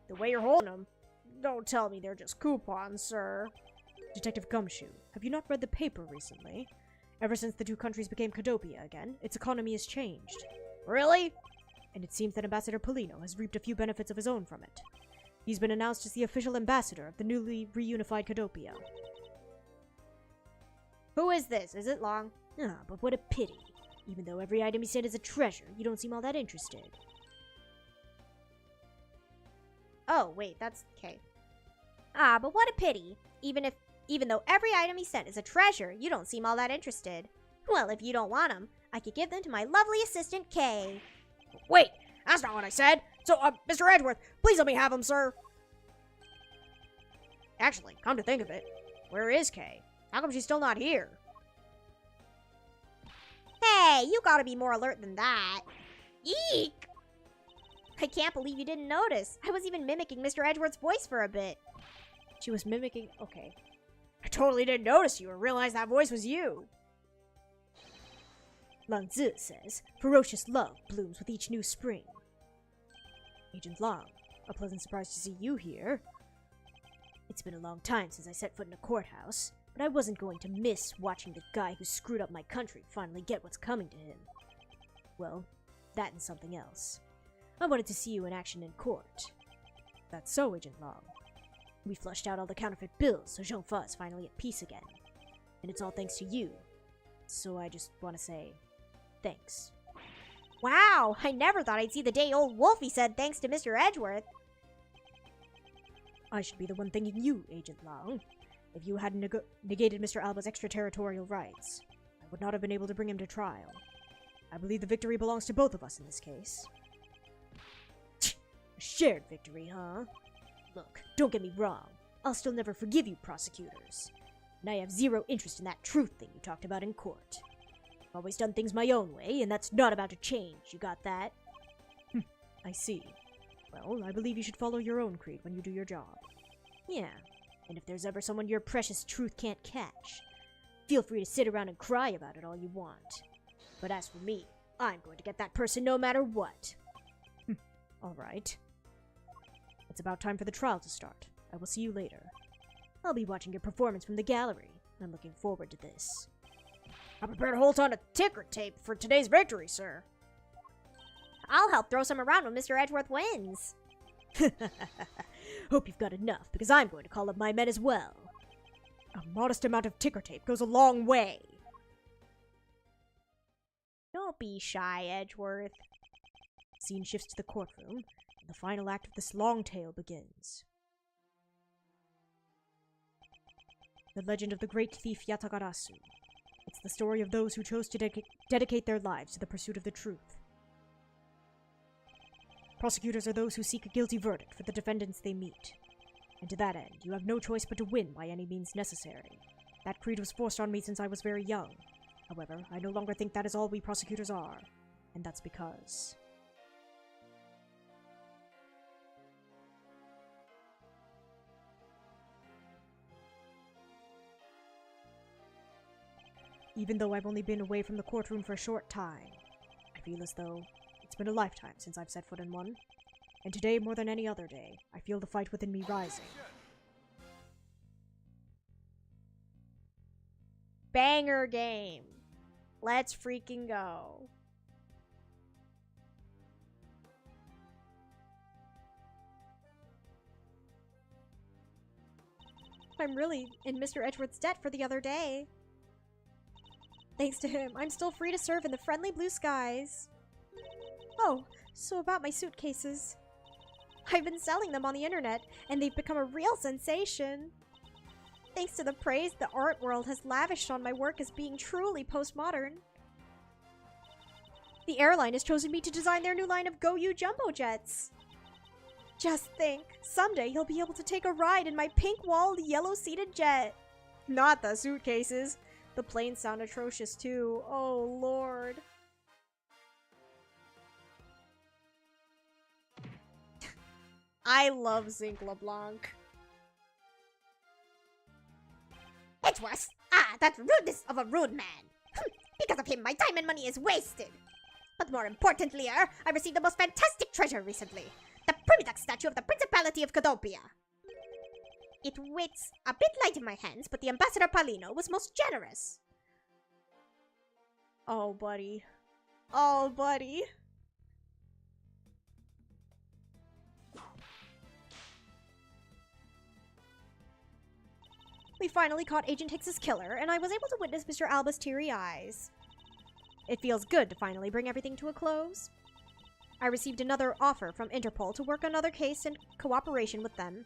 The way you're holding them, Don't tell me they're just coupons, sir. Detective Gumshoe, have you not read the paper recently? Ever since the two countries became Cadopia again, its economy has changed. Really? And it seems that Ambassador Polino has reaped a few benefits of his own from it. He's been announced as the official ambassador of the newly reunified Cadopia.
Who is this? Is it Long?
Ah, but what a pity. Even though every item he said is a treasure, you don't seem all that interested.
Oh, wait, that's okay. Ah, but what a pity. Even though every item he sent is a treasure, you don't seem all that interested. Well, if you don't want them, I could give them to my lovely assistant, Kay.
Wait, that's not what I said. So, Mr. Edgeworth, please let me have them, sir. Actually, come to think of it, where is Kay? How come she's still not here?
Hey, you gotta be more alert than that. Eek! I can't believe you didn't notice. I was even mimicking Mr. Edgeworth's voice for a bit.
She was mimicking... Okay. I totally didn't notice you or realize that voice was you. Lang Zi says, ferocious love blooms with each new spring. Agent Long, a pleasant surprise to see you here. It's been a long time since I set foot in a courthouse, but I wasn't going to miss watching the guy who screwed up my country finally get what's coming to him. Well, that and something else. I wanted to see you in action in court. That's so, Agent Long. We flushed out all the counterfeit bills, so Jean-Fa is finally at peace again. And it's all thanks to you. So I just want to say, thanks.
Wow, I never thought I'd see the day old Wolfie said thanks to Mr. Edgeworth.
I should be the one thanking you, Agent Long. If you hadn't negated Mr. Alba's extraterritorial rights, I would not have been able to bring him to trial. I believe the victory belongs to both of us in this case. A shared victory, huh? Look, don't get me wrong. I'll still never forgive you, prosecutors. And I have zero interest in that truth thing you talked about in court. I've always done things my own way, and that's not about to change. You got that? I see. Well, I believe you should follow your own creed when you do your job. Yeah, and if there's ever someone your precious truth can't catch, feel free to sit around and cry about it all you want. But as for me, I'm going to get that person no matter what. All right. It's about time for the trial to start. I will see you later. I'll be watching your performance from the gallery. I'm looking forward to this. I prepared a whole ton of ticker tape for today's victory, sir.
I'll help throw some around when Mr. Edgeworth wins.
Hope you've got enough, because I'm going to call up my men as well. A modest amount of ticker tape goes a long way.
Don't be shy, Edgeworth.
Scene shifts to the courtroom, and the final act of this long tale begins. The legend of the great thief Yatagarasu. It's the story of those who chose to dedicate their lives to the pursuit of the truth. Prosecutors are those who seek a guilty verdict for the defendants they meet. And to that end, you have no choice but to win by any means necessary. That creed was forced on me since I was very young. However, I no longer think that is all we prosecutors are. And that's because... Even though I've only been away from the courtroom for a short time, I feel as though it's been a lifetime since I've set foot in one. And today, more than any other day, I feel the fight within me rising.
Banger game. Let's freaking go. I'm really in Mr. Edgeworth's debt for the other day. Thanks to him, I'm still free to serve in the friendly blue skies. Oh, so about my suitcases. I've been selling them on the internet, and they've become a real sensation. Thanks to the praise the art world has lavished on my work as being truly postmodern. The airline has chosen me to design their new line of goooo jumbo jets. Just think, someday you'll be able to take a ride in my pink-walled, yellow-seated jet. Not the suitcases. The planes sound atrocious too. Oh, Lord. I love Zinc LeBlanc.
Edgeworth! Ah, that rudeness of a rude man! Because of him, my time and money is wasted! But more importantly, I received the most fantastic treasure recently. The Primitax statue of the Principality of Cadopia.
It weighs a bit light in my hands, but the Ambassador Palino was most generous. Oh, buddy. Oh, buddy. We finally caught Agent Hicks's killer, and I was able to witness Mr. Alba's teary eyes. It feels good to finally bring everything to a close. I received another offer from Interpol to work another case in cooperation with them.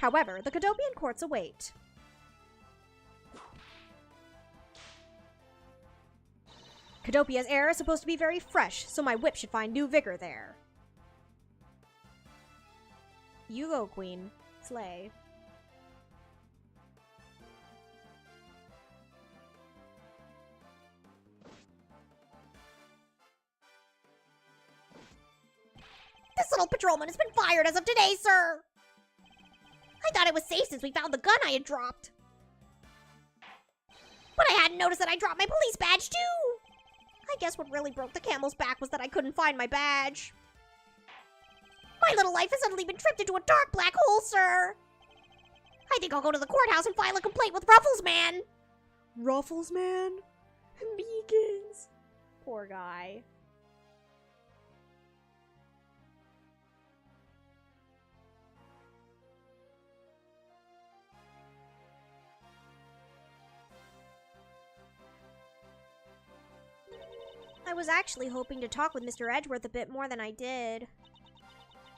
However, the Cadopian courts await. Cadopia's air is supposed to be very fresh, so my whip should find new vigor there. You go, Queen. Slay.
This little patrolman has been fired as of today, sir! I thought it was safe since we found the gun I had dropped. But I hadn't noticed that I dropped my police badge, too! I guess what really broke the camel's back was that I couldn't find my badge. My little life has suddenly been tripped into a dark black hole, sir! I think I'll go to the courthouse and file a complaint with Ruffles Man!
Ruffles Man? Beacons. Poor guy.
I was actually hoping to talk with Mr. Edgeworth a bit more than I did.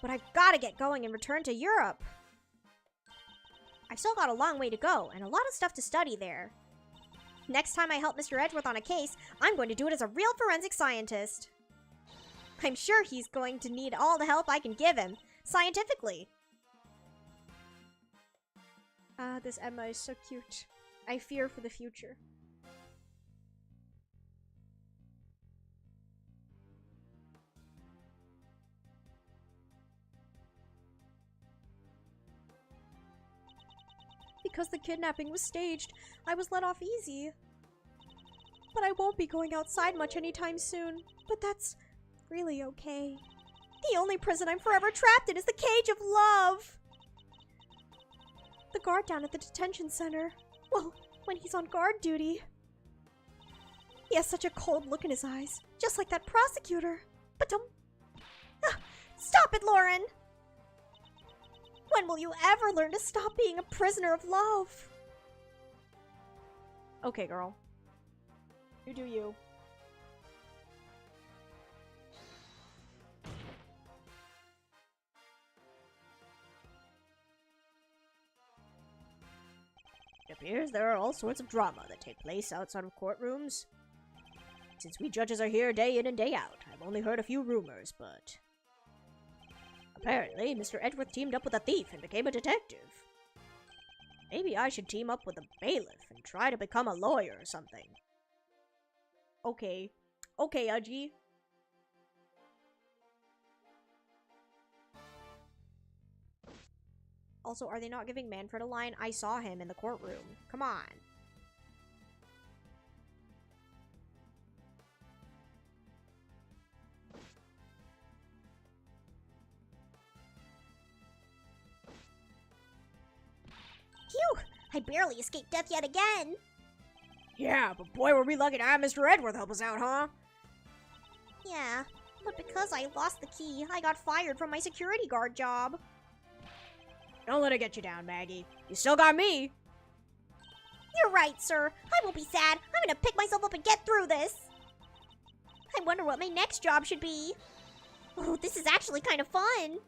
But I've got to get going and return to Europe. I've still got a long way to go and a lot of stuff to study there. Next time I help Mr. Edgeworth on a case, I'm going to do it as a real forensic scientist. I'm sure he's going to need all the help I can give him, scientifically. Ah, this Emma is so cute. I fear for the future. Because the kidnapping was staged, I was let off easy. But I won't be going outside much anytime soon. But that's really okay. The only prison I'm forever trapped in is the cage of love. The guard down at the detention center. Well, when he's on guard duty. He has such a cold look in his eyes. Just like that prosecutor. But stop it, Lauren! When will you ever learn to stop being a prisoner of love? Okay, girl. You do you. It appears there are all sorts of drama that take place outside of courtrooms. Since we judges are here day in and day out, I've only heard a few rumors, but... apparently, Mr. Edgeworth teamed up with a thief and became a detective. Maybe I should team up with a bailiff and try to become a lawyer or something. Okay. Okay, Udgy. Also, are they not giving Manfred a line? I saw him in the courtroom. Come on.
Phew! I barely escaped death yet again!
Yeah, but boy were we lucky to have Mr. Edgeworth help us out, huh?
Yeah, but because I lost the key, I got fired from my security guard job.
Don't let it get you down, Maggie. You still got me.
You're right, sir. I won't be sad. I'm gonna pick myself up and get through this. I wonder what my next job should be. Oh, this is actually kind of fun.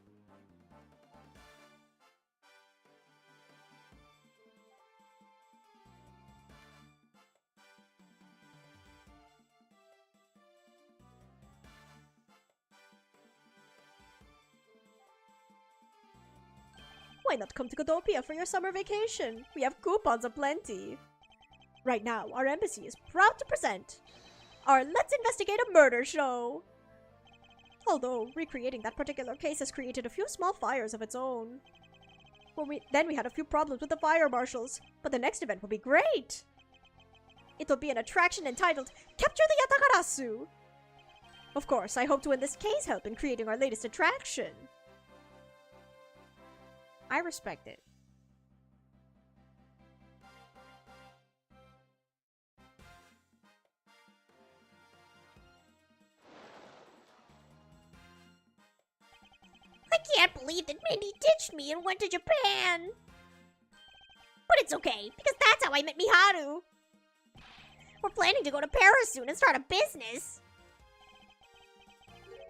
Why not come to Godopia for your summer vacation? We have coupons aplenty. Right now, our embassy is proud to present our Let's Investigate a Murder show. Although, recreating that particular case has created a few small fires of its own. Then we had a few problems with the fire marshals, but the next event will be great. It will be an attraction entitled Capture the Yatakarasu. Of course, I hope to enlist Kei's help in creating our latest attraction.
I respect it.
I can't believe that Mindy ditched me and went to Japan. But it's okay, because that's how I met Miharu. We're planning to go to Paris soon and start a business.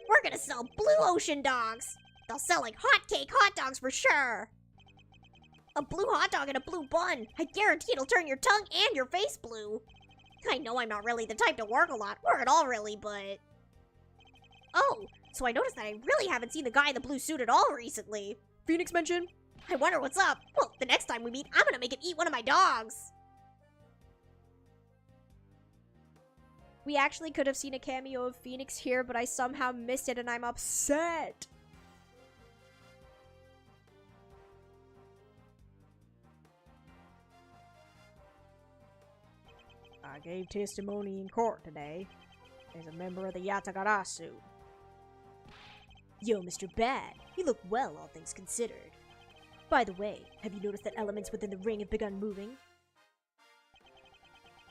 We're gonna sell blue ocean dogs. They'll sell like hotcake hot dogs for sure. A blue hot dog and a blue bun. I guarantee it'll turn your tongue and your face blue. I know I'm not really the type to work a lot, or at all really, but... Oh, so I noticed that I really haven't seen the guy in the blue suit at all recently.
Phoenix mention?
I wonder what's up. Well, the next time we meet, I'm gonna make him eat one of my dogs.
We actually could have seen a cameo of Phoenix here, but I somehow missed it and I'm upset.
I gave testimony in court today as a member of the Yatagarasu.
Yo, Mr. Bad, you look well, all things considered. By the way, have you noticed that elements within the ring have begun moving?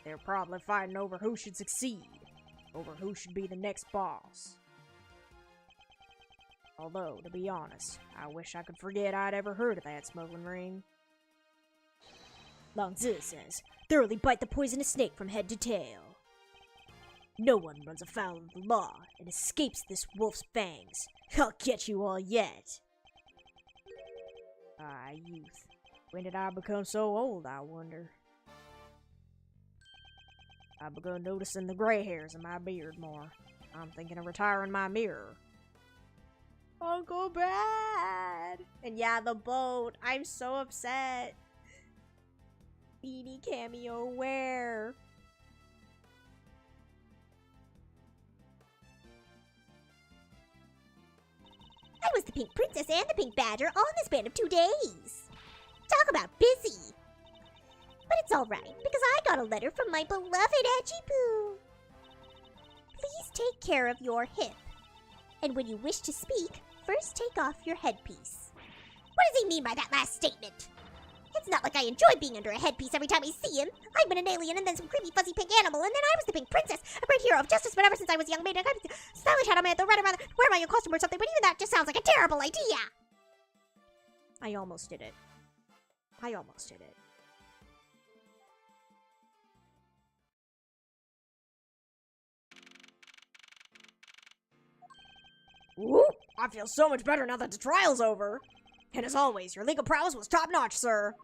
They're probably fighting over who should succeed, over who should be the next boss. Although, to be honest, I wish I could forget I'd ever heard of that smuggling ring.
Long Zi says, thoroughly bite the poisonous snake from head to tail. No one runs afoul of the law and escapes this wolf's fangs. I'll get you all yet.
Ah, youth. When did I become so old, I wonder? I've begun noticing the gray hairs in my beard more. I'm thinking of retiring my mirror.
Uncle Bad! And yeah, the boat. I'm so upset. Beanie cameo, where?
I was the Pink Princess and the Pink Badger all in the span of 2 days. Talk about busy. But it's alright, because I got a letter from my beloved Achipoo. Please take care of your hip. And when you wish to speak, first take off your headpiece. What does he mean by that last statement? It's not like I enjoy being under a headpiece every time I see him. I've been an alien and then some creepy fuzzy pink animal, and then I was the Pink Princess, a great hero of justice, but ever since I was a young maiden, I've stylish hat on my head, though rather wear my own costume or something, but even that just sounds like a terrible idea.
I almost did it. I almost did it.
Whoop! I feel so much better now that the trial's over. And as always, your legal prowess was top-notch, sir.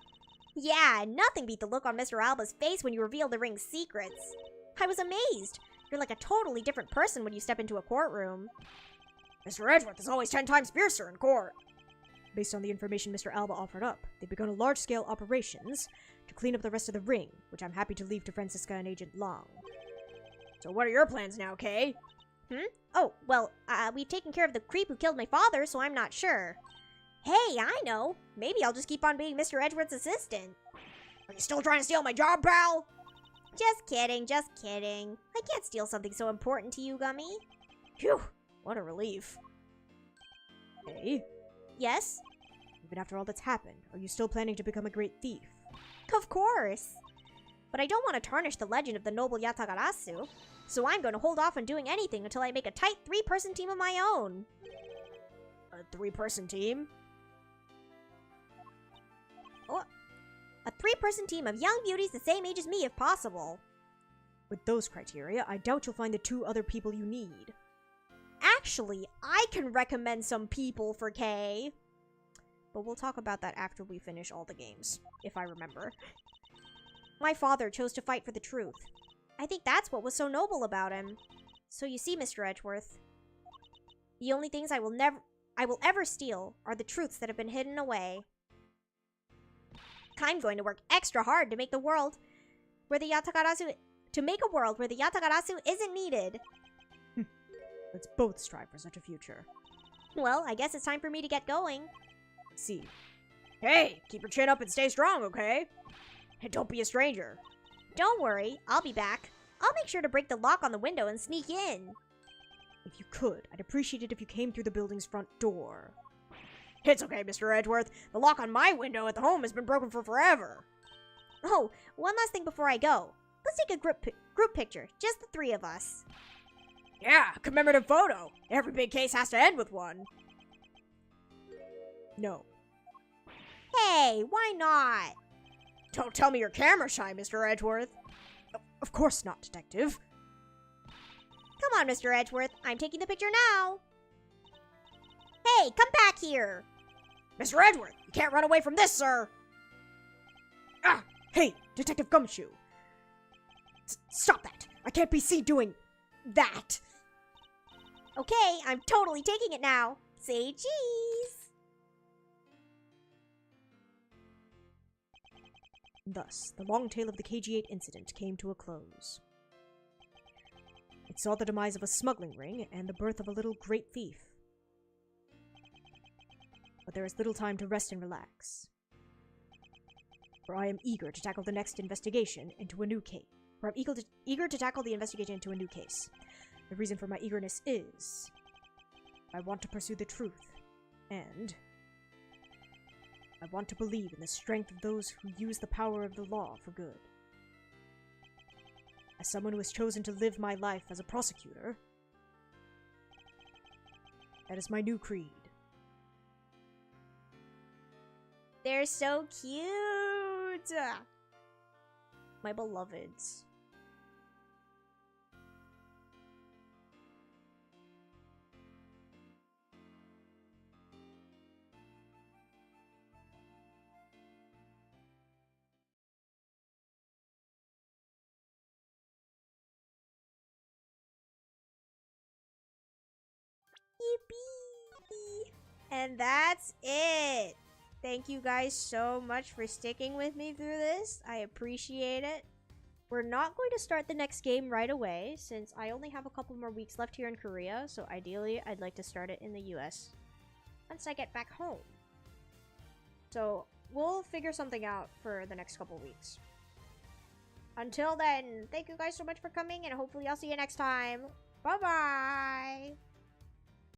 Yeah, nothing beat the look on Mr. Alba's face when you revealed the ring's secrets. I was amazed. You're like a totally different person when you step into a courtroom.
Mr. Edgeworth is always 10 times fiercer in court.
Based on the information Mr. Alba offered up, they've begun a large-scale operations to clean up the rest of the ring, which I'm happy to leave to Francisca and Agent Long.
So what are your plans now, Kay?
Oh, well, we've taken care of the creep who killed my father, so I'm not sure. Hey, I know. Maybe I'll just keep on being Mr. Edgeworth's assistant.
Are you still trying to steal my job, pal?
Just kidding, just kidding. I can't steal something so important to you, Gummy.
Phew, what a relief.
Hey,
Yes?
even after all that's happened, are you still planning to become a great thief?
Of course. But I don't want to tarnish the legend of the noble Yatagarasu, so I'm going to hold off on doing anything until I make a tight 3-person team of my own.
A 3-person team?
A 3-person team of young beauties the same age as me if possible.
With those criteria, I doubt you'll find the 2 other people you need.
Actually, I can recommend some people for Kay. But we'll talk about that after we finish all the games, if I remember. My father chose to fight for the truth. I think that's what was so noble about him. So you see, Mr. Edgeworth, the only things I will ever steal are the truths that have been hidden away. I'm going to work extra hard to make the world where the Yatagarasu isn't needed.
Let's both strive for such a future.
Well, I guess it's time for me to get going.
See.
Hey, keep your chin up and stay strong, okay? And don't be a stranger.
Don't worry, I'll be back. I'll make sure to break the lock on the window and sneak in.
If you could, I'd appreciate it if you came through the building's front door.
It's okay, Mr. Edgeworth. The lock on my window at the home has been broken for forever.
Oh, one last thing before I go. Let's take a group picture, just the three of us.
Yeah, commemorative photo. Every big case has to end with one. No.
Hey, why not?
Don't tell me you're camera shy, Mr. Edgeworth. Of course not, Detective.
Come on, Mr. Edgeworth. I'm taking the picture now. Hey, come back here.
Mr. Edgeworth, you can't run away from this, sir. Ah, hey, Detective Gumshoe. Stop that. I can't be seen doing that.
Okay, I'm totally taking it now. Say cheese.
Thus, the long tale of the KG-8 incident came to a close. It saw the demise of a smuggling ring and the birth of a little great thief. But there is little time to rest and relax. For I am eager to tackle the next investigation into a new case. For I'm eager to tackle the investigation into a new case. The reason for my eagerness is I want to pursue the truth, and I want to believe in the strength of those who use the power of the law for good. As someone who has chosen to live my life as a prosecutor, that is my new creed.
They're so cute. My beloveds. Yippee! And that's it. Thank you guys so much for sticking with me through this. I appreciate it. We're not going to start the next game right away, since I only have a couple more weeks left here in Korea, so ideally I'd like to start it in the US once I get back home. So we'll figure something out for the next couple weeks. Until then, thank you guys so much for coming, and hopefully I'll see you next time. Bye-bye!